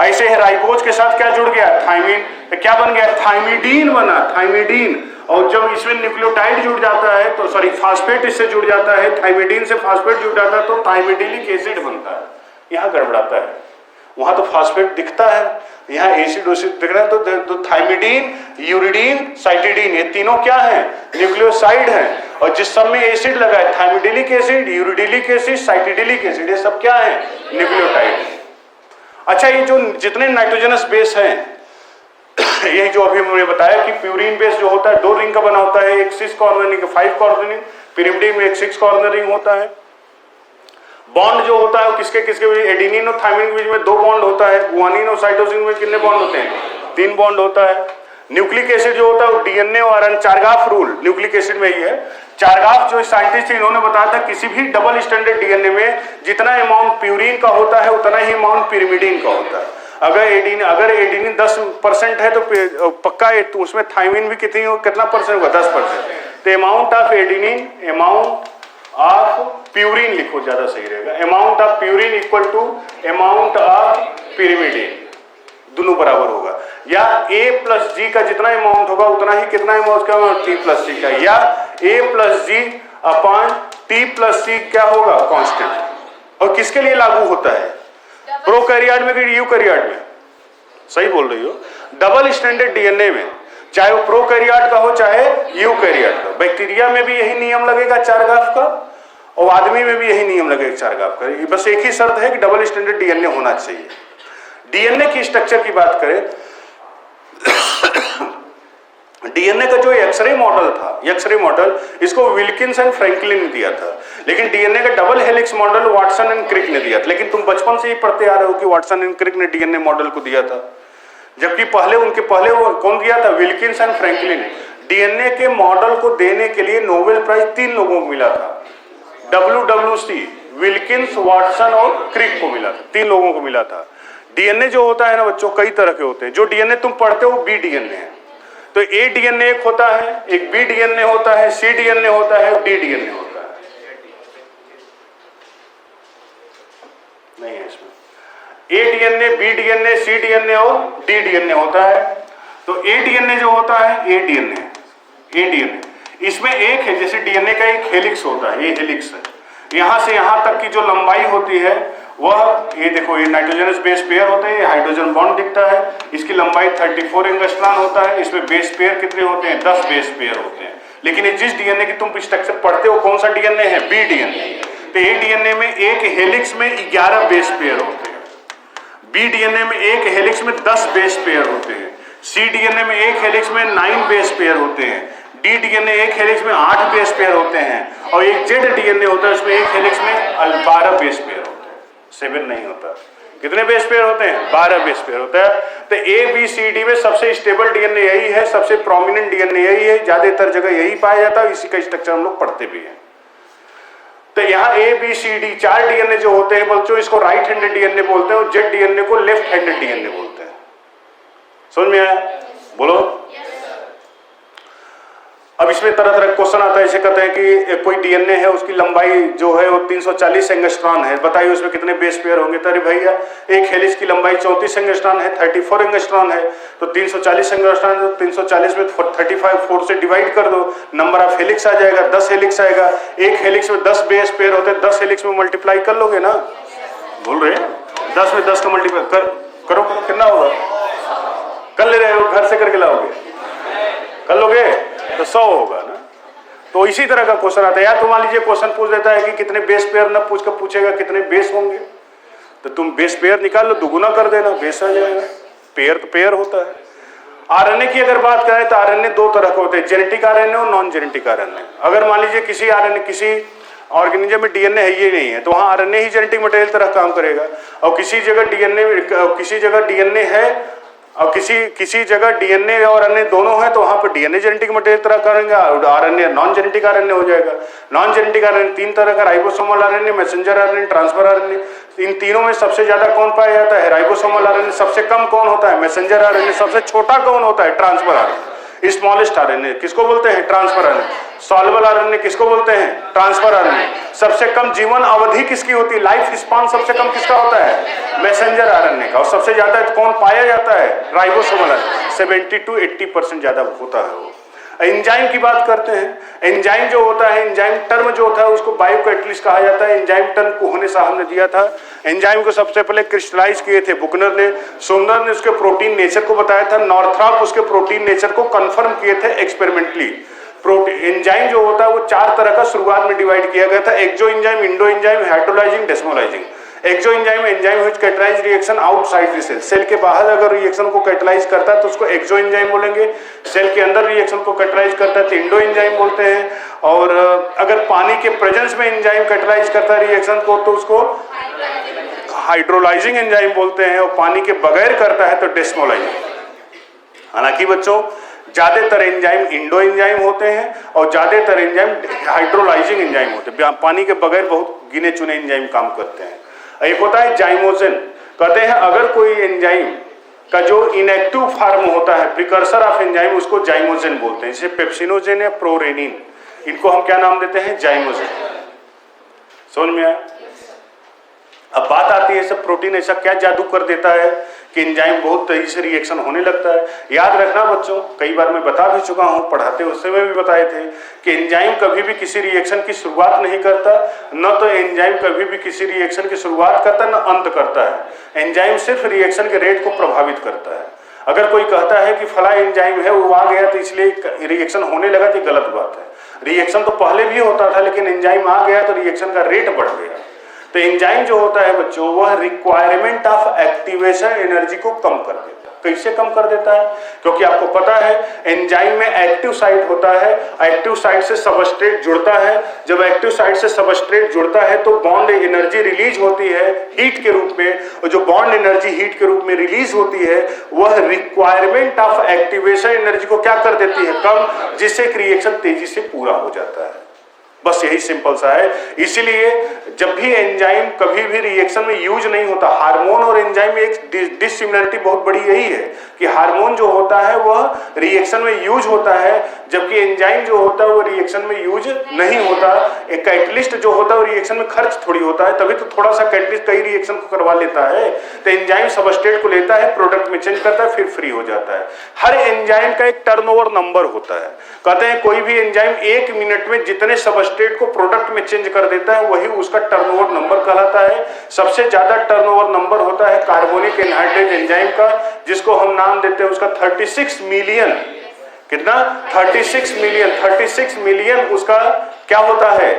Speaker 1: ऐसे है राइबोज के साथ क्या जुड़ गया? थाइमिन। तो क्या बन गया? थाइमिडीन बना, थाइमिडीन। और जब इसमें न्यूक्लियोटाइड जुड़ जाता है तो सॉरी फास्फेट इससे जुड़ जाता है, थाइमिडीन से फास्फेट जुड़ जाता है तो थाइमिडिलिक एसिड बनता है। यहां गड़बड़ाता है, वहां तो फास्फेट दिखता है, यहाँ एसिड ओसिड दिख रहा है। तो थाइमिडीन, यूरिडीन, साइटिडीन, ये तीनों क्या है? न्यूक्लियोसाइड है। और जिस सब में एसिड लगा है, थाइमिडिलिक एसिड, यूरिडिलिक एसिड, साइटिडिलिक एसिड, ये सब क्या है? न्यूक्लियोटाइड। अच्छा, ये जो जितने नाइट्रोजनस बेस हैं, यही जो अभी मैंने बताया कि प्यूरिन बेस जो होता है 2 रिंग का बना होता है, एक 6 corner ring, 5 corner ring. Pyrimidine में एक 6 कॉर्नर रिंग होता है। बॉन्ड जो होता है वो किसके किसके बीच? एडेनिन और थाइमिन के बीच में 2 बॉन्ड होता है। गुआनिन और साइटोसिन में कितने बॉन्ड होते हैं? 3 बॉन्ड होता है। न्यूक्लिक एसिड जो होता है वो डीएनए और आरएनए, चारगाफ रूल न्यूक्लिक एसिड में ही है। चारगाफ जो साइंटिस्ट थे इन्होंने बताया था किसी भी डबल स्टैंडर्ड डीएनए में जितना अमाउंट प्यूरिन का होता है उतना ही अमाउंट पिरिमिडिन का होता है। अगर एडेनिन 10% है तो पक्का है, तो उसमें थाइमिन भी कितना परसेंट होगा? 10%। तो amount of adenine, amount of purine लिखो, ज्यादा सही रहेगा। Amount of purine equal to amount of pyrimidine, दोनों बराबर होगा। या A प्लस G का जितना अमाउंट होगा उतना ही कितना अमाउंट का? T प्लस C का। या A plus G upon T plus C क्या होगा? कांस्टेंट। और किसके लिए लागू होता है? प्रोकैरियोट में कि यूकैरियोट में? सही बोल रही हो। डबल स्टैंडर्ड डीएनए में, चाहे वो प्रोकैरियोट का हो चाहे यूकैरियोट का। बैक्टीरिया में भी यही नियम लगेगा चारगाफ का, और आदमी में भी यही नियम लगेगा चारगाफ का। बस एक ही शर्त है कि डबल स्टैंडर्ड डीएनए होना चाहिए। डीएनए की स्ट्रक्चर की बात करें, डीएनए का जो एक्सरे मॉडल था, एक्सरे मॉडल इसको विल्किंस एंड फ्रैंकलिन ने दिया था, लेकिन डीएनए का double helix model Watson and Crick ने दिया था। लेकिन तुम बचपन से ही पढ़ते आ रहे हो कि वाटसन एंड क्रिक ने डीएनए मॉडल को दिया था, जबकि उनके पहले वो कौन दिया था? Wilkins and Franklin. डीएनए के मॉडल को देने के लिए नोबेल प्राइज 3 लोगों को मिला था। WWC, विल्किंस, वाटसन और क्रिक को मिला था, 3 लोगों को मिला था। डीएनए जो होता है ना बच्चों, कई तरह के होते हैं। जो डीएनए तुम पढ़ते हो बी डीएनए है। तो ए डीएनए एक होता है, एक बी डीएनए होता है, सी डीएनए होता है, डी डीएनए होता है। नहीं है इसमें। ए डीएनए, बी डीएनए, सी डीएनए और डी डीएनए होता है। तो ए डीएनए जो होता है, ए डीएनए इसमें एक है, जैसे डीएनए का एक हेलिक्स होता है, ये हेलिक्स है। यहां से यहां तक की जो लंबाई होती है वह, ये देखो, ये नाइट्रोजनस बेस पेयर होते हैं, हाइड्रोजन बॉन्ड दिखता है, इसकी लंबाई 34 एंगस्ट्रॉम होता है। इसमें बेस पेयर कितने होते हैं? 10 बेस पेयर होते हैं। लेकिन ये जिस डीएनए की तुम स्ट्रक्चर पढ़ते हो, कौन सा डीएनए है? B DNA. तो ए डीएनए में एक हेलिक्स में 11 बेस पेयर होते हैं, बी डीएनए में एक हेलिक्स में 10 बेस पेयर होते हैं, सी डीएनए में एक हेलिक्स में 9 बेस पेयर होते हैं, डी डीएनए एक हेलिक्स में 8 बेस पेयर होते हैं, और एक जेड डीएनए होता है उसमें एक हेलिक्स में 12 बेस पेयर होते हैं, 7 नहीं होता। कितने बेस पेयर होते हैं? 12 बेस पेयर होता है। तो ए बी सी डी में सबसे स्टेबल डीएनए यही है, सबसे प्रोमिनेंट डीएनए यही है, ज्यादातर जगह यही पाया जाता है, इसी का स्ट्रक्चर हम लोग पढ़ते भी हैं। तो यहाँ A B C D 4 DNA जो होते हैं बच्चों, इसको राइट हैंडेड डीएनए बोलते हैं, और जेड डीएनए को लेफ्ट हैंडेड डीएनए बोलते हैं। समझ में आया? बोलो। इसमें तरह तरह क्वेश्चन आता है, ऐसे कहते हैं कि कोई डीएनए है, उसकी लंबाई जो है वो 340 एंगस्ट्रॉन है, बताइए उसमें कितने बेस पेयर होंगे। तो अरे भैया एक हेलिक्स की लंबाई 34 एंगस्ट्रॉन है, 34 एंगस्ट्रॉन है, तो 340 एंगस्ट्रॉन, तो 340 में 35 4 से डिवाइड कर दो, नंबर ऑफ हेलिक्स आ जाएगा, 10 हेलिक्स आएगा। एक हेलिक्स में 10 बेस पेयर होते हैं, 10 हेलिक्स में मल्टीप्लाई कर लोगे ना, बोल रहे हैं 10 में 10 का मल्टीप्लाई करो, कितना होगा? कर ले रहे हो, घर से करके लाओगे, कर लोगे तो 100 होगा ना। तो इसी तरह का क्वेश्चन आता है, या तो मान लीजिए क्वेश्चन पूछ देता है कि कितने बेस पेयर, ना पूछ कर पूछेगा कितने बेस होंगे, तो तुम बेस पेयर निकाल लो, दुगुना कर देना, बेस आ जाएगा। पेयर तो पेयर होता है। आरएनए की अगर बात करें तो आरएनए दो तरह के होते हैं, जेनेटिक आरएनए और नॉन जेनेटिक आरएनए। अगर मान लीजिए किसी आरएनए, किसी ऑर्गेनिज्म में डीएनए है ही नहीं है, तो वहां आरएनए ही जेनेटिक मटेरियल तरह काम करेगा। और किसी जगह डीएनए है और किसी जगह डीएनए और आरएनए दोनों है, तो वहां पर डीएनए जेनेटिक मटेरियल तरह करेंगे, आरएनए नॉन जेनेटिक आरएनए हो जाएगा। नॉन जेनेटिक आरएनए 3 तरह का, ribosomal RNA, messenger RNA, transfer RNA. इन तीनों में सबसे ज्यादा कौन पाया जाता है? Ribosomal RNA. सबसे कम कौन होता है? Messenger RNA. सबसे छोटा कौन होता है? Transfer RNA. स्मॉलेस्ट आरएनए किसको बोलते हैं? Transfer RNA. सॉल्युबल आरएनए किसको बोलते हैं? Transfer RNA. सबसे कम जीवन अवधि किसकी होती है? लाइफ स्पान सबसे कम किसका होता है? मैसेंजर आरएनए का। और सबसे ज्यादा कौन पाया जाता है? Ribosomal RNA. 70 to 80% ज्यादा होता है वो। एंजाइम की बात करते हैं। एंजाइम जो होता है, एंजाइम टर्म जो होता है उसको बायोकैटलिस्ट कहा जाता है। एंजाइम टर्म को होने साहब ने दिया था। एंजाइम को सबसे पहले क्रिस्टलाइज किए थे बुकनर ने। सोमनर ने उसके प्रोटीन नेचर को बताया था। नॉर्थरॉप उसके प्रोटीन नेचर को कंफर्म किए थे एक्सपेरिमेंटली। एंजाइम जो होता है वो 4 तरह का शुरुआत में डिवाइड किया गया था। Exo enzyme, endo enzyme, hydrolysing, desmolysing. Exo enzyme enzyme which catalyse reaction outside the cell. Cell के बाहर अगर रिएक्शन को कैटलाइज करता है तो उसको एक्सो एंजाइम बोलेंगे। सेल के अंदर रिएक्शन को कैटलाइज करता है तो इंडो एंजाइम बोलते हैं। और अगर पानी के प्रेजेंस में एंजाइम कैटलाइज करता है रिएक्शन को तो उसको हाइड्रोलाइजिंग एंजाइम बोलते हैं। और पानी के बगैर करता है तो डेस्मोलाइजिंग। हालांकि बच्चों ज्यादातर एंजाइम इंडो एंजाइम होते हैं और ज्यादातर एंजाइम हाइड्रोलाइजिंग एंजाइम होते हैं। पानी के बगैर बहुत गिने चुने एंजाइम काम करते हैं। एक होता है जाइमोजेन। कहते हैं अगर कोई एंजाइम का जो इनएक्टिव फॉर्म होता है, प्रिकर्सर ऑफ एंजाइम, उसको जाइमोजेन बोलते हैं। जैसे पेप्सिनोजेन या प्रोरेनिन, इनको हम क्या नाम देते हैं? जाइमोजेन। समझ में आया? अब बात आती है सब प्रोटीन ऐसा क्या जादू कर देता है कि एंजाइम बहुत तेजी से रिएक्शन होने लगता है। याद रखना बच्चों, कई बार मैं बता भी चुका हूं, पढ़ाते उस समय भी बताए थे कि एंजाइम कभी भी किसी रिएक्शन की शुरुआत नहीं करता, न तो एंजाइम कभी भी किसी रिएक्शन की शुरुआत करता न अंत करता है। एंजाइम सिर्फ रिएक्शन के रेट को प्रभावित करता है। अगर कोई कहता है कि फला एंजाइम है वो आ गया तो इसलिए रिएक्शन होने लगा, तो गलत बात है। रिएक्शन तो पहले भी होता था, लेकिन एंजाइम आ गया तो रिएक्शन का रेट बढ़ गया। तो एंजाइम जो होता है बच्चों, वह रिक्वायरमेंट ऑफ एक्टिवेशन एनर्जी को कम कर देता है। कैसे कम कर देता है? क्योंकि आपको पता है एंजाइम में एक्टिव साइट होता है, एक्टिव साइट से सबस्ट्रेट जुड़ता है। जब एक्टिव साइट से सबस्ट्रेट जुड़ता है तो बॉन्ड एनर्जी रिलीज होती है हीट के रूप में, और जो बॉन्ड एनर्जी हीट के रूप में रिलीज होती है वह रिक्वायरमेंट ऑफ एक्टिवेशन एनर्जी को क्या कर देती है? कम, जिससे रिएक्शन तेजी से पूरा हो जाता है। बस यही सिंपल सा है। इसीलिए जब भी एंजाइम कभी भी रिएक्शन में यूज नहीं होता, हार्मोन और एंजाइम में एक डिसिमिलरिटी बहुत बड़ी यही है कि हार्मोन जो होता है वह रिएक्शन में यूज होता है, जबकि एंजाइम जो होता है वो रिएक्शन में यूज नहीं होता। एक कैटलिस्ट जो होता है वो रिएक्शन में खर्च थोड़ी होता है, तभी तो थोड़ा सा कैटलिस्ट कई रिएक्शन को करवा लेता है। तो एंजाइम सबस्ट्रेट को लेता है, प्रोडक्ट में चेंज करता है, फिर फ्री हो जाता है। हर एंजाइम का एक टर्नओवर नंबर होता है। कहते हैं कोई भी एंजाइम 1 मिनट में जितने सबस्ट्रेट को प्रोडक्ट में चेंज कर देता है वही उसका टर्नओवर नंबर कहलाता है। सबसे ज्यादा टर्नओवर नंबर होता है कार्बोनिक एनहाइड्रेट एंजाइम का, जिसको हम नाम देते हैं उसका 36 मिलियन। कितना? 36 मिलियन उसका क्या होता है?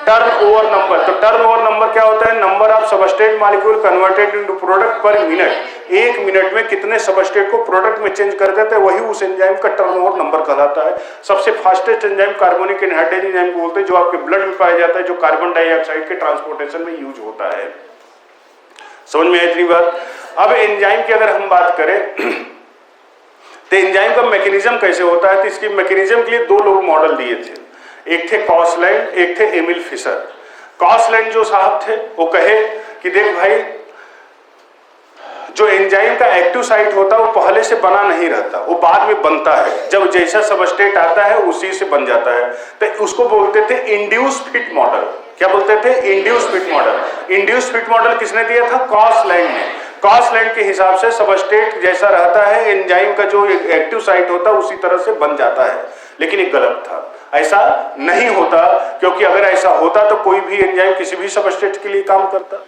Speaker 1: Turnover number. तो टर्नओवर नंबर क्या होता है? Number of substrate molecule converted into product पर मिनट। 1 मिनट में कितने सबस्ट्रेट को प्रोडक्ट में चेंज कर देते हैं वही उस एंजाइम का टर्नओवर नंबर कहलाता है। सबसे fastest enzyme carbonic anhydride enzyme को बोलते हैं, जो आपके ब्लड में पाया जाता है, जो कार्बन डाइऑक्साइड के ट्रांसपोर्टेशन में यूज होता है। समझ में आई इतनी बात? अब एंजाइम की अगर हम बात करें तो एंजाइम का मैकेनिज्म कैसे होता है, तो इसकी मैकेनिज्म के लिए 2 लोग मॉडल दिए थे। एक थे कॉसलैंड, एक थे एमिल फिशर। कॉसलैंड जो साहब थे वो कहे कि देख भाई, जो एंजाइम का एक्टिव साइट होता है वो पहले से बना नहीं रहता, वो बाद में बनता है। जब जैसा सबस्ट्रेट आता है उसी से बन जाता है। तो उसको बोलते थे इंड्यूस फिट मॉडल। क्या बोलते थे? Induce fit model. Induce fit model किसने दिया था? कॉसलैंड ने। कॉसलैंड के हिसाब से सबस्ट्रेट जैसा रहता है, एंजाइम का जो एक्टिव साइट होता है उसी तरह से बन जाता है। लेकिन ये गलत था, ऐसा नहीं होता, क्योंकि अगर ऐसा होता तो कोई भी एंजाइम किसी भी सबस्ट्रेट के लिए काम करता।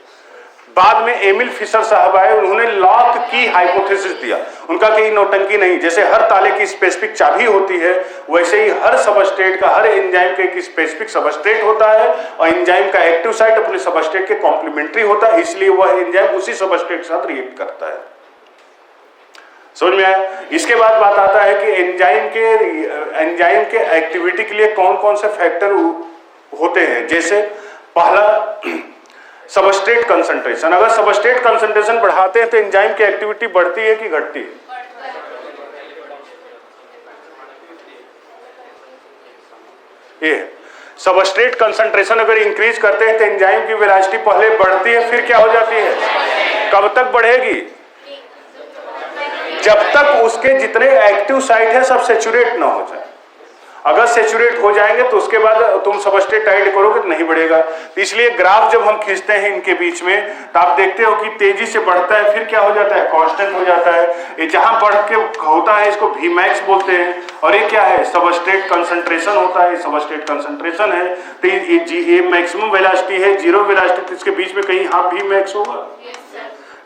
Speaker 1: बाद में एमिल फिशर साहब आए, उन्होंने लॉक की हाइपोथेसिस दिया। उनका कोई नौटंकी नहीं, जैसे हर ताले की स्पेसिफिक चाबी होती है वैसे ही हर सबस्ट्रेट का, हर एंजाइम का एक स्पेसिफिक सबस्ट्रेट होता है और एंजाइम का एक्टिव साइट अपने सबस्ट्रेट के कॉम्प्लीमेंट्री होता है, इसलिए वह एंजाइम उसी सबस्ट्रेट के साथ रिएक्ट करता है। समझ में आया? इसके बाद बात आता है कि एंजाइम के एक्टिविटी के लिए कौन कौन से फैक्टर होते हैं। जैसे पहला सबस्ट्रेट कंसंट्रेशन। अगर सबस्ट्रेट कंसंट्रेशन बढ़ाते हैं तो एंजाइम की एक्टिविटी बढ़ती है कि घटती है? ये सबस्ट्रेट कंसंट्रेशन अगर इंक्रीज करते हैं तो एंजाइम की वेलोसिटी पहले बढ़ती है, फिर क्या हो जाती है? कब तक बढ़ेगी? जब तक उसके जितने एक्टिव साइट है सब सेचुरेट ना हो जाए। अगर सेचुरेट हो जाएंगे तो उसके बाद तुम सबस्ट्रेट ऐड करोगे तो नहीं बढ़ेगा। तो इसलिए ग्राफ जब हम खींचते हैं इनके बीच में तो आप देखते हो कि तेजी से बढ़ता है, फिर क्या हो जाता है? कांस्टेंट हो जाता है। ये जहां बढ़ के होता है इसको Vmax बोलते हैं, और ये क्या है? सबस्ट्रेट कंसंट्रेशन होता है, सबस्ट्रेट कंसंट्रेशन है। तो ये मैक्सिमम वेलोसिटी है, जीरो वेलोसिटी, तो इसके बीच में कहीं हाफ Vmax होगा।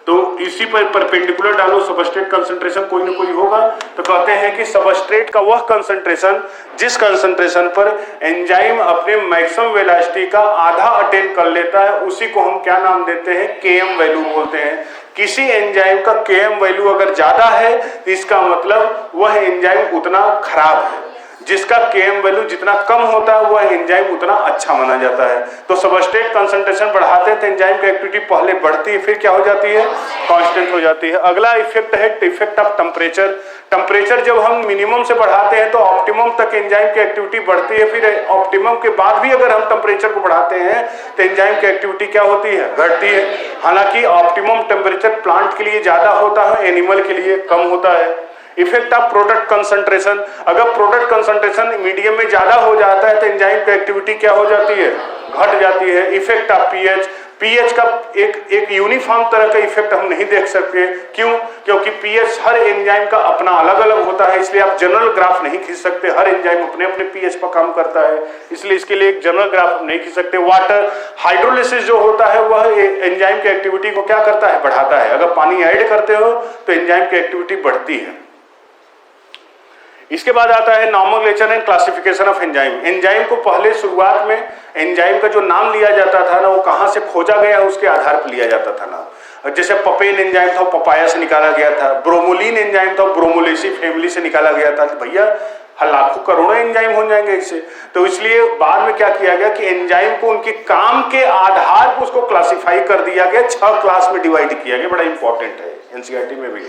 Speaker 1: तो इसी पर परपेंडिकुलर डालो, सबस्ट्रेट कंसंट्रेशन कोई ना कोई होगा। तो कहते हैं कि सबस्ट्रेट का वह कंसंट्रेशन जिस कंसंट्रेशन पर एंजाइम अपने मैक्सिमम वेलोसिटी का आधा अटेन कर लेता है, उसी को हम क्या नाम देते हैं? Km वैल्यू बोलते हैं। किसी एंजाइम का Km वैल्यू अगर ज्यादा है तो इसका मतलब वह एंजाइम उतना खराब है, जिसका Km वैल्यू जितना कम होता है वह एंजाइम उतना अच्छा माना जाता है। तो सबस्ट्रेट कंसंट्रेशन बढ़ाते हैं तो एंजाइम की एक्टिविटी पहले बढ़ती है, फिर क्या हो जाती है? कांस्टेंट हो जाती है। अगला इफेक्ट है इफेक्ट ऑफ टेम्परेचर। टेम्परेचर जब हम मिनिमम से बढ़ाते हैं तो ऑप्टिमम तक एंजाइम की एक्टिविटी बढ़ती है, फिर ऑप्टिमम के बाद भी अगर हम टेम्परेचर को बढ़ाते हैं तो एंजाइम की एक्टिविटी क्या होती है? घटती है। हालांकि ऑप्टिमम टेम्परेचर प्लांट के लिए ज्यादा होता है, एनिमल के लिए कम होता है। Effect of product concentration. अगर प्रोडक्ट कंसंट्रेशन मीडियम में ज्यादा हो जाता है तो एंजाइम की एक्टिविटी क्या हो जाती है? घट जाती है। Effect of pH. पीएच का एक यूनिफॉर्म तरह का इफेक्ट हम नहीं देख सकते। क्यों? क्योंकि पीएच हर एंजाइम का अपना अलग अलग होता है, इसलिए आप जनरल ग्राफ नहीं खींच सकते। हर एंजाइम अपने अपने पीएच पर काम करता है, इसलिए इसके लिए एक जनरल ग्राफ नहीं खींच सकते। वाटर हाइड्रोलिसिस जो होता है वह एंजाइम की एक्टिविटी को क्या करता है? बढ़ाता है। अगर पानी ऐड करते हो तो एंजाइम की एक्टिविटी बढ़ती है। इसके बाद आता है nomenclature and classification of enzyme. Enzyme को पहले शुरुआत में एंजाइम का जो नाम लिया जाता था ना, वो कहां से खोजा गया उसके आधार पर लिया जाता था ना। जैसे पपेन एंजाइम था, पपाया से निकाला गया था। ब्रोमोलिन एंजाइम था, ब्रोमोलेसी फैमिली से निकाला गया था। तो भैया लाखों करोड़ों एंजाइम हो जाएंगे इससे। तो इसलिए बाद में क्या किया गया कि एंजाइम को उनके काम के आधार पर उसको क्लासिफाई कर दिया गया, 6 क्लास में डिवाइड किया गया। बड़ा इंपॉर्टेंट है, एनसीईआरटी में भी।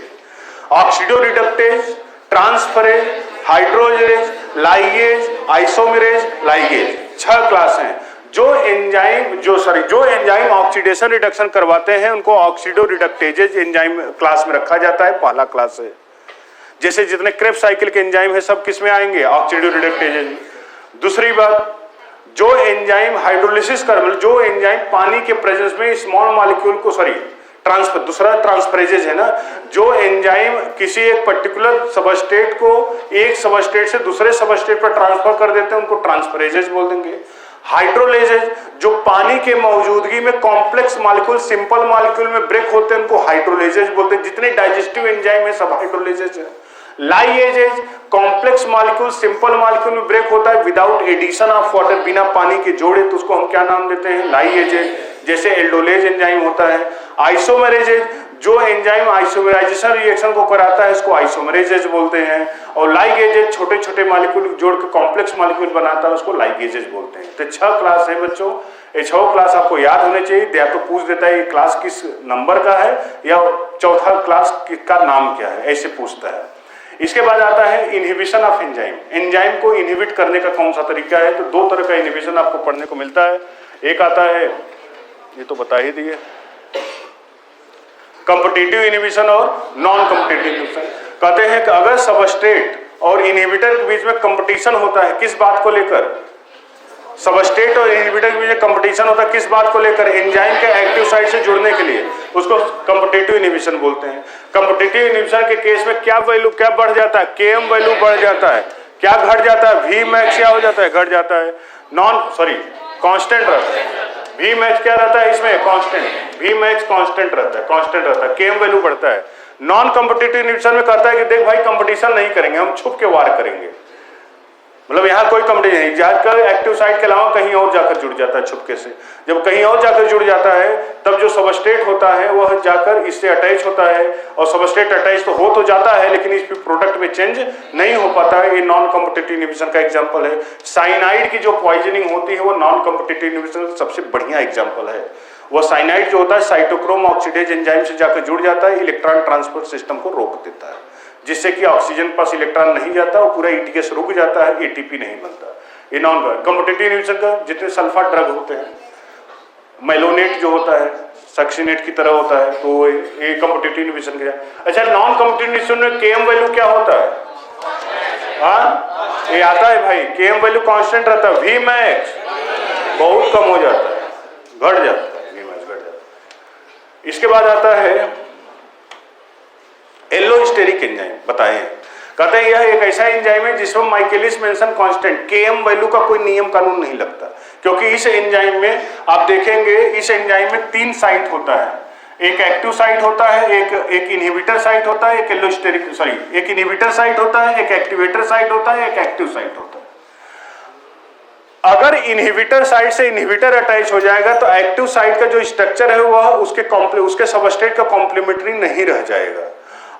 Speaker 1: Oxidoreductase, transferase, hydrogenase, ligase, isomerase, ligase, 6 class हैं। जो एंजाइम ऑक्सीडेशन रिडक्शन करवाते हैं उनको ऑक्सीडोरिडक्टेजेज एंजाइम क्लास में रखा जाता है, पहला क्लास है। जैसे जितने क्रेब्स साइकिल के एंजाइम है सब किस में आएंगे? ऑक्सीडोरिडक्टेजेज। दूसरी बात, जो एंजाइम हाइड्रोलिसिस जो एंजाइम पानी के प्रेजेंस में स्मॉल मॉलिक्यूल को दूसरा ट्रांसफरेजेज है ना, जो एंजाइम किसी एक पर्टिकुलर सबस्ट्रेट को एक सबस्ट्रेट से दूसरे सबस्ट्रेट पर ट्रांसफर कर देते हैं उनको ट्रांसफरेजेज बोल देंगे। हाइड्रोलेजेज, जो पानी के मौजूदगी में कॉम्प्लेक्स मॉलिक्यूल सिंपल मॉलिक्यूल में ब्रेक होते हैं उनको हाइड्रोलेजेज बोलते हैं। जितने डाइजेस्टिव एंजाइम है सब हाइड्रोलेजेज है। लाइएजेज, कॉम्प्लेक्स मॉलिक्यूल सिंपल मॉलिक्यूल में ब्रेक होता है विदाउट एडिशन ऑफ वाटर, बिना पानी के जोड़े, तो उसको हम क्या नाम देते हैं? लाइएजेज। जैसे एल्डोलेज एंजाइम होता है। आइसोमेरेजेज, जो एंजाइम आइसोमेराइजेशन रिएक्शन को कराता है इसको आइसोमेरेजेज बोलते हैं। और लाइगेजेज, छोटे छोटे मॉलिक्यूल जोड़ के कॉम्प्लेक्स मॉलिक्यूल बनाता है उसको लाइगेजेज बोलते हैं। तो 6 क्लास है बच्चों, ये 6 क्लास आपको याद होने चाहिए। या तो पूछ देता है ये क्लास किस नंबर का है या चौथा क्लास का नाम क्या है, ऐसे पूछता है। इसके बाद आता है इनहिबिशन ऑफ एंजाइम। एंजाइम को इनहिबिट करने का कौन सा तरीका है? तो 2 तरह का इनहिबिशन आपको पढ़ने को मिलता है। एक आता है, ये तो बता ही दिए, कॉम्पिटिटिव इनहिबिशन और नॉन कॉम्पिटिटिव इनहिबिशन। कहते हैं कि अगर सबस्ट्रेट और इनहिबिटर के बीच में कंपटीशन होता है, किस बात को लेकर? सबस्ट्रेट और इनहिबिटर के बीच में कंपटीशन होता है किस बात को लेकर? एंजाइम के एक्टिव साइट से जुड़ने के लिए, उसको कॉम्पिटिटिव इनहिबिशन बोलते हैं। कॉम्पिटिटिव इनहिबिशन के केस में क्या वैल्यू, क्या बढ़ जाता है? Km वैल्यू बढ़ जाता है, क्या घट जाता है? V मैक्स क्या हो जाता है? घट जाता है, कांस्टेंट रहता है। V मैक्स क्या रहता है इसमें? कांस्टेंट। V मैक्स कांस्टेंट रहता है, Km वैल्यू बढ़ता है। नॉन कॉम्पिटिटिव इनहिबिशन में कहता है कि देख भाई कंपटीशन नहीं करेंगे, हम छुप के वार करेंगे, मतलब यहाँ कोई कंपटीशन नहीं, जाकर एक्टिव साइट के अलावा कहीं और जाकर जुड़ जाता है छुपके से। जब कहीं और जाकर जुड़ जाता है तब जो सबस्ट्रेट होता है वह जाकर इससे अटैच होता है, और सबस्ट्रेट अटैच तो हो तो जाता है लेकिन इस प्रोडक्ट में चेंज नहीं हो पाता है। ये नॉन कॉम्पिटिटिव इनहिबिशन का एग्जांपल है। साइनाइड की जो पॉइजनिंग होती है वो नॉन कॉम्पिटिटिव इनहिबिशन का सबसे बढ़िया एग्जांपल है। वह साइनाइड जो होता है साइटोक्रोम ऑक्सीडेज एंजाइम से जाकर जुड़ जाता है, इलेक्ट्रॉन ट्रांसफर सिस्टम को रोक देता है, जिससे कि ऑक्सीजन पास इलेक्ट्रॉन नहीं जाता और पूरा ईटीएस रुक जाता है, एटीपी नहीं बनता। ये नॉन कॉम्पिटिटिव इनहिबिशन का जितने सल्फा ड्रग होते हैं, मेलोनेट जो होता है सक्सिनेट की तरह होता है, तो ये कॉम्पिटिटिव इनहिबिशन का। अच्छा, नॉन कॉम्पिटिटिव इनहिबिशन में Km वैल्यू क्या होता है? हाँ, ये आता है भाई, Km वैल्यू कांस्टेंट रहता है, V मैक्स बहुत कम हो जाता है, घट जाता है, V मैक्स घट जाता है। इसके बाद आता है एलोस्टेरिक एंजाइम। बताएं, कहते हैं यह एक ऐसा एंजाइम है जिसमें माइकेलिस मेंशन कांस्टेंट Km वैल्यू का कोई नियम कानून नहीं लगता, क्योंकि इस एंजाइम में आप देखेंगे इस एंजाइम में 3 साइट होता है, एक एक्टिव साइट होता है, एक इनहिबिटर साइट होता है, एक एक इनहिबिटर साइट होता है, एक एक्टिवेटर साइट होता है, एक एक्टिव साइट होता है। अगर इनहिबिटर साइट से इनहिबिटर अटैच हो जाएगा तो एक्टिव साइट का जो स्ट्रक्चर है वह उसके सबस्ट्रेट का कॉम्प्लीमेंट्री नहीं रह जाएगा।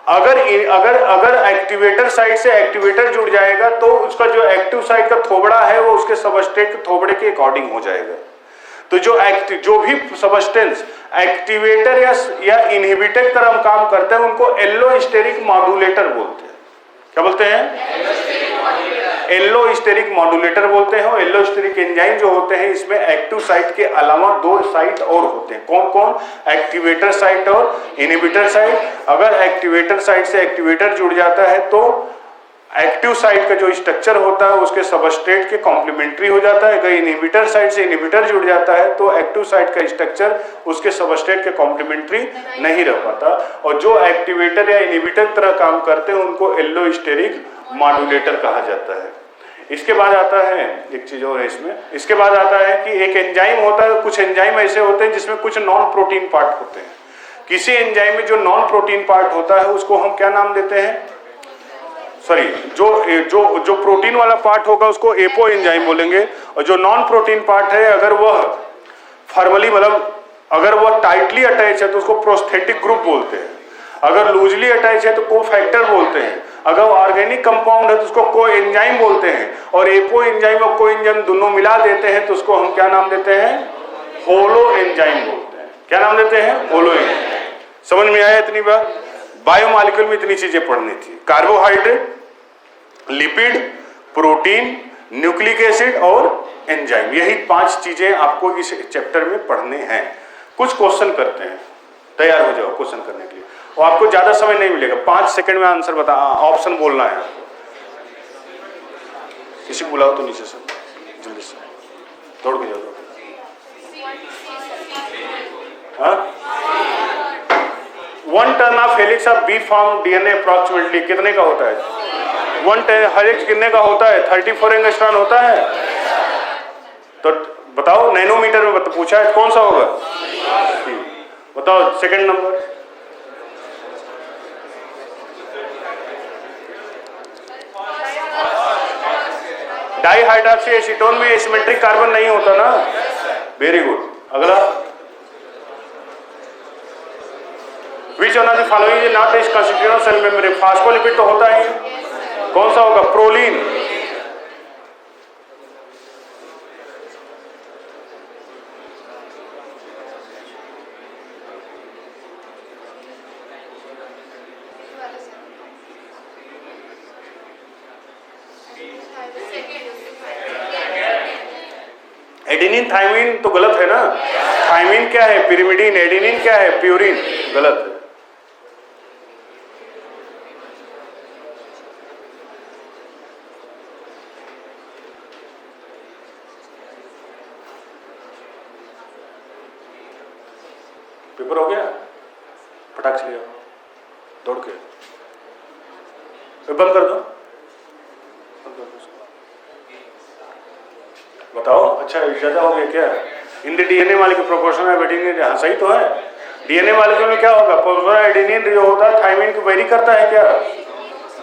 Speaker 1: अगर एक्टिवेटर साइट से एक्टिवेटर जुड़ जाएगा तो उसका जो एक्टिव साइट का थोबड़ा है वो उसके सबस्ट्रेट के थोबड़े के अकॉर्डिंग हो जाएगा। तो जो भी सबस्टेंस एक्टिवेटर या इनहिबिटर की तरह काम करते हैं उनको एलोस्टेरिक मॉड्यूलेटर बोलते हैं। क्या बोलते हैं? एलोस्टेरिक मॉड्यूलेटर बोलते हैं। और एलोस्टेरिक एंजाइम जो होते हैं इसमें एक्टिव साइट के अलावा 2 साइट और होते हैं। कौन कौन? एक्टिवेटर साइट और इनहिबिटर साइट। अगर एक्टिवेटर साइट से एक्टिवेटर जुड़ जाता है तो एक्टिव साइट का जो स्ट्रक्चर होता है उसके सबस्ट्रेट के कॉम्प्लीमेंट्री हो जाता है। अगर इनहिबिटर साइट से इनहिबिटर जुड़ जाता है तो एक्टिव साइट का स्ट्रक्चर उसके सबस्ट्रेट के कॉम्प्लीमेंट्री नहीं रह पाता। और जो एक्टिवेटर या इनहिबिटर की तरह काम करते हैं उनको एलोस्टेरिक मॉड्यूलेटर कहा जाता है। इसके बाद आता है एक चीज और है इसमें, इसके बाद आता है कि एक एंजाइम होता है, कुछ एंजाइम ऐसे होते हैं जिसमें कुछ नॉन प्रोटीन पार्ट होते हैं। किसी एंजाइम में जो नॉन प्रोटीन पार्ट होता है उसको हम क्या नाम देते हैं? जो प्रोटीन वाला पार्ट होगा उसको एपो एंजाइम बोलेंगे। और जो नॉन प्रोटीन पार्ट है अगर वह फॉर्मली मतलब अगर वह टाइटली अटैच है तो उसको प्रोस्थेटिक ग्रुप बोलते हैं। अगर लूजली अटैच है तो कोफैक्टर बोलते हैं। अगर वो ऑर्गेनिक कंपाउंड है तो उसको को एंजाइम बोलते हैं। और एपो एंजाइम और को एंजाइम दोनों मिला देते हैं तो उसको हम क्या नाम देते हैं? होलो एंजाइम बोलते हैं। क्या नाम देते हैं? Holo enzyme. समझ में आया इतनी बात? बायोमॉलिक्यूल में इतनी चीजें पढ़नी थी, carbohydrate, lipid, protein, nucleic acid और एंजाइम, यही 5 चीजें आपको इस चैप्टर में पढ़ने हैं। कुछ क्वेश्चन करते हैं, तैयार हो जाओ क्वेश्चन करने के लिए। और आपको ज्यादा समय नहीं मिलेगा, 5 सेकंड में आंसर बता, ऑप्शन बोलना है आपको। किसी को बुलाओ तो नीचे से जल्दी से दौड़ के जाओ। हाँ, 1 turn of helix of B form DNA approximately कितने का होता है? 1 टन हेलिक्स कितने का होता है? 34 एंगस्ट्रॉन होता है। तो बताओ, नैनोमीटर में पूछा है, कौन सा होगा? बताओ second number. Dihydroxyacetone में एसिमेट्रिक कार्बन नहीं होता ना। Very good. अगला, which one of the following is not is constituent of cell membrane? Phospholipid तो होता है, कौन सा होगा? प्रोलीन। एडेनिन थाइमिन तो गलत है ना। थाइमिन क्या है? पिरिमिडीन। एडेनिन क्या है? प्यूरिन। गलत है।
Speaker 2: पेपर हो गया, फटाक से ले आओ दौड़ के, बंद कर दो, बताओ। अच्छा ज्यादा हो गया क्या?
Speaker 1: In the DNA molecule proportional adenine, हाँ सही तो है। डीएनए मालिक्यूल में क्या होगा, प्रोपोर्शनल एडिनिन जो होता है थायमिन को वेरी करता है क्या?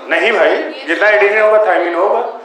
Speaker 1: नहीं भाई, जितना एडिनिन होगा थायमिन होगा।